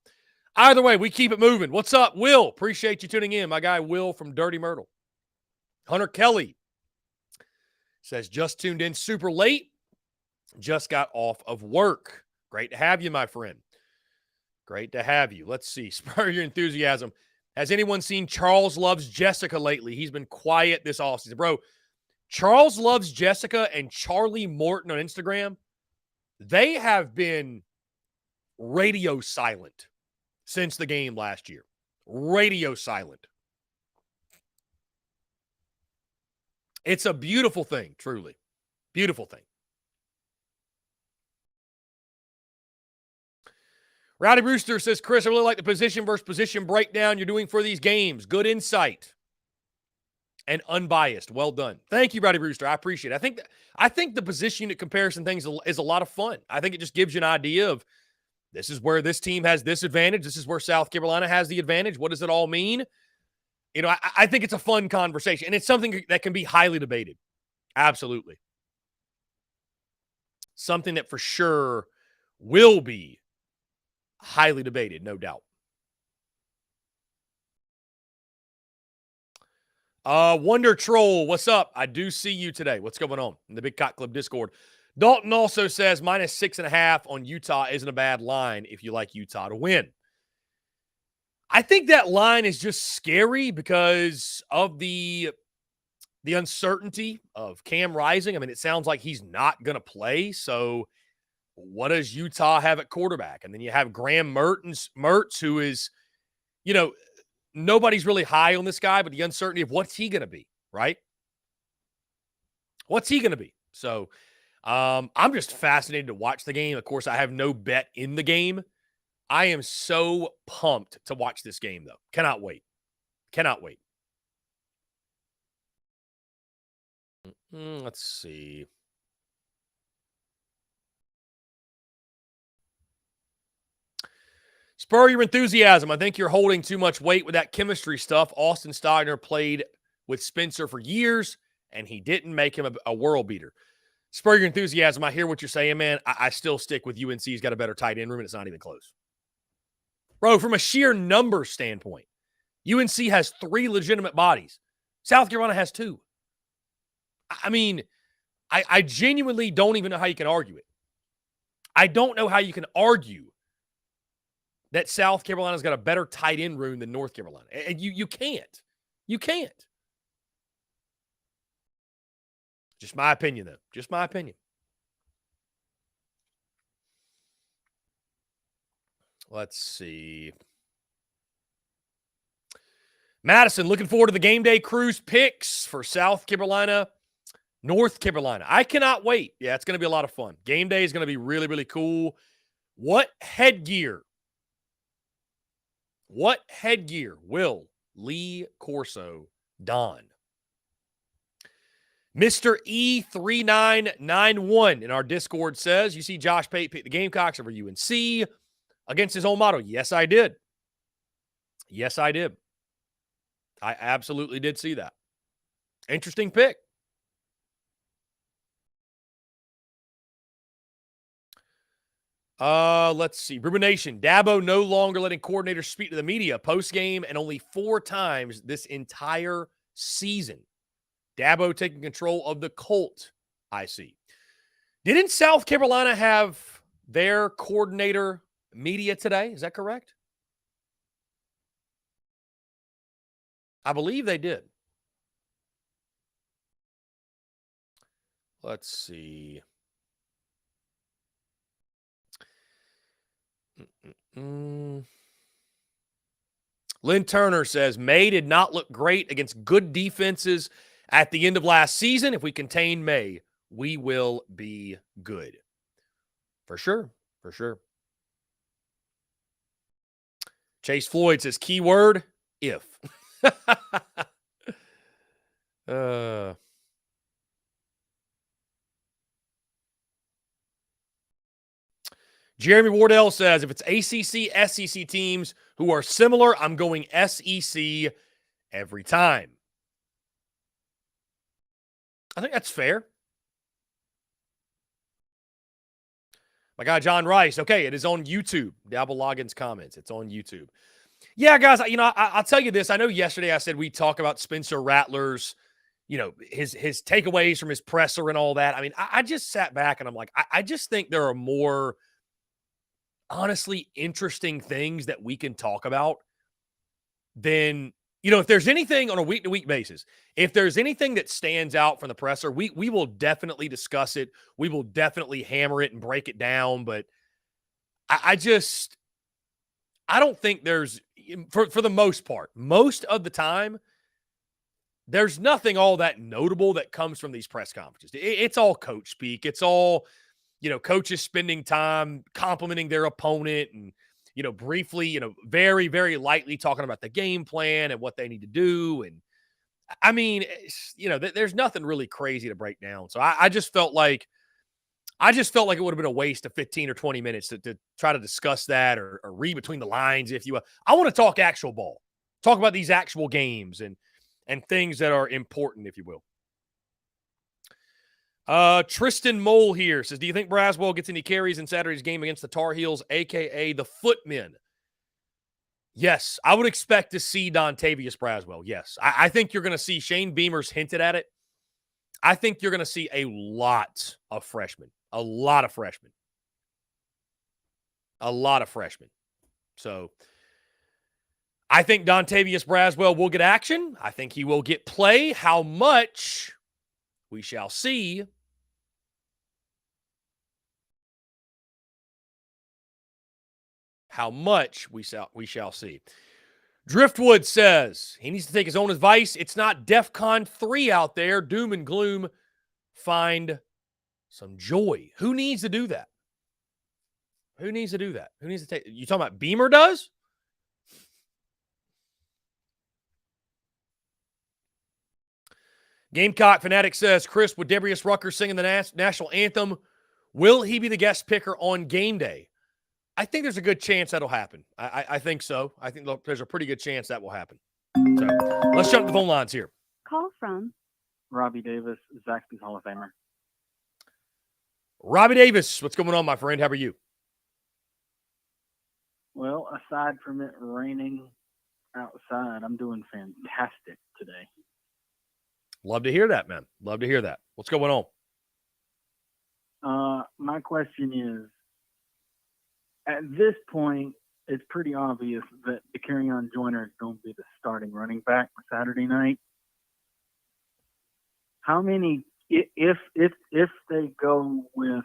Either way, we keep it moving. What's up, Will? Appreciate you tuning in. My guy, Will from Dirty Myrtle. Hunter Kelly says, just tuned in super late. Just got off of work. Great to have you, my friend. Great to have you. Let's see. Spur your enthusiasm. Has anyone seen Charles Loves Jessica lately? He's been quiet this offseason. Bro, Charles Loves Jessica and Charlie Morton on Instagram, they have been radio silent since the game last year. Radio silent. It's a beautiful thing, truly. Beautiful thing. Rowdy Brewster says, Chris, I really like the position versus position breakdown you're doing for these games. Good insight and unbiased. Well done. Thank you, Rowdy Brewster. I appreciate it. I think the position unit comparison thing is a lot of fun. I think it just gives you an idea of this is where this team has this advantage. This is where South Carolina has the advantage. What does it all mean? You know, I think it's a fun conversation, and it's something that can be highly debated. Absolutely. Something that for sure will be highly debated, no doubt. Wonder Troll, what's up? I do see you today. What's going on in the Big Cock Club Discord? Dalton also says -6.5 on Utah isn't a bad line if you like Utah to win. I think that line is just scary because of the uncertainty of Cam Rising. I mean, it sounds like he's not going to play. So what does Utah have at quarterback? And then you have Graham Mertz, who is, you know, nobody's really high on this guy, but the uncertainty of what's he going to be, right? What's he going to be? So I'm just fascinated to watch the game. Of course, I have no bet in the game. I am so pumped to watch this game, though. Cannot wait. Cannot wait. Let's see. Spur your enthusiasm. I think you're holding too much weight with that chemistry stuff. Austin Steiner played with Spencer for years, and he didn't make him a world beater. Spur your enthusiasm. I hear what you're saying, man. I still stick with UNC's got a better tight end room, and it's not even close. Bro, from a sheer number standpoint, UNC has 3 legitimate bodies. South Carolina has 2. I mean, I genuinely don't even know how you can argue it. I don't know how you can argue that South Carolina's got a better tight end room than North Carolina. And you can't. You can't. Just my opinion, though. Just my opinion. Let's see. Madison, looking forward to the game day cruise picks for South Carolina, North Carolina. I cannot wait. Yeah, it's going to be a lot of fun. Game day is going to be really, really cool. What headgear will Lee Corso don? Mr. E3991 in our Discord says, you see Josh Pate pick the Gamecocks over UNC against his own motto. Yes, I did. Yes, I did. I absolutely did see that. Interesting pick. Let's see. Rumination. Dabo no longer letting coordinators speak to the media post-game and only 4 times this entire season. Dabo taking control of the Colt, I see. Didn't South Carolina have their coordinator media today? Is that correct? I believe they did. Let's see. Lynn Turner says, May did not look great against good defenses at the end of last season. If we contain May, we will be good. For sure. For sure. Chase Floyd says, keyword, if. Jeremy Wardell says, if it's ACC, SEC teams who are similar, I'm going SEC every time. I think that's fair. My guy, John Rice. Okay, it is on YouTube. Dabble Loggins comments. It's on YouTube. Yeah, guys, I'll tell you this. I know yesterday I said we talk about Spencer Rattler's, his takeaways from his presser and all that. I mean, I just sat back and I'm like, I just think there are more honestly interesting things that we can talk about, then, if there's anything on a week-to-week basis, if there's anything that stands out from the presser, we will definitely discuss it. We will definitely hammer it and break it down, but I don't think there's, for the most part, most of the time, there's nothing all that notable that comes from these press conferences. It's all coach speak. It's all, coaches spending time complimenting their opponent and, briefly, very, very lightly talking about the game plan and what they need to do. And I mean, there's nothing really crazy to break down. So I just felt like it would have been a waste of 15 or 20 minutes to try to discuss that or read between the lines, if you will. I want to talk actual ball, talk about these actual games and things that are important, if you will. Tristan Mole here says, do you think Braswell gets any carries in Saturday's game against the Tar Heels, a.k.a. the Footmen? Yes, I would expect to see Dontavius Braswell. Yes, I think you're going to see Shane Beamer's hinted at it. I think you're going to see a lot of freshmen. A lot of freshmen. So I think Dontavius Braswell will get action. I think he will get play. How much? We shall see. How much? We shall see. Driftwood says he needs to take his own advice. It's not DEFCON 3 out there. Doom and gloom. Find some joy. Who needs to do that? Who needs to do that? Who needs to take? You talking about Beamer does? Gamecock Fanatic says, Chris, would Debrius Rucker singing the national anthem? Will he be the guest picker on game day? I think there's a good chance that'll happen. I think so. I think there's a pretty good chance that will happen. So let's jump to the phone lines here. Call from Robbie Davis, Zaxby's Hall of Famer. Robbie Davis, what's going on, my friend? How are you? Well, aside from it raining outside, I'm doing fantastic today. Love to hear that, man. Love to hear that. What's going on? My question is, at this point, it's pretty obvious that Dakereon Joyner is going to be the starting running back for Saturday night. How many, if they go with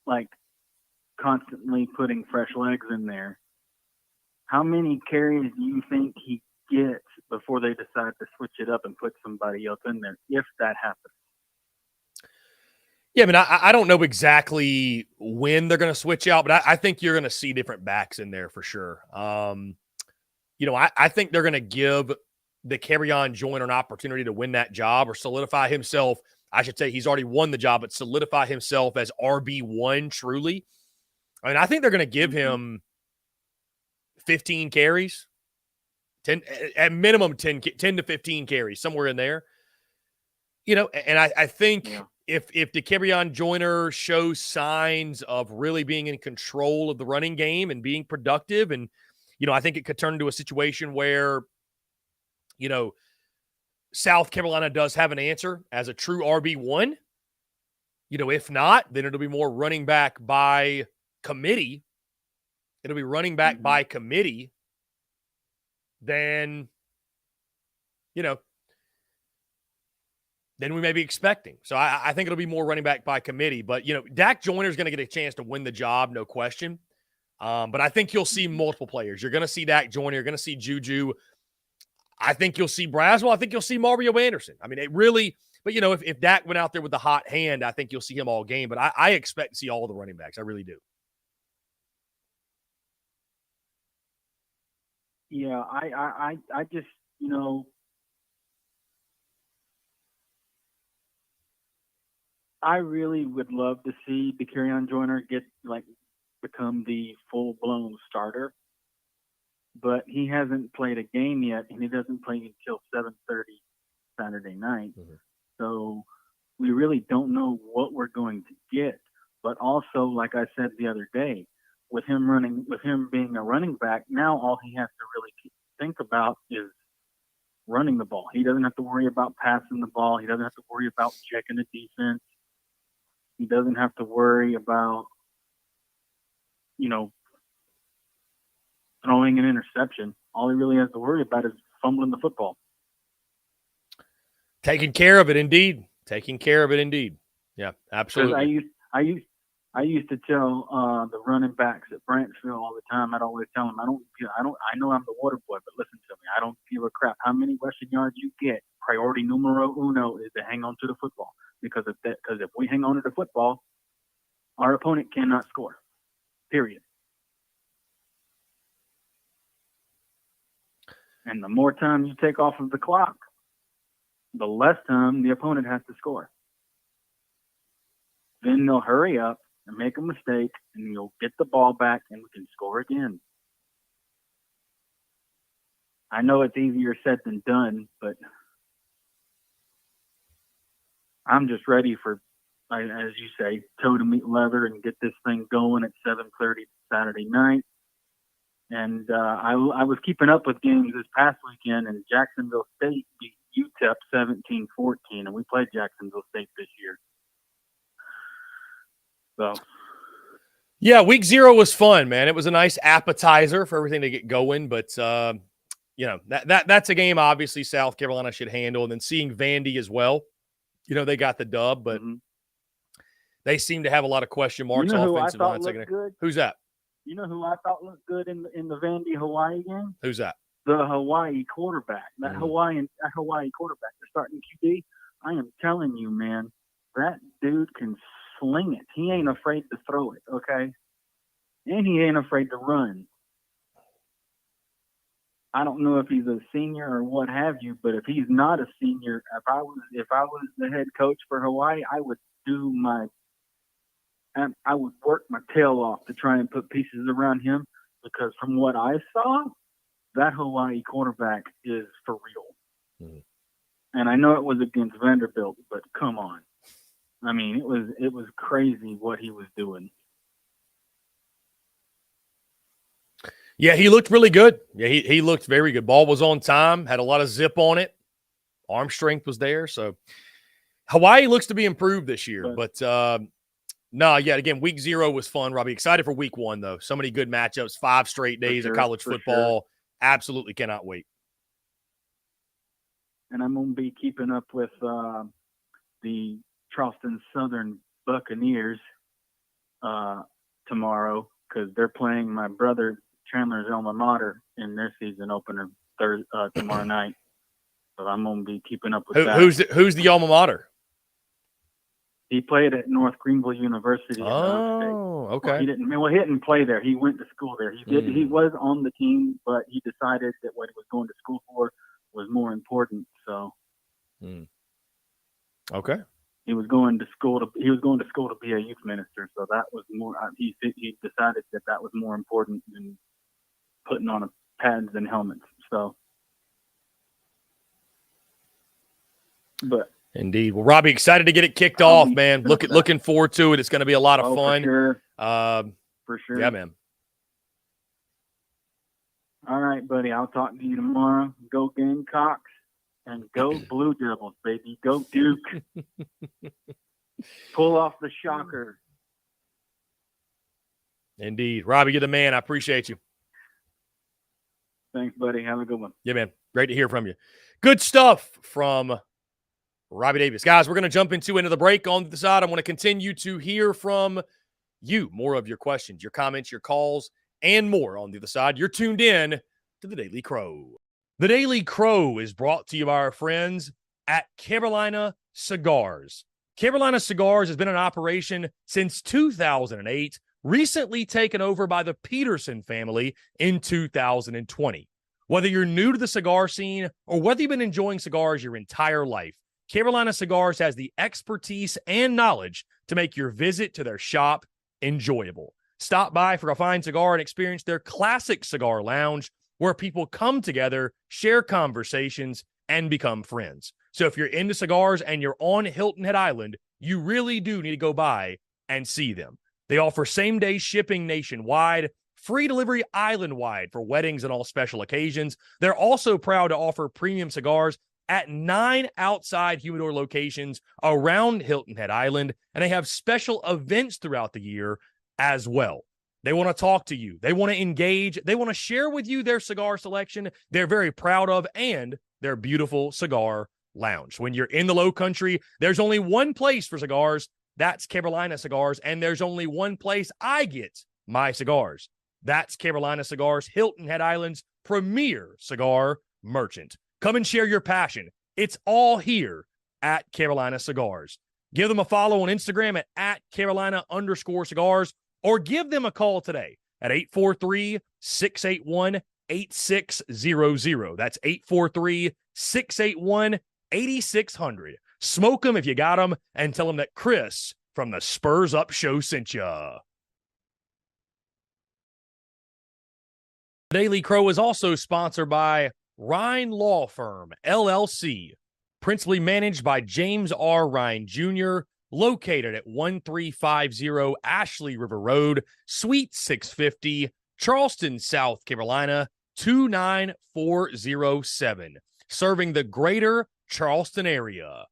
like constantly putting fresh legs in there, how many carries do you think he gets before they decide to switch it up and put somebody else in there, if that happens? Yeah, I mean, I don't know exactly when they're going to switch out, but I think you're going to see different backs in there for sure. I think they're going to give Dakereon Joyner an opportunity to win that job or solidify himself. I should say he's already won the job, but solidify himself as RB1 truly. I mean, I think they're going to give him 15 carries, 10 at minimum 10 to 15 carries, somewhere in there. And I think if Dakereon Joyner shows signs of really being in control of the running game and being productive, and, I think it could turn into a situation where, South Carolina does have an answer as a true RB1. If not, then it'll be more running back by committee. It'll be running back by committee. Then, than we may be expecting. So I think it'll be more running back by committee. But, Dak Joyner is going to get a chance to win the job, no question. But I think you'll see multiple players. You're going to see Dak Joyner. You're going to see Juju. I think you'll see Braswell. I think you'll see Mario Anderson. I mean, it really – but, if Dak went out there with the hot hand, I think you'll see him all game. But I expect to see all the running backs. I really do. Yeah, I just, I really would love to see Dakereon Joyner become the full-blown starter, but he hasn't played a game yet, and he doesn't play until 7:30 Saturday night. So we really don't know what we're going to get. But also, like I said the other day, with him being a running back, now all he has to really think about is running the ball. He doesn't have to worry about passing the ball. He doesn't have to worry about checking the defense. He doesn't have to worry about throwing an interception. All he really has to worry about is fumbling the football. Taking care of it, indeed. Yeah, absolutely. I used to tell the running backs at Branchville all the time. I'd always tell them, I know I'm the water boy, but listen to me. I don't give a crap how many rushing yards you get. Priority numero uno is to hang on to the football, because if we hang on to the football, our opponent cannot score. Period. And the more time you take off of the clock, the less time the opponent has to score. Then they'll hurry up and make a mistake, and you'll get the ball back, and we can score again. I know it's easier said than done, but I'm just ready for, as you say, toe to meet leather and get this thing going at 7:30 Saturday night. And I was keeping up with games this past weekend, and Jacksonville State beat UTEP 17-14, and we played Jacksonville State this year. So, yeah, week 0 was fun, man. It was a nice appetizer for everything to get going, but that's a game obviously South Carolina should handle. And then seeing Vandy as well, they got the dub, but they seem to have a lot of question marks offensive line. Who's that? You know who I thought looked good in the Vandy Hawaii game? Who's that? The Hawaii quarterback. That Hawaii quarterback, the starting QB. I am telling you, man, that dude can sling it. He ain't afraid to throw it, okay? And he ain't afraid to run. I don't know if he's a senior or what have you, but if he's not a senior, if I was the head coach for Hawaii, I would work my tail off to try and put pieces around him, because from what I saw, that Hawaii quarterback is for real. And I know it was against Vanderbilt, but come on. I mean, it was crazy what he was doing. Yeah, he looked really good. Yeah, he looked very good. Ball was on time, had a lot of zip on it. Arm strength was there. So Hawaii looks to be improved this year. But again, week 0 was fun, Robbie. Excited for week 1, though. So many good matchups, 5 straight days of college football. Sure. Absolutely cannot wait. And I'm going to be keeping up with the Charleston Southern Buccaneers tomorrow, because they're playing my brother Chandler's alma mater in their season opener tomorrow night. So I'm going to be keeping up with that. Who's the alma mater? He played at North Greenville University. Oh, okay. He didn't play there. He went to school there. He did. He was on the team, but he decided that what he was going to school for was more important. So, okay. He was going to school to be a youth minister. So that was more. He decided that was more important than putting on pads and helmets. So, but. Indeed. Well, Robbie, excited to get it kicked off, man. Looking forward to it. It's going to be a lot of fun. For sure. Yeah, man. All right, buddy. I'll talk to you tomorrow. Go Gamecocks and go Blue Devils, baby. Go Duke. Pull off the shocker. Indeed. Robbie, you're the man. I appreciate you. Thanks, buddy. Have a good one. Yeah, man. Great to hear from you. Good stuff from Robbie Davis. Guys, we're going to jump into the break. On the side, I want to continue to hear from you. More of your questions, your comments, your calls, and more on the other side. You're tuned in to the Daily Crow. The Daily Crow is brought to you by our friends at Carolina Cigars. Carolina Cigars has been in operation since 2008, recently taken over by the Peterson family in 2020. Whether you're new to the cigar scene or whether you've been enjoying cigars your entire life, Carolina Cigars has the expertise and knowledge to make your visit to their shop enjoyable. Stop by for a fine cigar and experience their classic cigar lounge, where people come together, share conversations, and become friends. So if you're into cigars and you're on Hilton Head Island, you really do need to go by and see them. They offer same-day shipping nationwide, free delivery island-wide for weddings and all special occasions. They're also proud to offer premium cigars at 9 outside humidor locations around Hilton Head Island, and they have special events throughout the year as well. They want to talk to you. They want to engage. They want to share with you their cigar selection they're very proud of and their beautiful cigar lounge. When you're in the Low Country, there's only one place for cigars. That's Carolina Cigars. And there's only one place I get my cigars. That's Carolina Cigars, Hilton Head Island's premier cigar merchant. Come and share your passion. It's all here at Carolina Cigars. Give them a follow on Instagram at Carolina_cigars, or give them a call today at 843-681-8600. That's 843-681-8600. Smoke them if you got them, and tell them that Chris from the Spurs Up Show sent ya. Daily Crow is also sponsored by Rhine Law Firm, LLC, principally managed by James R. Rhine Jr., located at 1350 Ashley River Road, Suite 650, Charleston, South Carolina, 29407, serving the greater Charleston area.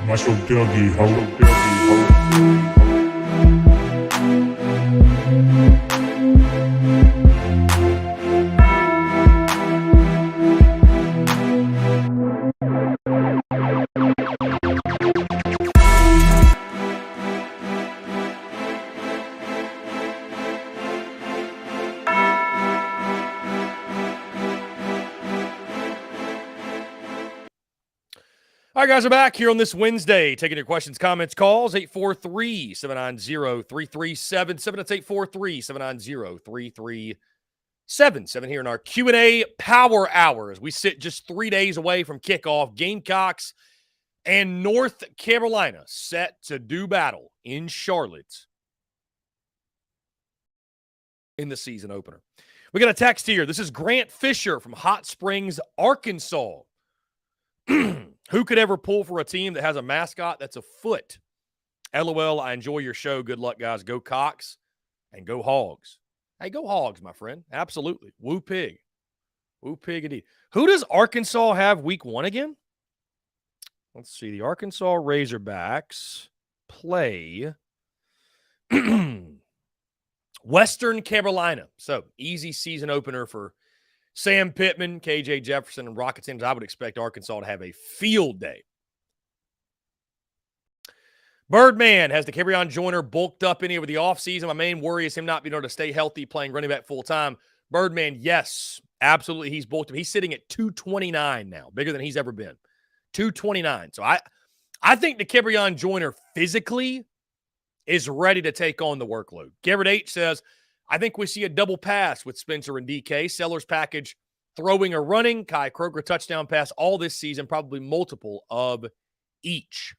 Muscle Dougie Ho. All right, guys, we're back here on this Wednesday, taking your questions, comments, calls, 843-790-3377. That's 843-790-3377 here in our Q&A Power Hour as we sit just 3 days away from kickoff. Gamecocks and North Carolina set to do battle in Charlotte in the season opener. We got a text here. This is Grant Fisher from Hot Springs, Arkansas. Who could ever pull for a team that has a mascot that's a foot? LOL, I enjoy your show. Good luck, guys. Go Cox and go Hogs. Hey, go Hogs, my friend. Absolutely. Woo pig. Woo pig indeed. Who does Arkansas have week 1 again? Let's see. The Arkansas Razorbacks play Western Carolina. So easy season opener for Sam Pittman, KJ Jefferson, and Rocket teams. I would expect Arkansas to have a field day. Birdman, has the Kerryon Joyner bulked up any over the offseason? My main worry is him not being able to stay healthy playing running back full time. Birdman, yes, absolutely. He's bulked up. He's sitting at 229 now, bigger than he's ever been. 229. So I think the Kerryon Joyner physically is ready to take on the workload. Garrett H says, I think we see a double pass with Spencer and DK. Sellers package throwing or running. Kai Kroger touchdown pass all this season, probably multiple of each.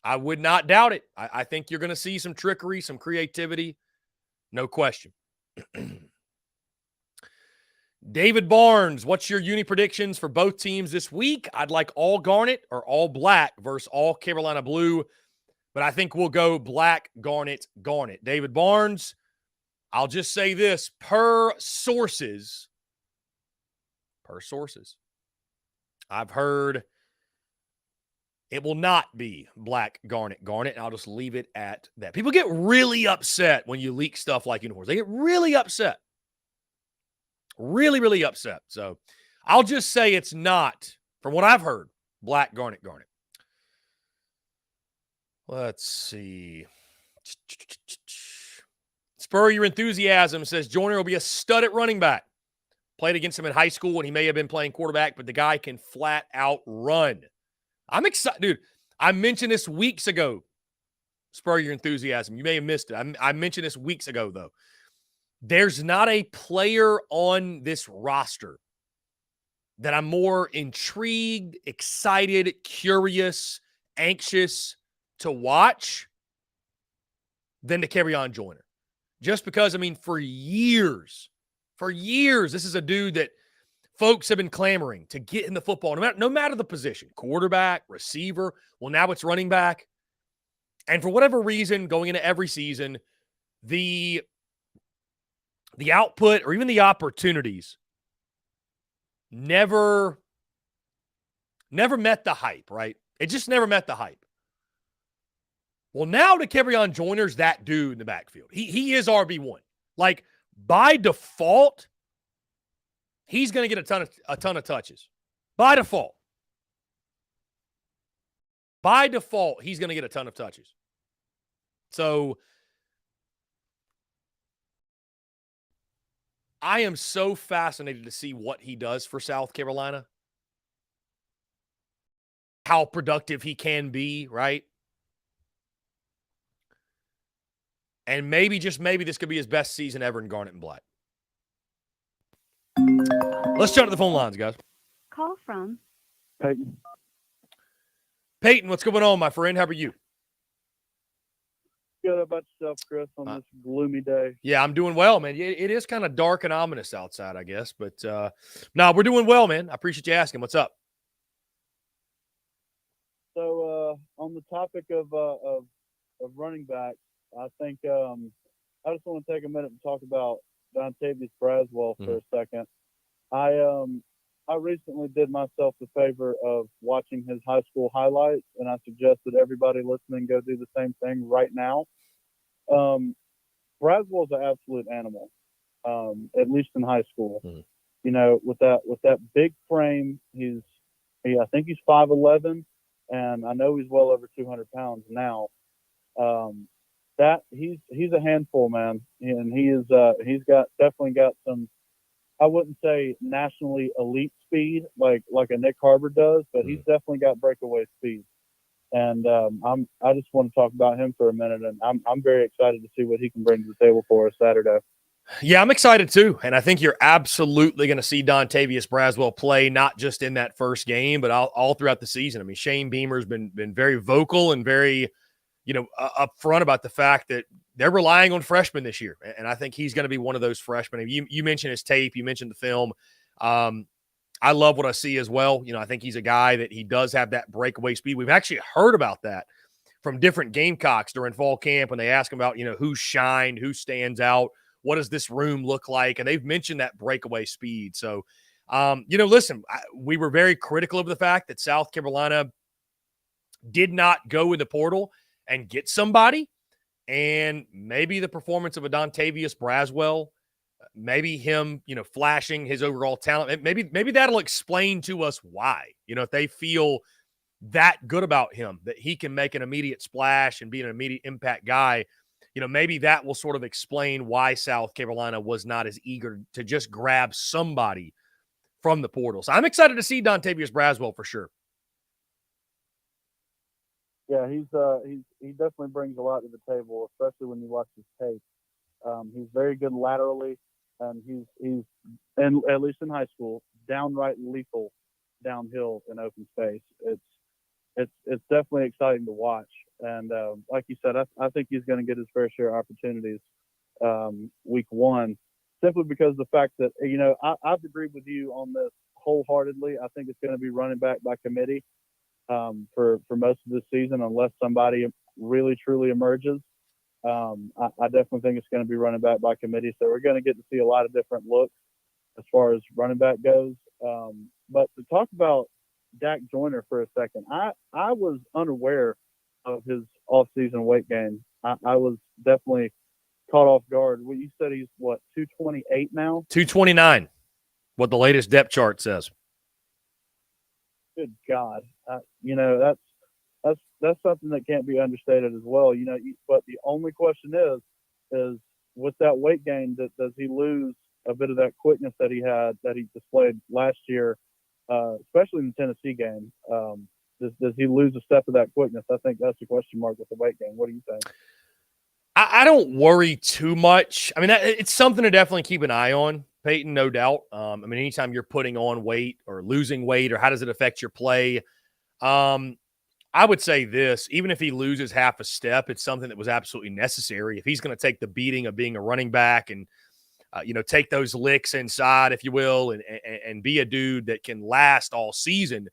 I would not doubt it. I think you're going to see some trickery, some creativity. No question. David Barnes, what's your uni predictions for both teams this week? I'd like all garnet or all black versus all Carolina blue, but I think we'll go black, garnet, garnet. David Barnes, I'll just say this, per sources, I've heard it will not be black, garnet, garnet, and I'll just leave it at that. People get really upset when you leak stuff like uniforms. They get really upset. Really, really upset. So I'll just say it's not, from what I've heard, black, garnet, garnet. Let's see. Spur Your Enthusiasm says Joyner will be a stud at running back. Played against him in high school, and he may have been playing quarterback, but the guy can flat out run. I'm excited. Dude, I mentioned this weeks ago. Spur Your Enthusiasm. You may have missed it. I mentioned this weeks ago, though. There's not a player on this roster that I'm more intrigued, excited, curious, anxious to watch than to Kerryon Joyner. Just because, I mean, for years, this is a dude that folks have been clamoring to get in the football, no matter the position, quarterback, receiver. Well, now it's running back. And for whatever reason, going into every season, the output or even the opportunities never met the hype, right? It just never met the hype. Well, now the Kerryon Joyner's that dude in the backfield. He is RB1. Like, by default, he's going to get a ton of touches. By default. By default, he's going to get a ton of touches. So I am so fascinated to see what he does for South Carolina. How productive he can be, right? And maybe, just maybe, this could be his best season ever in garnet and black. Let's jump to the phone lines, guys. Call from Peyton. Peyton, what's going on, my friend? How are you? Good about yourself, Chris, on this gloomy day. Yeah, I'm doing well, man. It is kind of dark and ominous outside, I guess. But, no, we're doing well, man. I appreciate you asking. What's up? So, on the topic of running back, I think I just want to take a minute and talk about Dontavius Braswell for a second. I recently did myself the favor of watching his high school highlights, and I suggest that everybody listening go do the same thing right now. Braswell's an absolute animal, at least in high school. You know, with that big frame, I think he's 5'11", and I know he's well over 200 pounds now. That he's a handful, man, and he's definitely got some. I wouldn't say nationally elite speed like a Nick Harbor does, but he's definitely got breakaway speed. And I just want to talk about him for a minute, and I'm very excited to see what he can bring to the table for us Saturday. Yeah, I'm excited too, and I think you're absolutely going to see Dontavius Braswell play not just in that first game, but all throughout the season. I mean, Shane Beamer's been very vocal and very, upfront about the fact that they're relying on freshmen this year. And I think he's going to be one of those freshmen. You mentioned his tape, you mentioned the film. I love what I see as well. I think he's a guy that he does have that breakaway speed. We've actually heard about that from different Gamecocks during fall camp when they ask him about, who shined, who stands out, what does this room look like? And they've mentioned that breakaway speed. So, listen, we were very critical of the fact that South Carolina did not go in the portal and get somebody. and maybe the performance of a Dontavius Braswell, maybe him, flashing his overall talent. Maybe that'll explain to us why. If they feel that good about him, that he can make an immediate splash and be an immediate impact guy, maybe that will sort of explain why South Carolina was not as eager to just grab somebody from the portal. So I'm excited to see Dontavius Braswell for sure. Yeah, he definitely brings a lot to the table, especially when you watch his tape. He's very good laterally, and he's and at least in high school, downright lethal downhill in open space. It's definitely exciting to watch. And like you said, I think he's going to get his fair share of opportunities week one, simply because of the fact that I've agreed with you on this wholeheartedly. I think it's going to be running back by committee for most of this season, unless somebody really truly emerges. I definitely think it's going to be running back by committee. So we're going to get to see a lot of different looks as far as running back goes. But to talk about Dak Joyner for a second, I was unaware of his off-season weight gain. I was definitely caught off guard. Well, you said he's what, 228 now? 229, what the latest depth chart says. Good God, that's something that can't be understated as well. But the only question is with that weight gain, does he lose a bit of that quickness that he displayed last year, especially in the Tennessee game? Does he lose a step of that quickness? I think that's the question mark with the weight gain. What do you think? I don't worry too much. I mean, it's something to definitely keep an eye on, Peyton, no doubt. Anytime you're putting on weight or losing weight, or how does it affect your play? I would say this, even if he loses half a step, it's something that was absolutely necessary. If he's going to take the beating of being a running back and, take those licks inside, if you will, and be a dude that can last all season,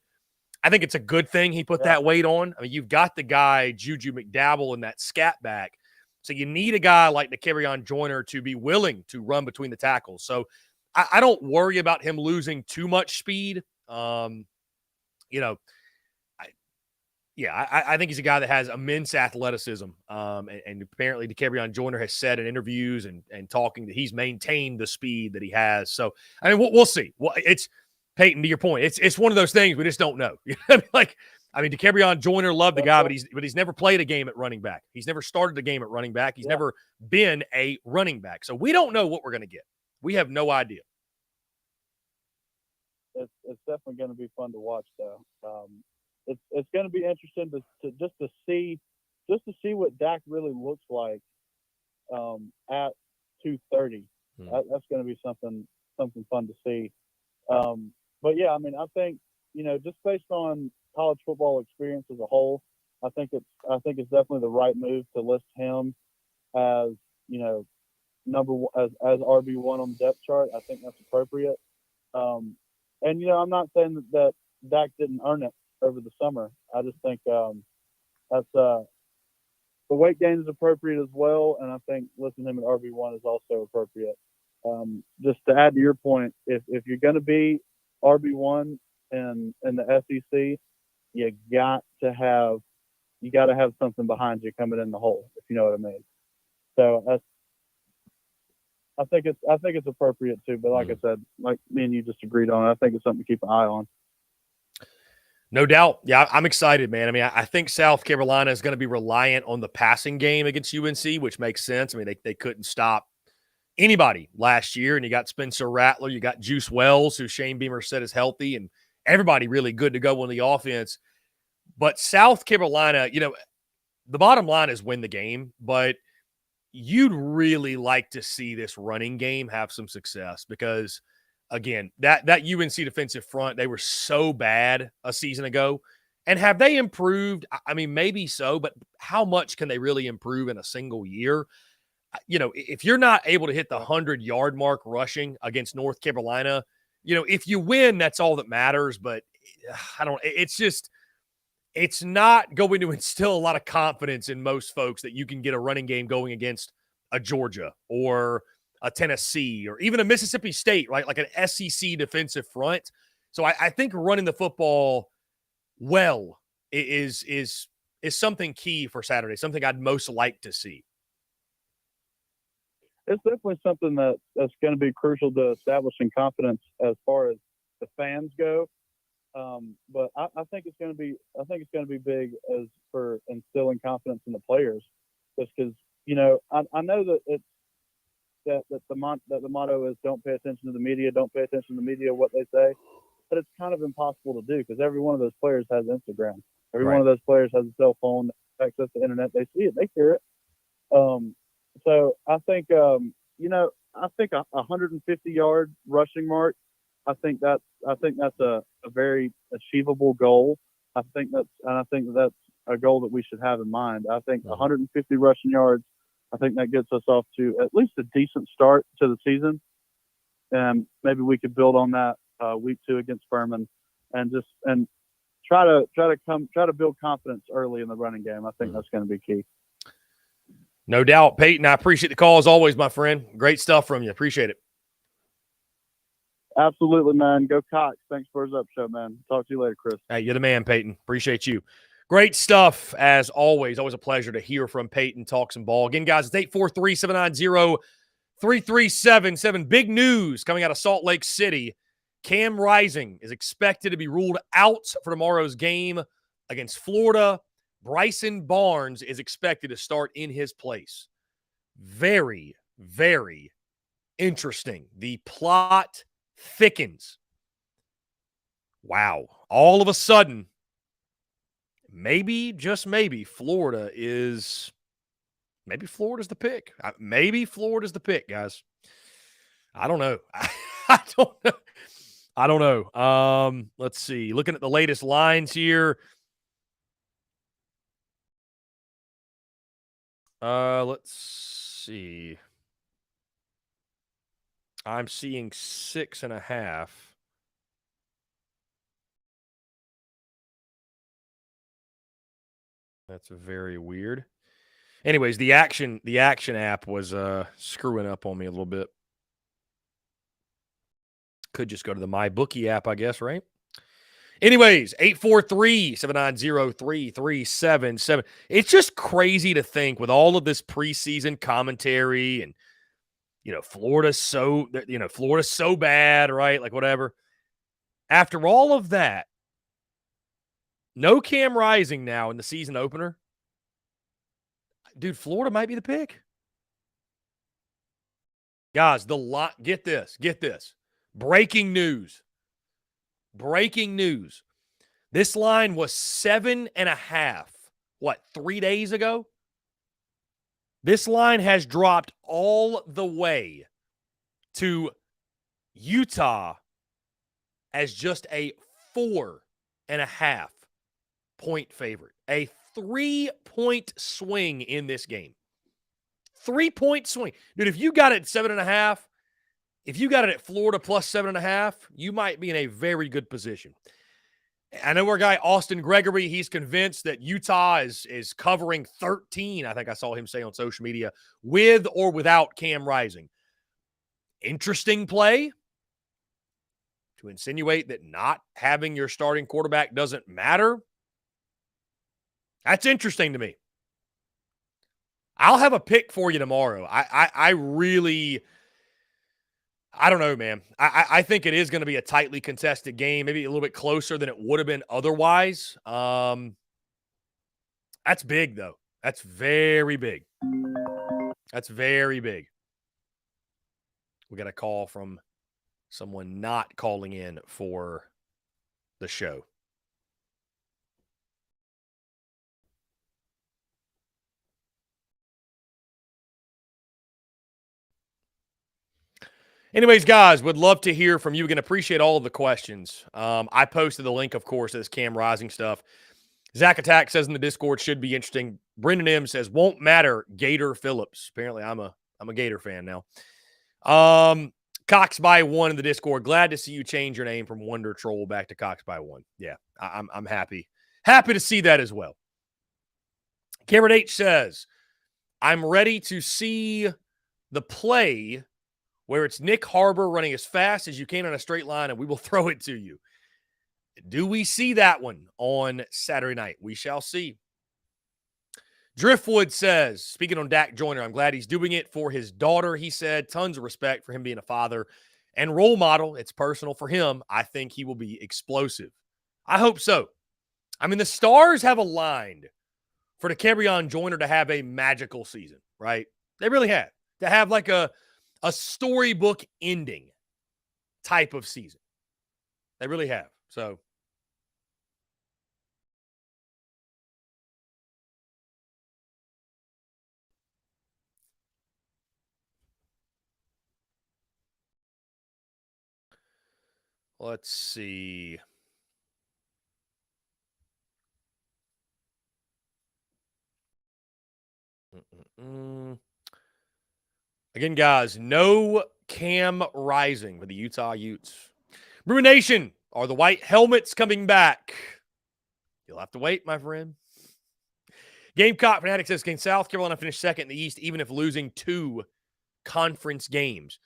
I think it's a good thing he put that weight on. I mean, you've got the guy, Juju McDowell, in that scat back. So you need a guy like Dakereon Joyner to be willing to run between the tackles. So I don't worry about him losing too much speed. I think he's a guy that has immense athleticism. And apparently Dakereon Joyner has said in interviews and talking that he's maintained the speed that he has. So, we'll see. Well, it's Peyton, to your point, it's one of those things we just don't know. Dakereon Joyner loved the guy, but he's never played a game at running back. He's never started a game at running back. He's never been a running back. So we don't know what we're going to get. We have no idea. It's definitely going to be fun to watch, though. It's going to be interesting to see what Dak really looks like at 230. That's going to be something fun to see. But yeah, I think just based on college football experience as a whole, I think it's definitely the right move to list him as number one, as RB1 on the depth chart. I think that's appropriate. And I'm not saying that Dak didn't earn it over the summer. I just think that's the weight gain is appropriate as well, and I think listing him at RB1 is also appropriate. Just to add to your point, if you're going to be RB1 in the SEC, you got to have something behind you coming in the hole, if you know what I mean. So I think it's appropriate too. But like I said, like me and you just agreed on, I think it's something to keep an eye on. No doubt. Yeah, I'm excited, man. I think South Carolina is going to be reliant on the passing game against UNC, which makes sense. They couldn't stop anybody last year, and you got Spencer Rattler, you got Juice Wells, who Shane Beamer said is healthy, and everybody really good to go on the offense. But South Carolina, the bottom line is win the game, but you'd really like to see this running game have some success because, again, that UNC defensive front, they were so bad a season ago. And have they improved? Maybe so, but how much can they really improve in a single year? If you're not able to hit the 100-yard mark rushing against North Carolina, if you win, that's all that matters. But it's not going to instill a lot of confidence in most folks that you can get a running game going against a Georgia or a Tennessee or even a Mississippi State, right? Like an SEC defensive front. So I think running the football well is something key for Saturday, something I'd most like to see. it's definitely something that's going to be crucial to establishing confidence as far as the fans go. But I think it's going to be big as for instilling confidence in the players, just because I know that it's that the motto is don't pay attention to the media, don't pay attention to the media what they say, but it's kind of impossible to do because every one of those players has Instagram, every one of those players has a cell phone, access to the internet, they see it, they hear it. So I think I think a 150-yard rushing mark. I think that's a very achievable goal. I think that's a goal that we should have in mind. I think 150 rushing yards. I think that gets us off to at least a decent start to the season, and maybe we could build on that week 2 against Furman, and try to build confidence early in the running game. I think that's going to be key. No doubt, Peyton. I appreciate the call as always, my friend. Great stuff from you. Appreciate it. Absolutely, man. Go Cox. Thanks for his up show, man. Talk to you later, Chris. Hey, you're the man, Peyton. Appreciate you. Great stuff as always. Always a pleasure to hear from Peyton, talk some ball. Again, guys, it's 843-790-3377. Big news coming out of Salt Lake City. Cam Rising is expected to be ruled out for tomorrow's game against Florida. Bryson Barnes is expected to start in his place. Very, very interesting. The plot thickens. Wow. All of a sudden, maybe, just maybe, Florida's the pick. Maybe Florida's the pick, guys. I don't know. I don't know. Let's see. Looking at the latest lines here. Let's see. I'm seeing 6.5. That's very weird. Anyways, the action app was screwing up on me a little bit. Could just go to the MyBookie app, I guess, right? Anyways, 843-790-3377. It's just crazy to think with all of this preseason commentary and, Florida's so bad, right? Like whatever. After all of that, no Cam Rising now in the season opener. Dude, Florida might be the pick. Guys, get this. Breaking news. This line was 7.5. 3 days ago? This line has dropped all the way to Utah as just a 4.5 point favorite. A 3-point swing in this game. 3-point swing. Dude, if you got it at 7.5, if you got it at Florida plus 7.5, you might be in a very good position. I know our guy, Austin Gregory, he's convinced that Utah is covering 13, I think I saw him say on social media, with or without Cam Rising. Interesting play to insinuate that not having your starting quarterback doesn't matter. That's interesting to me. I'll have a pick for you tomorrow. I don't know, man. I think it is going to be a tightly contested game, maybe a little bit closer than it would have been otherwise. That's big, though. That's very big. We got a call from someone not calling in for the show. Anyways, guys, would love to hear from you. Again, appreciate all of the questions. I posted the link, of course, to this Cam Rising stuff. Zach Attack says in the Discord, should be interesting. Brendan M says, won't matter, Gator Phillips. Apparently, I'm a Gator fan now. Cox by one in the Discord. Glad to see you change your name from Wonder Troll back to Cox by one. Yeah, I'm happy. Happy to see that as well. Cameron H says, I'm ready to see the play where it's Nick Harbor running as fast as you can on a straight line, and we will throw it to you. Do we see that one on Saturday night? We shall see. Driftwood says, speaking on Dak Joyner, I'm glad he's doing it for his daughter, he said. Tons of respect for him being a father and role model. It's personal for him. I think he will be explosive. I hope so. I mean, the stars have aligned for the Kerryon Joyner to have a magical season, right? They really have. To have like a storybook ending type of season. They really have. So let's see. Again, guys, no Cam Rising for the Utah Utes. Brewer Nation, are the white helmets coming back? You'll have to wait, my friend. Gamecock Fanatic says, can South Carolina finish second in the East even if losing 2 conference games?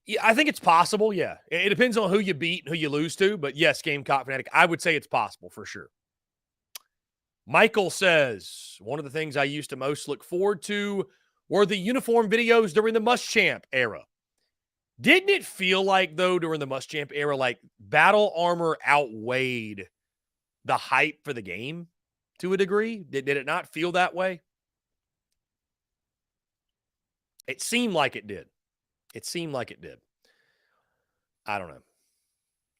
Yeah, I think it's possible, yeah. It depends on who you beat and who you lose to, but yes, Gamecock Fanatic, I would say it's possible for sure. Michael says, one of the things I used to most look forward to were the uniform videos during the Muschamp era. Didn't it feel like, though, during the Muschamp era, like battle armor outweighed the hype for the game to a degree? Did it not feel that way? It seemed like it did. It seemed like it did. I don't know.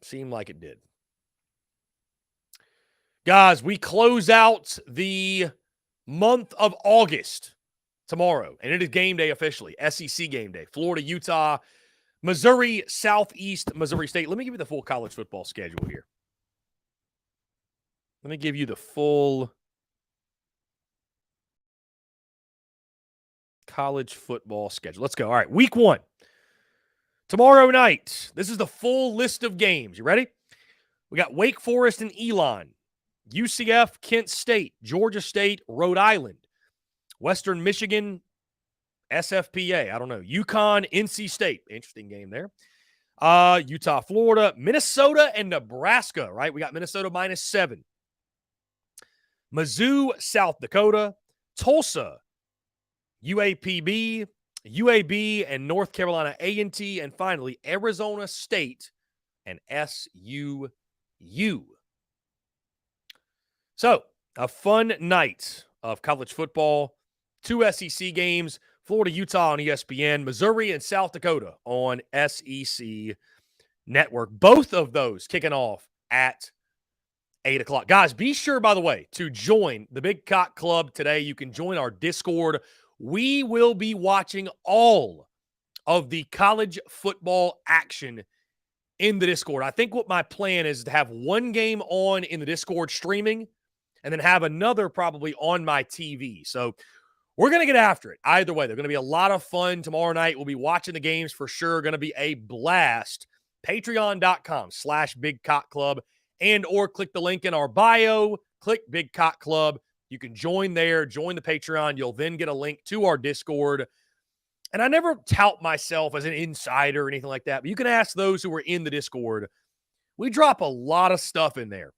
Seemed like it did. Guys, we close out the month of August tomorrow, and it is game day officially, SEC game day. Florida, Utah, Missouri, Southeast Missouri State. Let me give you the full college football schedule here. Let me give you the full college football schedule. Let's go. All right, week 1. Tomorrow night, this is the full list of games. You ready? We got Wake Forest and Elon, UCF, Kent State, Georgia State, Rhode Island, Western Michigan, SFPA. I don't know. UConn, NC State. Interesting game there. Utah, Florida, Minnesota, and Nebraska, right? We got Minnesota -7. Mizzou, South Dakota, Tulsa, UAPB, UAB, and North Carolina A&T, and finally Arizona State and SUU. So, a fun night of college football. 2 SEC games, Florida, Utah on ESPN, Missouri and South Dakota on SEC Network. Both of those kicking off at 8 o'clock. Guys, be sure, by the way, to join the Big Cock Club today. You can join our Discord. We will be watching all of the college football action in the Discord. I think what my plan is to have one game on in the Discord streaming and then have another probably on my TV. So we're going to get after it. Either way, they're going to be a lot of fun tomorrow night. We'll be watching the games for sure. Going to be a blast. Patreon.com/Big Cock Club and or click the link in our bio. Click Big Cock Club. You can join there. Join the Patreon. You'll then get a link to our Discord. And I never tout myself as an insider or anything like that, but you can ask those who are in the Discord. We drop a lot of stuff in there.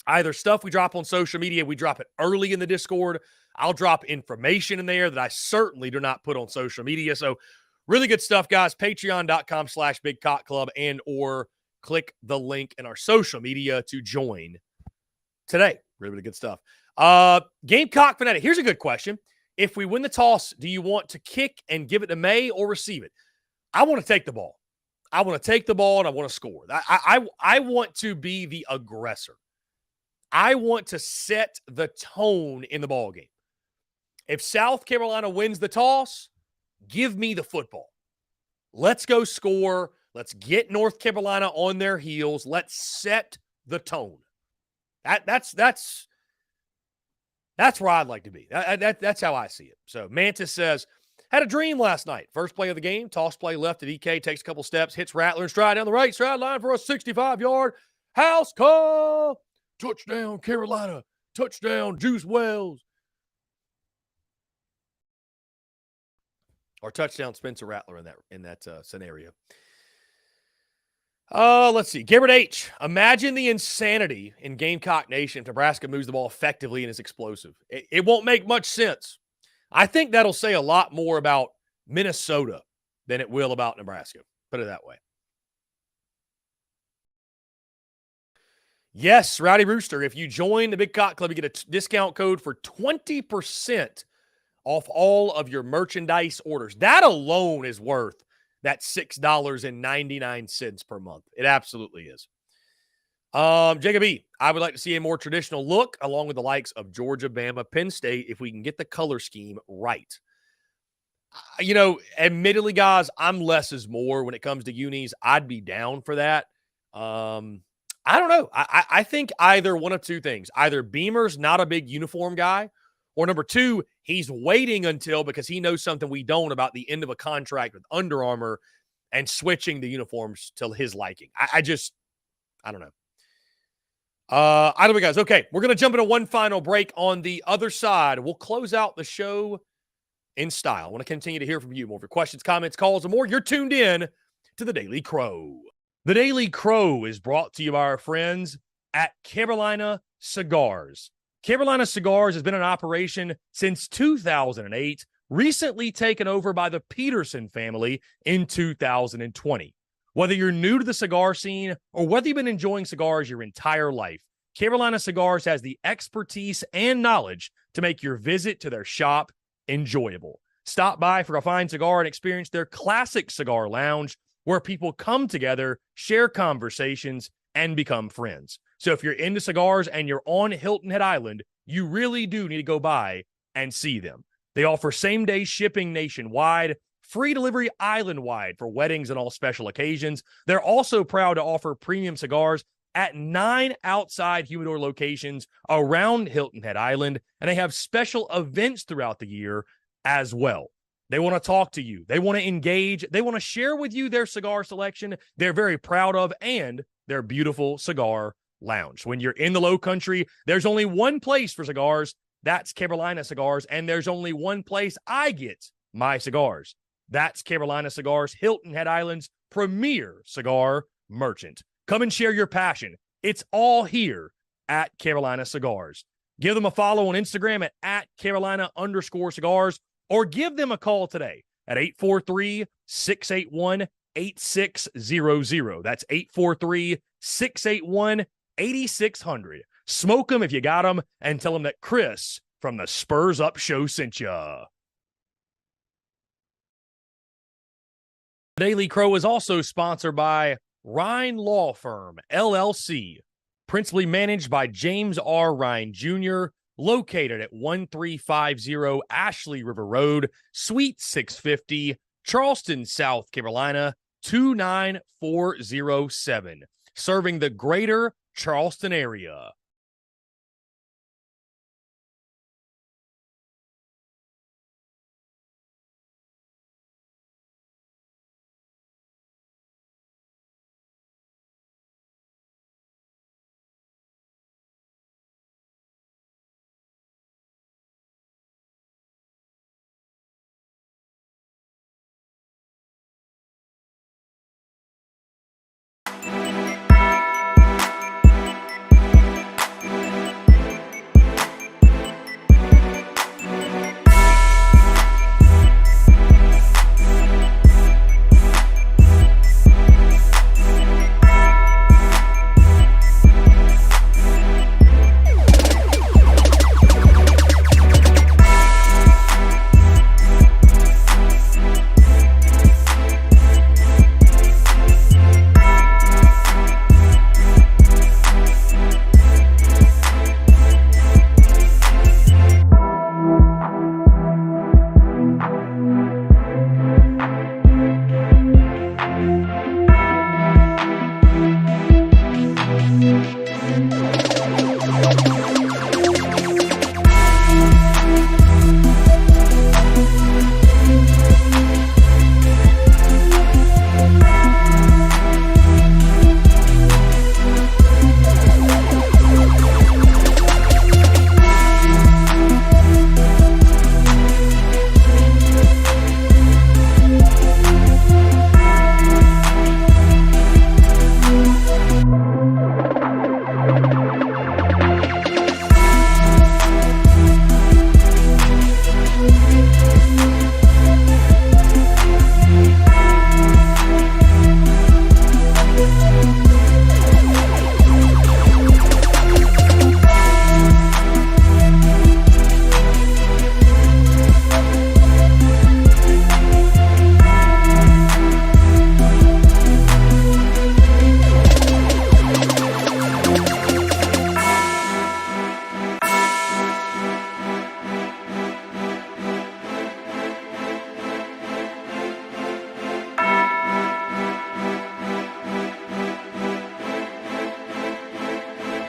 Either stuff we drop on social media, we drop it early in the Discord. I'll drop information in there that I certainly do not put on social media. So really good stuff, guys. Patreon.com/Big Cock Club and or click the link in our social media to join today. Really, really good stuff. Gamecock Fanatic. Here's a good question. If we win the toss, do you want to kick and give it to May or receive it? I want to take the ball. I want to take the ball and I want to score. I want to be the aggressor. I want to set the tone in the ball game. If South Carolina wins the toss, give me the football. Let's go score. Let's get North Carolina on their heels. Let's set the tone. That's where I'd like to be. That's how I see it. So Mantis says, had a dream last night. First play of the game, toss play left to DK, takes a couple steps, hits Rattler and stride down the right sideline for a 65-yard house call. Touchdown, Carolina. Touchdown, Juice Wells. Or touchdown, Spencer Rattler in that scenario. Let's see. Garrett H. Imagine the insanity in Gamecock Nation if Nebraska moves the ball effectively and is explosive. It won't make much sense. I think that'll say a lot more about Minnesota than it will about Nebraska. Put it that way. Yes, Rowdy Rooster. If you join the Big Cock Club, you get a discount code for 20% off all of your merchandise orders. That alone is worth that $6.99 per month. It absolutely is. Jacob E., I would like to see a more traditional look along with the likes of Georgia, Bama, Penn State if we can get the color scheme right. Admittedly, guys, I'm less is more when it comes to unis. I'd be down for that. I don't know. I think either one of two things. Either Beamer's not a big uniform guy, or number two, he's waiting until, because he knows something we don't about the end of a contract with Under Armour and switching the uniforms to his liking. I don't know. Either way, guys. Okay, we're going to jump into one final break. On the other side, we'll close out the show in style. I want to continue to hear from you. More of your questions, comments, calls, and more. You're tuned in to the Daily Crow. The Daily Crow is brought to you by our friends at Carolina Cigars. Carolina Cigars has been in operation since 2008, recently taken over by the Peterson family in 2020. Whether you're new to the cigar scene or whether you've been enjoying cigars your entire life, Carolina Cigars has the expertise and knowledge to make your visit to their shop enjoyable. Stop by for a fine cigar and experience their classic cigar lounge, where people come together, share conversations, and become friends. So if you're into cigars and you're on Hilton Head Island, you really do need to go by and see them. They offer same-day shipping nationwide, free delivery island-wide for weddings and all special occasions. They're also proud to offer premium cigars at 9 outside humidor locations around Hilton Head Island, and they have special events throughout the year as well. They want to talk to you. They want to engage. They want to share with you their cigar selection they're very proud of and their beautiful cigar lounge. When you're in the Low Country, there's only one place for cigars. That's Carolina Cigars. And there's only one place I get my cigars. That's Carolina Cigars, Hilton Head Island's premier cigar merchant. Come and share your passion. It's all here at Carolina Cigars. Give them a follow on Instagram at Carolina_cigars. Or give them a call today at 843-681-8600. That's 843-681-8600. Smoke them if you got them, and tell them that Chris from the Spurs Up Show sent you. Daily Crow is also sponsored by Rhine Law Firm, LLC, principally managed by James R. Rhine Jr., located at 1350 Ashley River Road, Suite 650, Charleston, South Carolina, 29407, serving the greater Charleston area.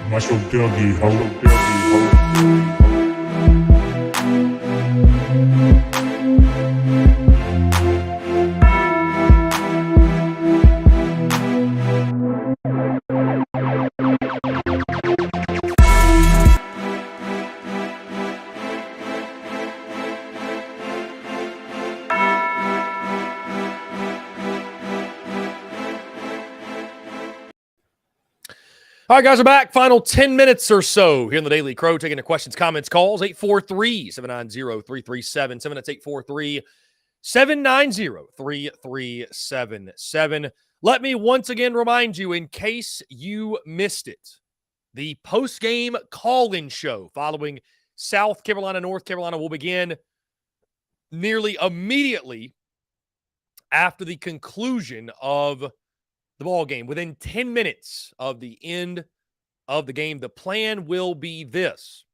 Marshall Dougie, ho. All right, guys, we're back. Final 10 minutes or so here in the Daily Crow, taking the questions, comments, calls. 843-790-3377. That's 843-790-3377. Let me once again remind you, in case you missed it, the post-game call-in show following South Carolina, North Carolina will begin nearly immediately after the conclusion of the ball game. Within 10 minutes of the end of the game, the plan will be this.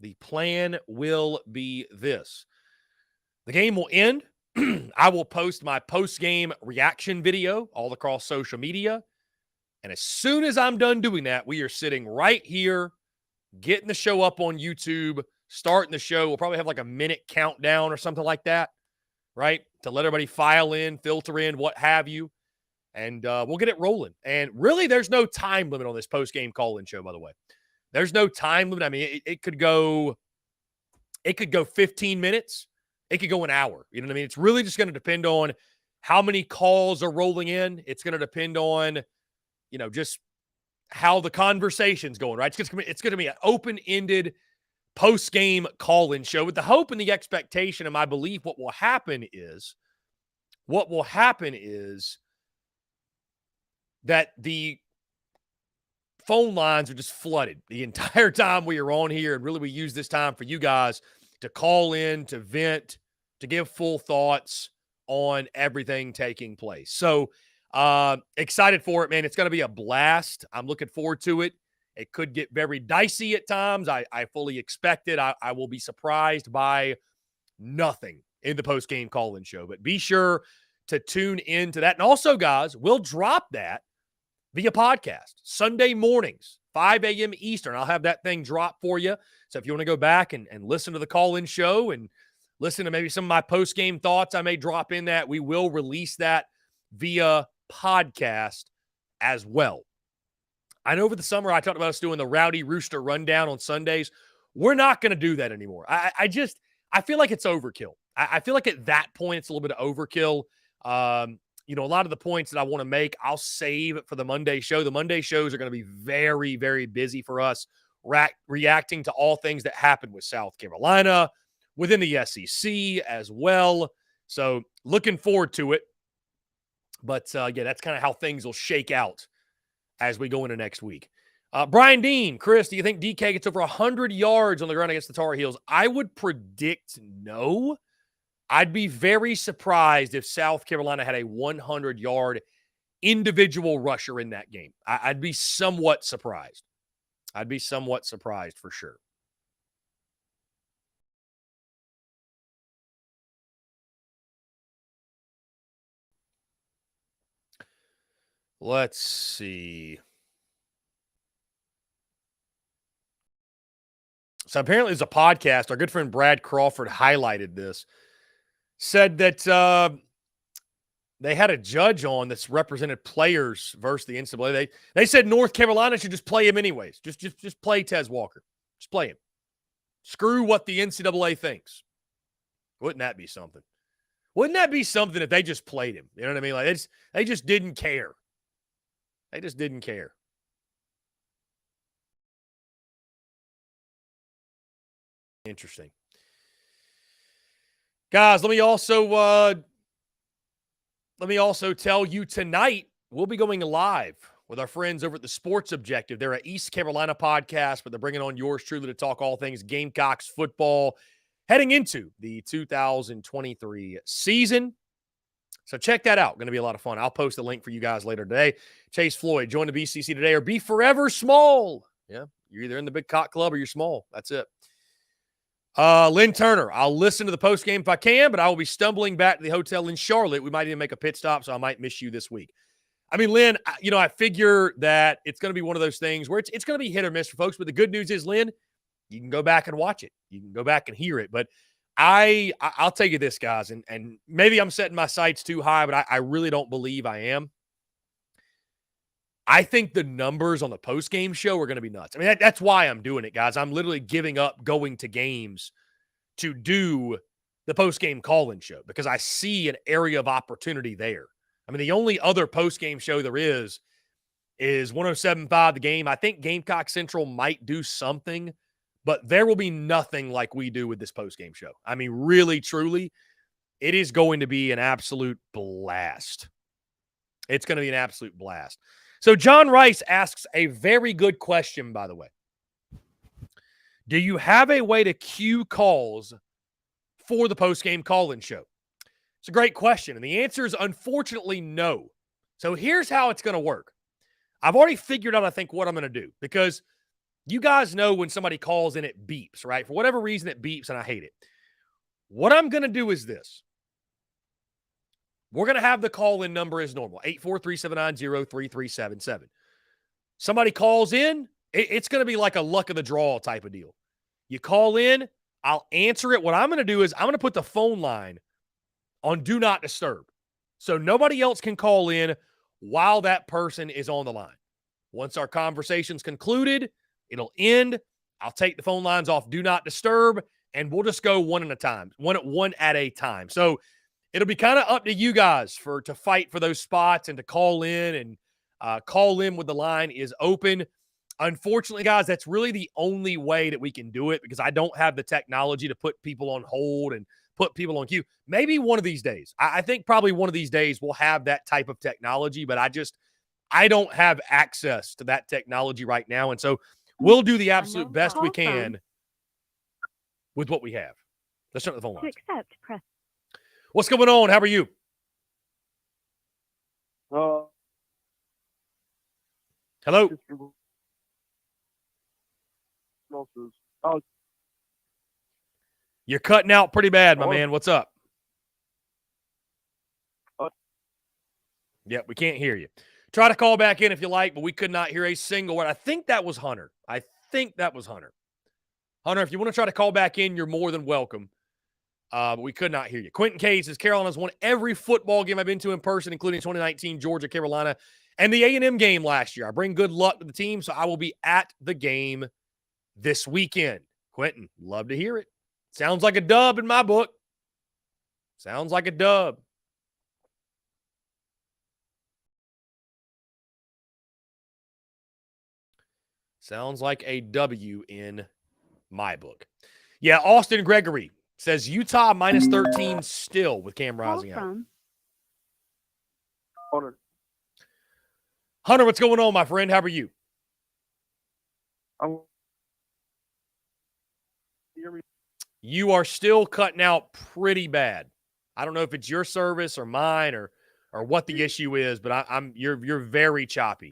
The plan will be this. The game will end. I will post my post-game reaction video all across social media. And as soon as I'm done doing that, we are sitting right here, getting the show up on YouTube, starting the show. We'll probably have like a minute countdown or something like that, right? To let everybody file in, filter in, what have you. And we'll get it rolling. And really, there's no time limit on this post-game call-in show, by the way. There's no time limit. I mean, it could go 15 minutes. It could go an hour. You know what I mean? It's really just going to depend on how many calls are rolling in. It's going to depend on, just how the conversation's going, right? It's going to be an open-ended post-game call-in show with the hope and the expectation and my belief what will happen is that the phone lines are just flooded the entire time we are on here. And really, we use this time for you guys to call in, to vent, to give full thoughts on everything taking place. So excited for it, man. It's going to be a blast. I'm looking forward to it. It could get very dicey at times. I fully expect it. I will be surprised by nothing in the post-game call-in show. But be sure to tune into that. And also, guys, we'll drop that via podcast Sunday mornings, 5 a.m. Eastern. I'll have that thing drop for you. So if you want to go back and listen to the call-in show and listen to maybe some of my post-game thoughts, I may drop in that. We will release that via podcast as well. I know over the summer I talked about us doing the Rowdy Rooster rundown on Sundays. We're not going to do that anymore. I feel like it's overkill. I feel like at that point it's a little bit of overkill. A lot of the points that I want to make, I'll save for the Monday show. The Monday shows are going to be very, very busy for us, reacting to all things that happened with South Carolina, within the SEC as well. So looking forward to it. But, that's kind of how things will shake out as we go into next week. Brian Dean, Chris, do you think DK gets over 100 yards on the ground against the Tar Heels? I would predict no. I'd be very surprised if South Carolina had a 100-yard individual rusher in that game. I'd be somewhat surprised. For sure. Let's see. So apparently there's a podcast. Our good friend Brad Crawford highlighted this. Said that they had a judge on that's represented players versus the NCAA. They said North Carolina should just play him anyways. Just play Tez Walker. Just play him. Screw what the NCAA thinks. Wouldn't that be something? Wouldn't that be something if they just played him? You know what I mean? Like they just didn't care. They just didn't care. Interesting. Guys, let me also tell you tonight we'll be going live with our friends over at the Sports Objective. They're an East Carolina podcast, but they're bringing on yours truly to talk all things Gamecocks football heading into the 2023 season. So check that out. Going to be a lot of fun. I'll post a link for you guys later today. Chase Floyd, join the BCC today or be forever small. Yeah, you're either in the big cock club or you're small. That's it. Lynn Turner, I'll listen to the postgame if I can, but I will be stumbling back to the hotel in Charlotte. We might even make a pit stop, so I might miss you this week. I mean, Lynn, I figure that it's going to be one of those things where it's going to be hit or miss for folks. But the good news is, Lynn, you can go back and watch it. You can go back and hear it. But I'll tell you this, guys, and maybe I'm setting my sights too high, but I really don't believe I am. I think the numbers on the post-game show are going to be nuts. I mean, that's why I'm doing it, guys. I'm literally giving up going to games to do the post-game call-in show because I see an area of opportunity there. I mean, the only other post-game show there is 107.5 The Game. I think Gamecock Central might do something, but there will be nothing like we do with this post-game show. I mean, really, truly, it is going to be an absolute blast. It's going to be an absolute blast. So John Rice asks a very good question, by the way. Do you have a way to cue calls for the post-game call-in show? It's a great question, and the answer is unfortunately no. So here's how it's going to work. I've already figured out, I think, what I'm going to do because you guys know when somebody calls in, it beeps, right? For whatever reason, it beeps, and I hate it. What I'm going to do is this. We're going to have the call-in number as normal, 843-790-3377. Somebody calls in, it's going to be like a luck of the draw type of deal. You call in, I'll answer it. What I'm going to do is I'm going to put the phone line on Do Not Disturb. So nobody else can call in while that person is on the line. Once our conversation's concluded, it'll end. I'll take the phone lines off Do Not Disturb, and we'll just go one at a time. So it'll be kind of up to you guys to fight for those spots and to call in and call in when the line is open. Unfortunately, guys, that's really the only way that we can do it because I don't have the technology to put people on hold and put people on queue. Maybe one of these days. I think probably one of these days we'll have that type of technology, but I don't have access to that technology right now. And so we'll do the absolute best we can with what we have. Let's turn the phone lines. What's going on? How are you? Hello. You're cutting out pretty bad, my man. What's up? Yep, we can't hear you. Try to call back in if you like, but we could not hear a single word. I think that was Hunter. Hunter, if you want to try to call back in, you're more than welcome. But we could not hear you. Quentin K says, Carolina's won every football game I've been to in person, including 2019 Georgia, Carolina, and the A&M game last year. I bring good luck to the team, so I will be at the game this weekend. Quentin, love to hear it. Sounds like a dub in my book. Sounds like a dub. Sounds like a W in my book. Yeah, Austin Gregory says Utah minus 13 still with Cam Rising out. Hunter, what's going on, my friend? How are you? You are still cutting out pretty bad. I don't know if it's your service or mine or what the issue is, but you're very choppy.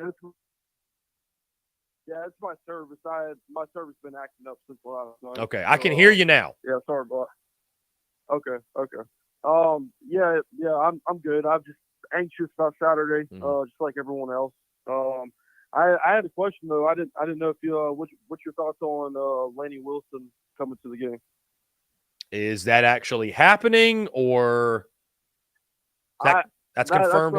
Yeah, it's my service. My service been acting up since last night. Okay, I can hear you now. Yeah, sorry about that. Okay. Yeah, I'm good. I'm just anxious about Saturday, just like everyone else. I had a question though. I didn't know if you what's your thoughts on Laney Wilson coming to the game? Is that actually happening, or that's confirmed that's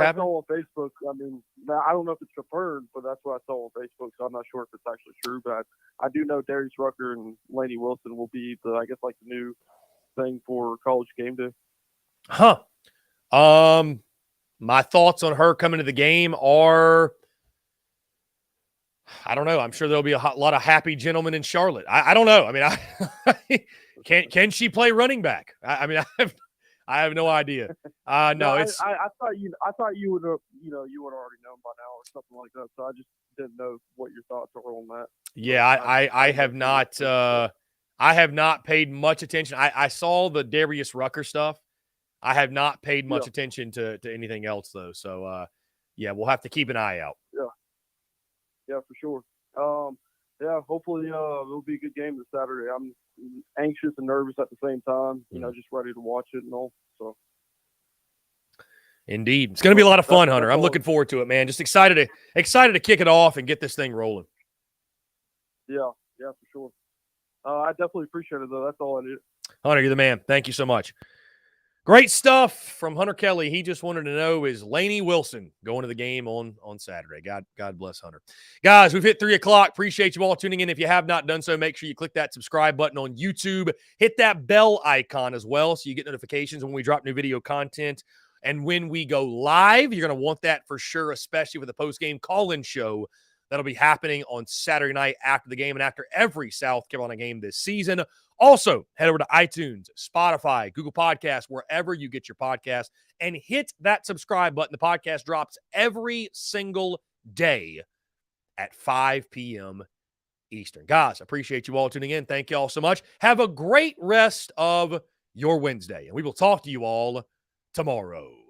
happening? I saw on Facebook. I mean, I don't know if it's confirmed, but that's what I saw on Facebook. So I'm not sure if it's actually true. But I do know Darius Rucker and Laney Wilson will be the new thing for College Game Day. Huh. My thoughts on her coming to the game are, I don't know. I'm sure there'll be a lot of happy gentlemen in Charlotte. I don't know. I mean, can she play running back? I I have no idea. No, it's. I thought you would have you would already known by now or something like that. So I just didn't know what your thoughts were on that. Yeah, I have not. I have not paid much attention. I saw the Darius Rucker stuff. I have not paid much attention to anything else though. So yeah, we'll have to keep an eye out. Yeah, for sure. Yeah, hopefully it'll be a good game this Saturday. I'm anxious and nervous at the same time. Just ready to watch it and all. So Indeed. It's going to be a lot of fun, That's Hunter. I'm all. looking forward to it, man. Just excited to kick it off and get this thing rolling. Yeah, for sure. I definitely appreciate it, though. That's all I need. Hunter, you're the man. Thank you so much. Great stuff from Hunter Kelly. He just wanted to know, is Laney Wilson going to the game on Saturday? God bless Hunter. Guys, we've hit 3 o'clock. Appreciate you all tuning in. If you have not done so, make sure you click that subscribe button on YouTube. Hit that bell icon as well so you get notifications when we drop new video content. And when we go live, you're going to want that for sure, especially with the post-game call-in show that'll be happening on Saturday night after the game and after every South Carolina game this season. Also, head over to iTunes, Spotify, Google Podcasts, wherever you get your podcast, and hit that subscribe button. The podcast drops every single day at 5 p.m. Eastern. Guys, appreciate you all tuning in. Thank you all so much. Have a great rest of your Wednesday, and we will talk to you all tomorrow.